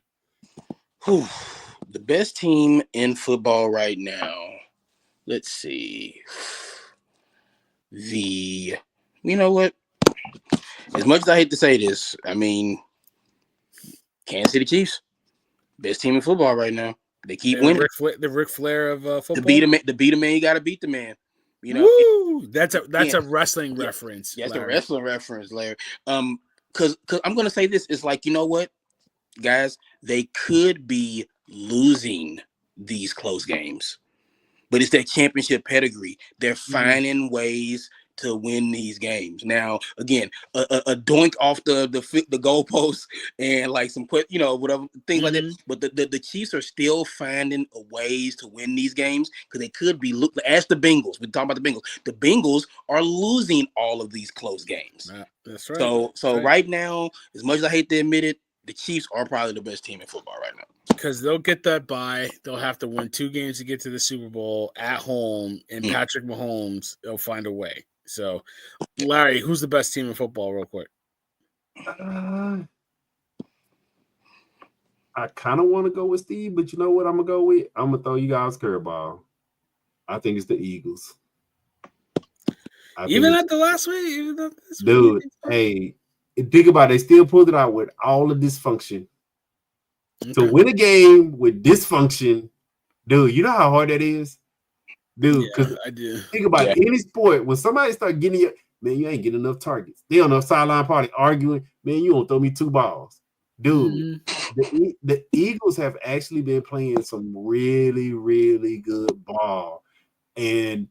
The best team in football right now. Let's see. You know what? As much as I hate to say this, I mean, Kansas City Chiefs, best team in football right now. They keep winning. The Ric Flair of football. To beat a man, you got to beat the man. You know, woo! That's a wrestling reference. That's a wrestling reference, Larry. Because I'm gonna say this, it's like, you know what, guys, they could be losing these close games, but it's that championship pedigree. They're finding ways to win these games. Now, again, a doink off the goalpost and like some whatever things like that. But the Chiefs are still finding ways to win these games because they could be. Ask the Bengals. We're talking about the Bengals. The Bengals are losing all of these close games. That's right. So right now, as much as I hate to admit it, the Chiefs are probably the best team in football right now. Because they'll get that bye. They'll have to win 2 games to get to the Super Bowl at home, and Patrick Mahomes, they'll find a way. So, Larry, who's the best team in football, real quick? I kind of want to go with Steve, but you know what I'm going to go with? I'm going to throw you guys a curveball. I think it's the Eagles. Even at the last week? Dude, hey, think about it. They still pulled it out with all the dysfunction. Okay. To win a game with dysfunction, dude, you know how hard that is? Dude, because I do. Think about it. Any sport, when somebody start getting you, man, you ain't getting enough targets. They on the sideline party arguing, man, you won't throw me 2 balls. Dude, the Eagles have actually been playing some really, really good ball. And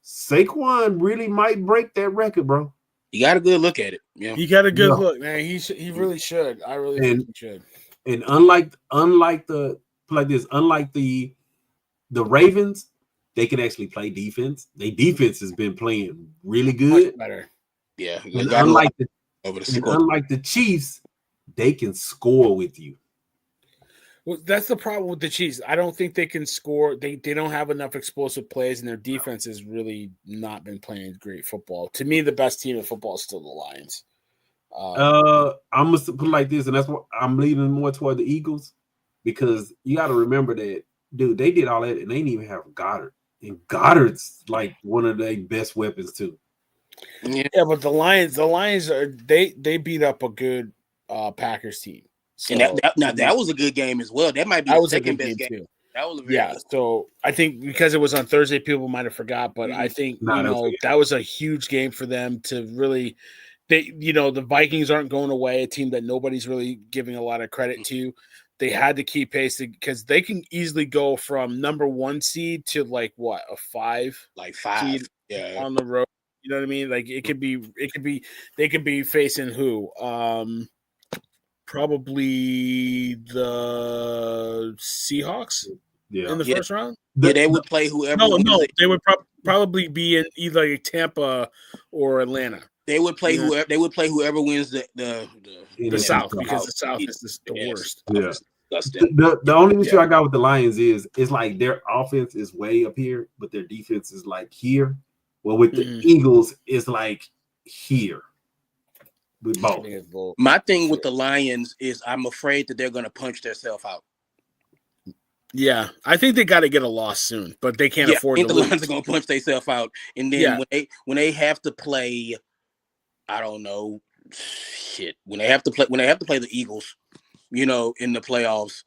Saquon really might break that record, bro. You got a good look at it. Yeah. He got a good look, man. He really should. I really think he should. And unlike the Ravens, they can actually play defense. Their defense has been playing really good. Much better. Yeah. And unlike the Chiefs, they can score with you. Well, that's the problem with the Chiefs. I don't think they can score. They don't have enough explosive plays, and their defense has really not been playing great football. To me, the best team in football is still the Lions. I'm gonna put it like this, and that's what I'm leaning more toward the Eagles, because you got to remember that, dude, they did all that and they didn't even have Goddard, and Goddard's like one of their best weapons too. Yeah, but the Lions are they beat up a good Packers team. So, And that was a good game as well. That might be that the was a second good best game. too. That was a very Yeah, good. so I think because it was on Thursday, people might have forgot, but I think that was a huge game for them to really. The Vikings aren't going away, a team that nobody's really giving a lot of credit to. They had to keep pace because they can easily go from number 1 seed to a 5, seed on the road. You know what I mean? Like they could be facing who? Probably the Seahawks in the first round. They would play whoever. No, they would probably be in either Tampa or Atlanta. They would play whoever. They would play whoever wins the South because the South is the worst. Yeah. The only issue I got with the Lions is it's like their offense is way up here, but their defense is like here. Well, with the Eagles, it's like here. With both. My thing with the Lions is I'm afraid that they're going to punch themselves out. Yeah, I think they got to get a loss soon, but they can't afford to the lose. Lions are going to punch themselves out, and then when they have to play, I don't know, shit. When they have to play the Eagles, in the playoffs,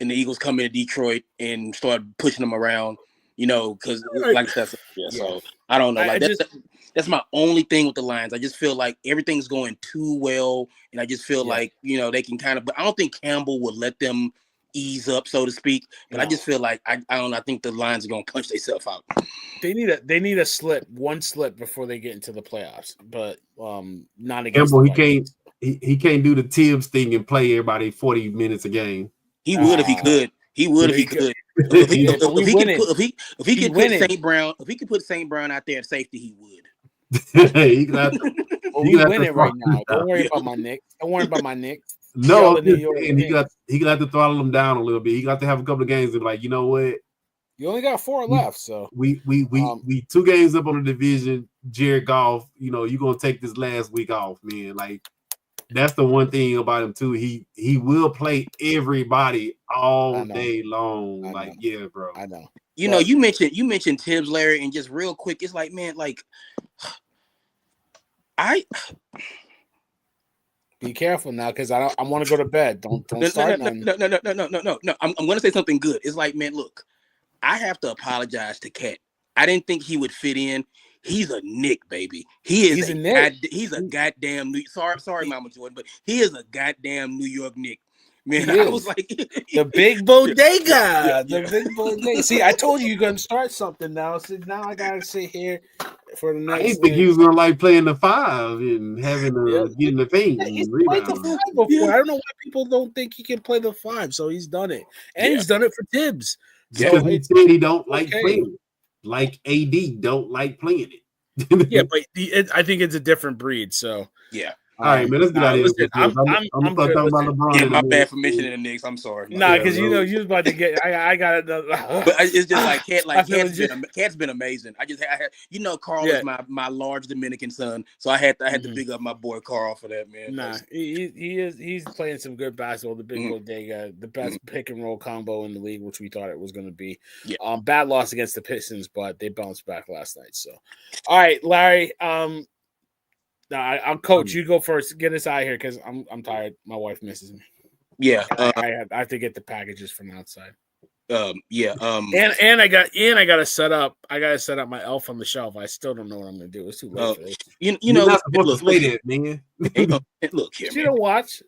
and the Eagles come into Detroit and start pushing them around, because like that's So I don't know, that's my only thing with the Lions. I just feel like everything's going too well, and I just feel like they can kind of. But I don't think Campbell would let them ease up, so to speak. But I just feel like I don't know. I think the Lions are going to punch themselves out. They need one slip before they get into the playoffs. But not against Campbell. He can't do the Tibbs thing and play everybody 40 minutes a game. He would if he could. He would if he could. If he could put St. Brown, if he could put St. Brown out there at safety, he would. We winning right now. Don't worry about my Knicks. Don't worry about my Knicks. No, and he got to throttle them down a little bit. He got to have a couple of games and be like, you know what? You only got 4 left, so we 2 games up on the division. Jared Goff, you're gonna take this last week off, man. Like that's the one thing about him too. He will play everybody all day long. Like, yeah, bro. I know. You mentioned Tibbs, Larry, and just real quick, it's like, man, like be careful now because I want to go to bed. Don't start. No. I'm going to say something good. It's like, man, look, I have to apologize to Cat. I didn't think he would fit in. He's a Nick, baby. He's a Nick. He's a goddamn New. Sorry, Mama Jordan, but he is a goddamn New York Nick. Man, I was like the big bodega. The big bodega. See, I told you you're gonna start something now. So now I gotta sit here for the next. I didn't think he was gonna like playing the 5 and having getting the thing. He's played the 5 before. I don't know why people don't think he can play the 5. So he's done it, and he's done it for Tibbs. Because he said he don't like playing it. Like AD don't like playing it. Yeah, but I think it's a different breed. So yeah. All right, man. Let's get out of here. I'm talking about LeBron. Yeah, my bad for mentioning the Knicks. I'm sorry. Nah, because you was about to get. I got it. But it's just like Cat's been amazing. I had Carl is my large Dominican son, so I had to big up my boy Carl for that, man. Nah, he's playing some good basketball. The big bodega, the best pick and roll combo in the league, which we thought it was going to be. Yeah. Bad loss against the Pistons, but they bounced back last night. So, all right, Larry. I'll coach. You go first. Get us out of here because I'm tired. My wife misses me. Yeah, I have to get the packages from outside. And I got to set up. I got to set up my elf on the shelf. I still don't know what I'm gonna do. It's too late for this. You're not supposed to say that, man. Look here, she don't watch.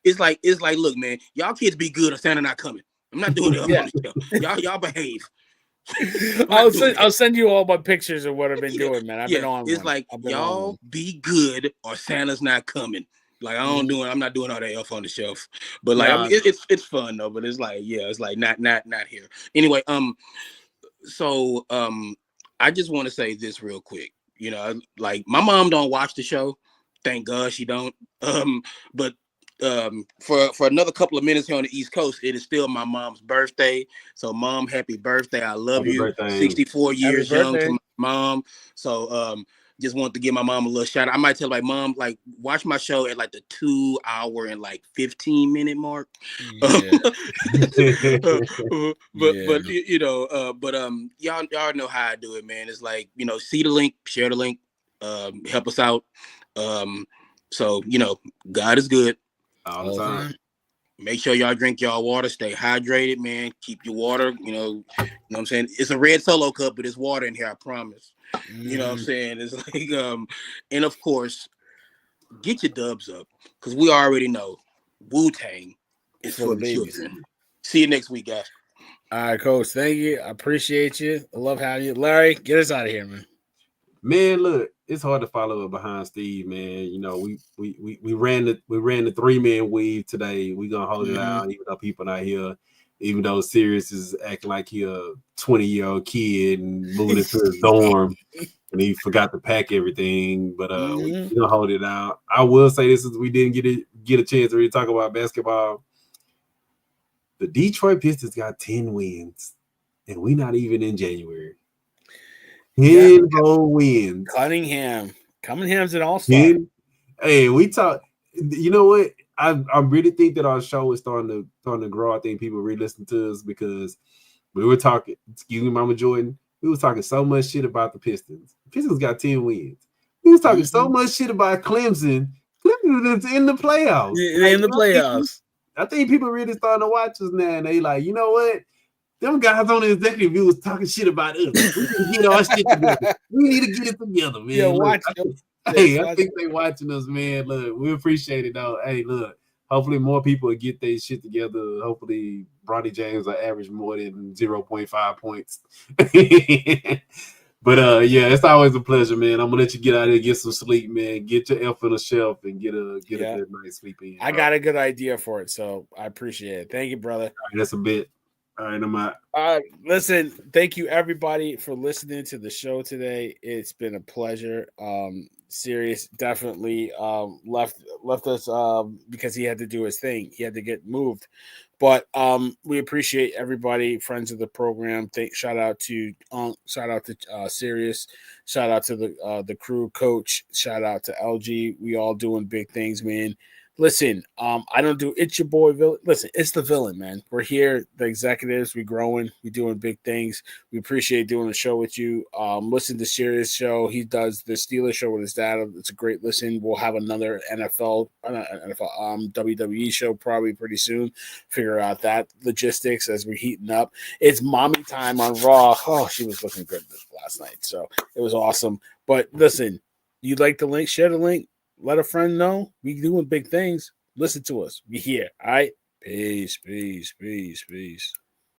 It's like, look, man. Y'all kids be good or Santa not coming. I'm not doing it on the show. Y'all behave. I'll send you all my pictures of what I've been doing, man. I've been on. It's like y'all be good or Santa's not coming. Like I'm not doing all that elf on the shelf. But like it's fun though. But it's like it's like not here. Anyway, so I just want to say this real quick. Like my mom don't watch the show. Thank God she don't. But for another couple of minutes here on the East Coast, it is still my mom's birthday. So, Mom, happy birthday! I love you. Birthday. 64 years young to my mom. So, just wanted to give my mom a little shout out. I might tell like Mom, like watch my show at like the 2 hour and like 15-minute mark. Yeah. But y'all know how I do it, man. It's like see the link, share the link. help us out. So God is good all the time. Make sure y'all drink y'all water. Stay hydrated, man. Keep your water. You know what I'm saying? It's a red Solo cup, but it's water in here. I promise. You know what I'm saying? It's like, and of course, get your dubs up because we already know Wu-Tang is for the children. See you next week, guys. All right, Coach. Thank you. I appreciate you. I love having you. Larry, get us out of here, man. Man, look, it's hard to follow up behind Steve, man. You know, we ran the 3-man weave today. We gonna hold it out, even though people not here, even though Sirius is acting like he a 20-year-old kid and moving into his dorm and he forgot to pack everything. But we gonna hold it out. I will say this is we didn't get a chance to really talk about basketball. The Detroit Pistons got 10 wins, and we not even in January. 10 whole wins. Cunningham's an all-star. Hey, we talk. You know what? I really think that our show is starting to grow. I think people re-listen to us because we were talking. Excuse me, Mama Jordan. We was talking so much shit about the Pistons. The Pistons got 10 wins. We was talking so much shit about Clemson. Clemson's in the playoffs. In the playoffs. I think people really starting to watch us now, and they like, you know what? Them guys on the executive view was talking shit about us. We need to get our shit together. We need to get it together, man. Yeah, look, I think they watching us, man. Look, we appreciate it, though. Hey, look, hopefully more people will get their shit together. Hopefully Bronny James will average more than 0.5 points. But yeah, it's always a pleasure, man. I'm gonna let you get out of here, get some sleep, man. Get your F on the shelf and get a good night's sleep in. I got a good idea for it, so I appreciate it. Thank you, brother. All right, that's a bit. All right, I'm out. Listen, thank you everybody for listening to the show today. It's been a pleasure. Sirius definitely left us because he had to do his thing. He had to get moved. But we appreciate everybody, friends of the program. Shout out to Sirius. Shout out to the crew, Coach. Shout out to LG. We all doing big things, man. Listen, I don't do it's your boy villain. Listen, it's the villain, man. We're here, the executives, we're growing, we're doing big things. We appreciate doing the show with you. Listen to Sirius show. He does the Steelers show with his dad. It's a great listen. We'll have another WWE show probably pretty soon. Figure out that logistics as we're heating up. It's mommy time on Raw. Oh, she was looking good last night, so it was awesome. But listen, you like the link? Share the link. Let a friend know. We doing big things. Listen to us. We here. All right. Peace.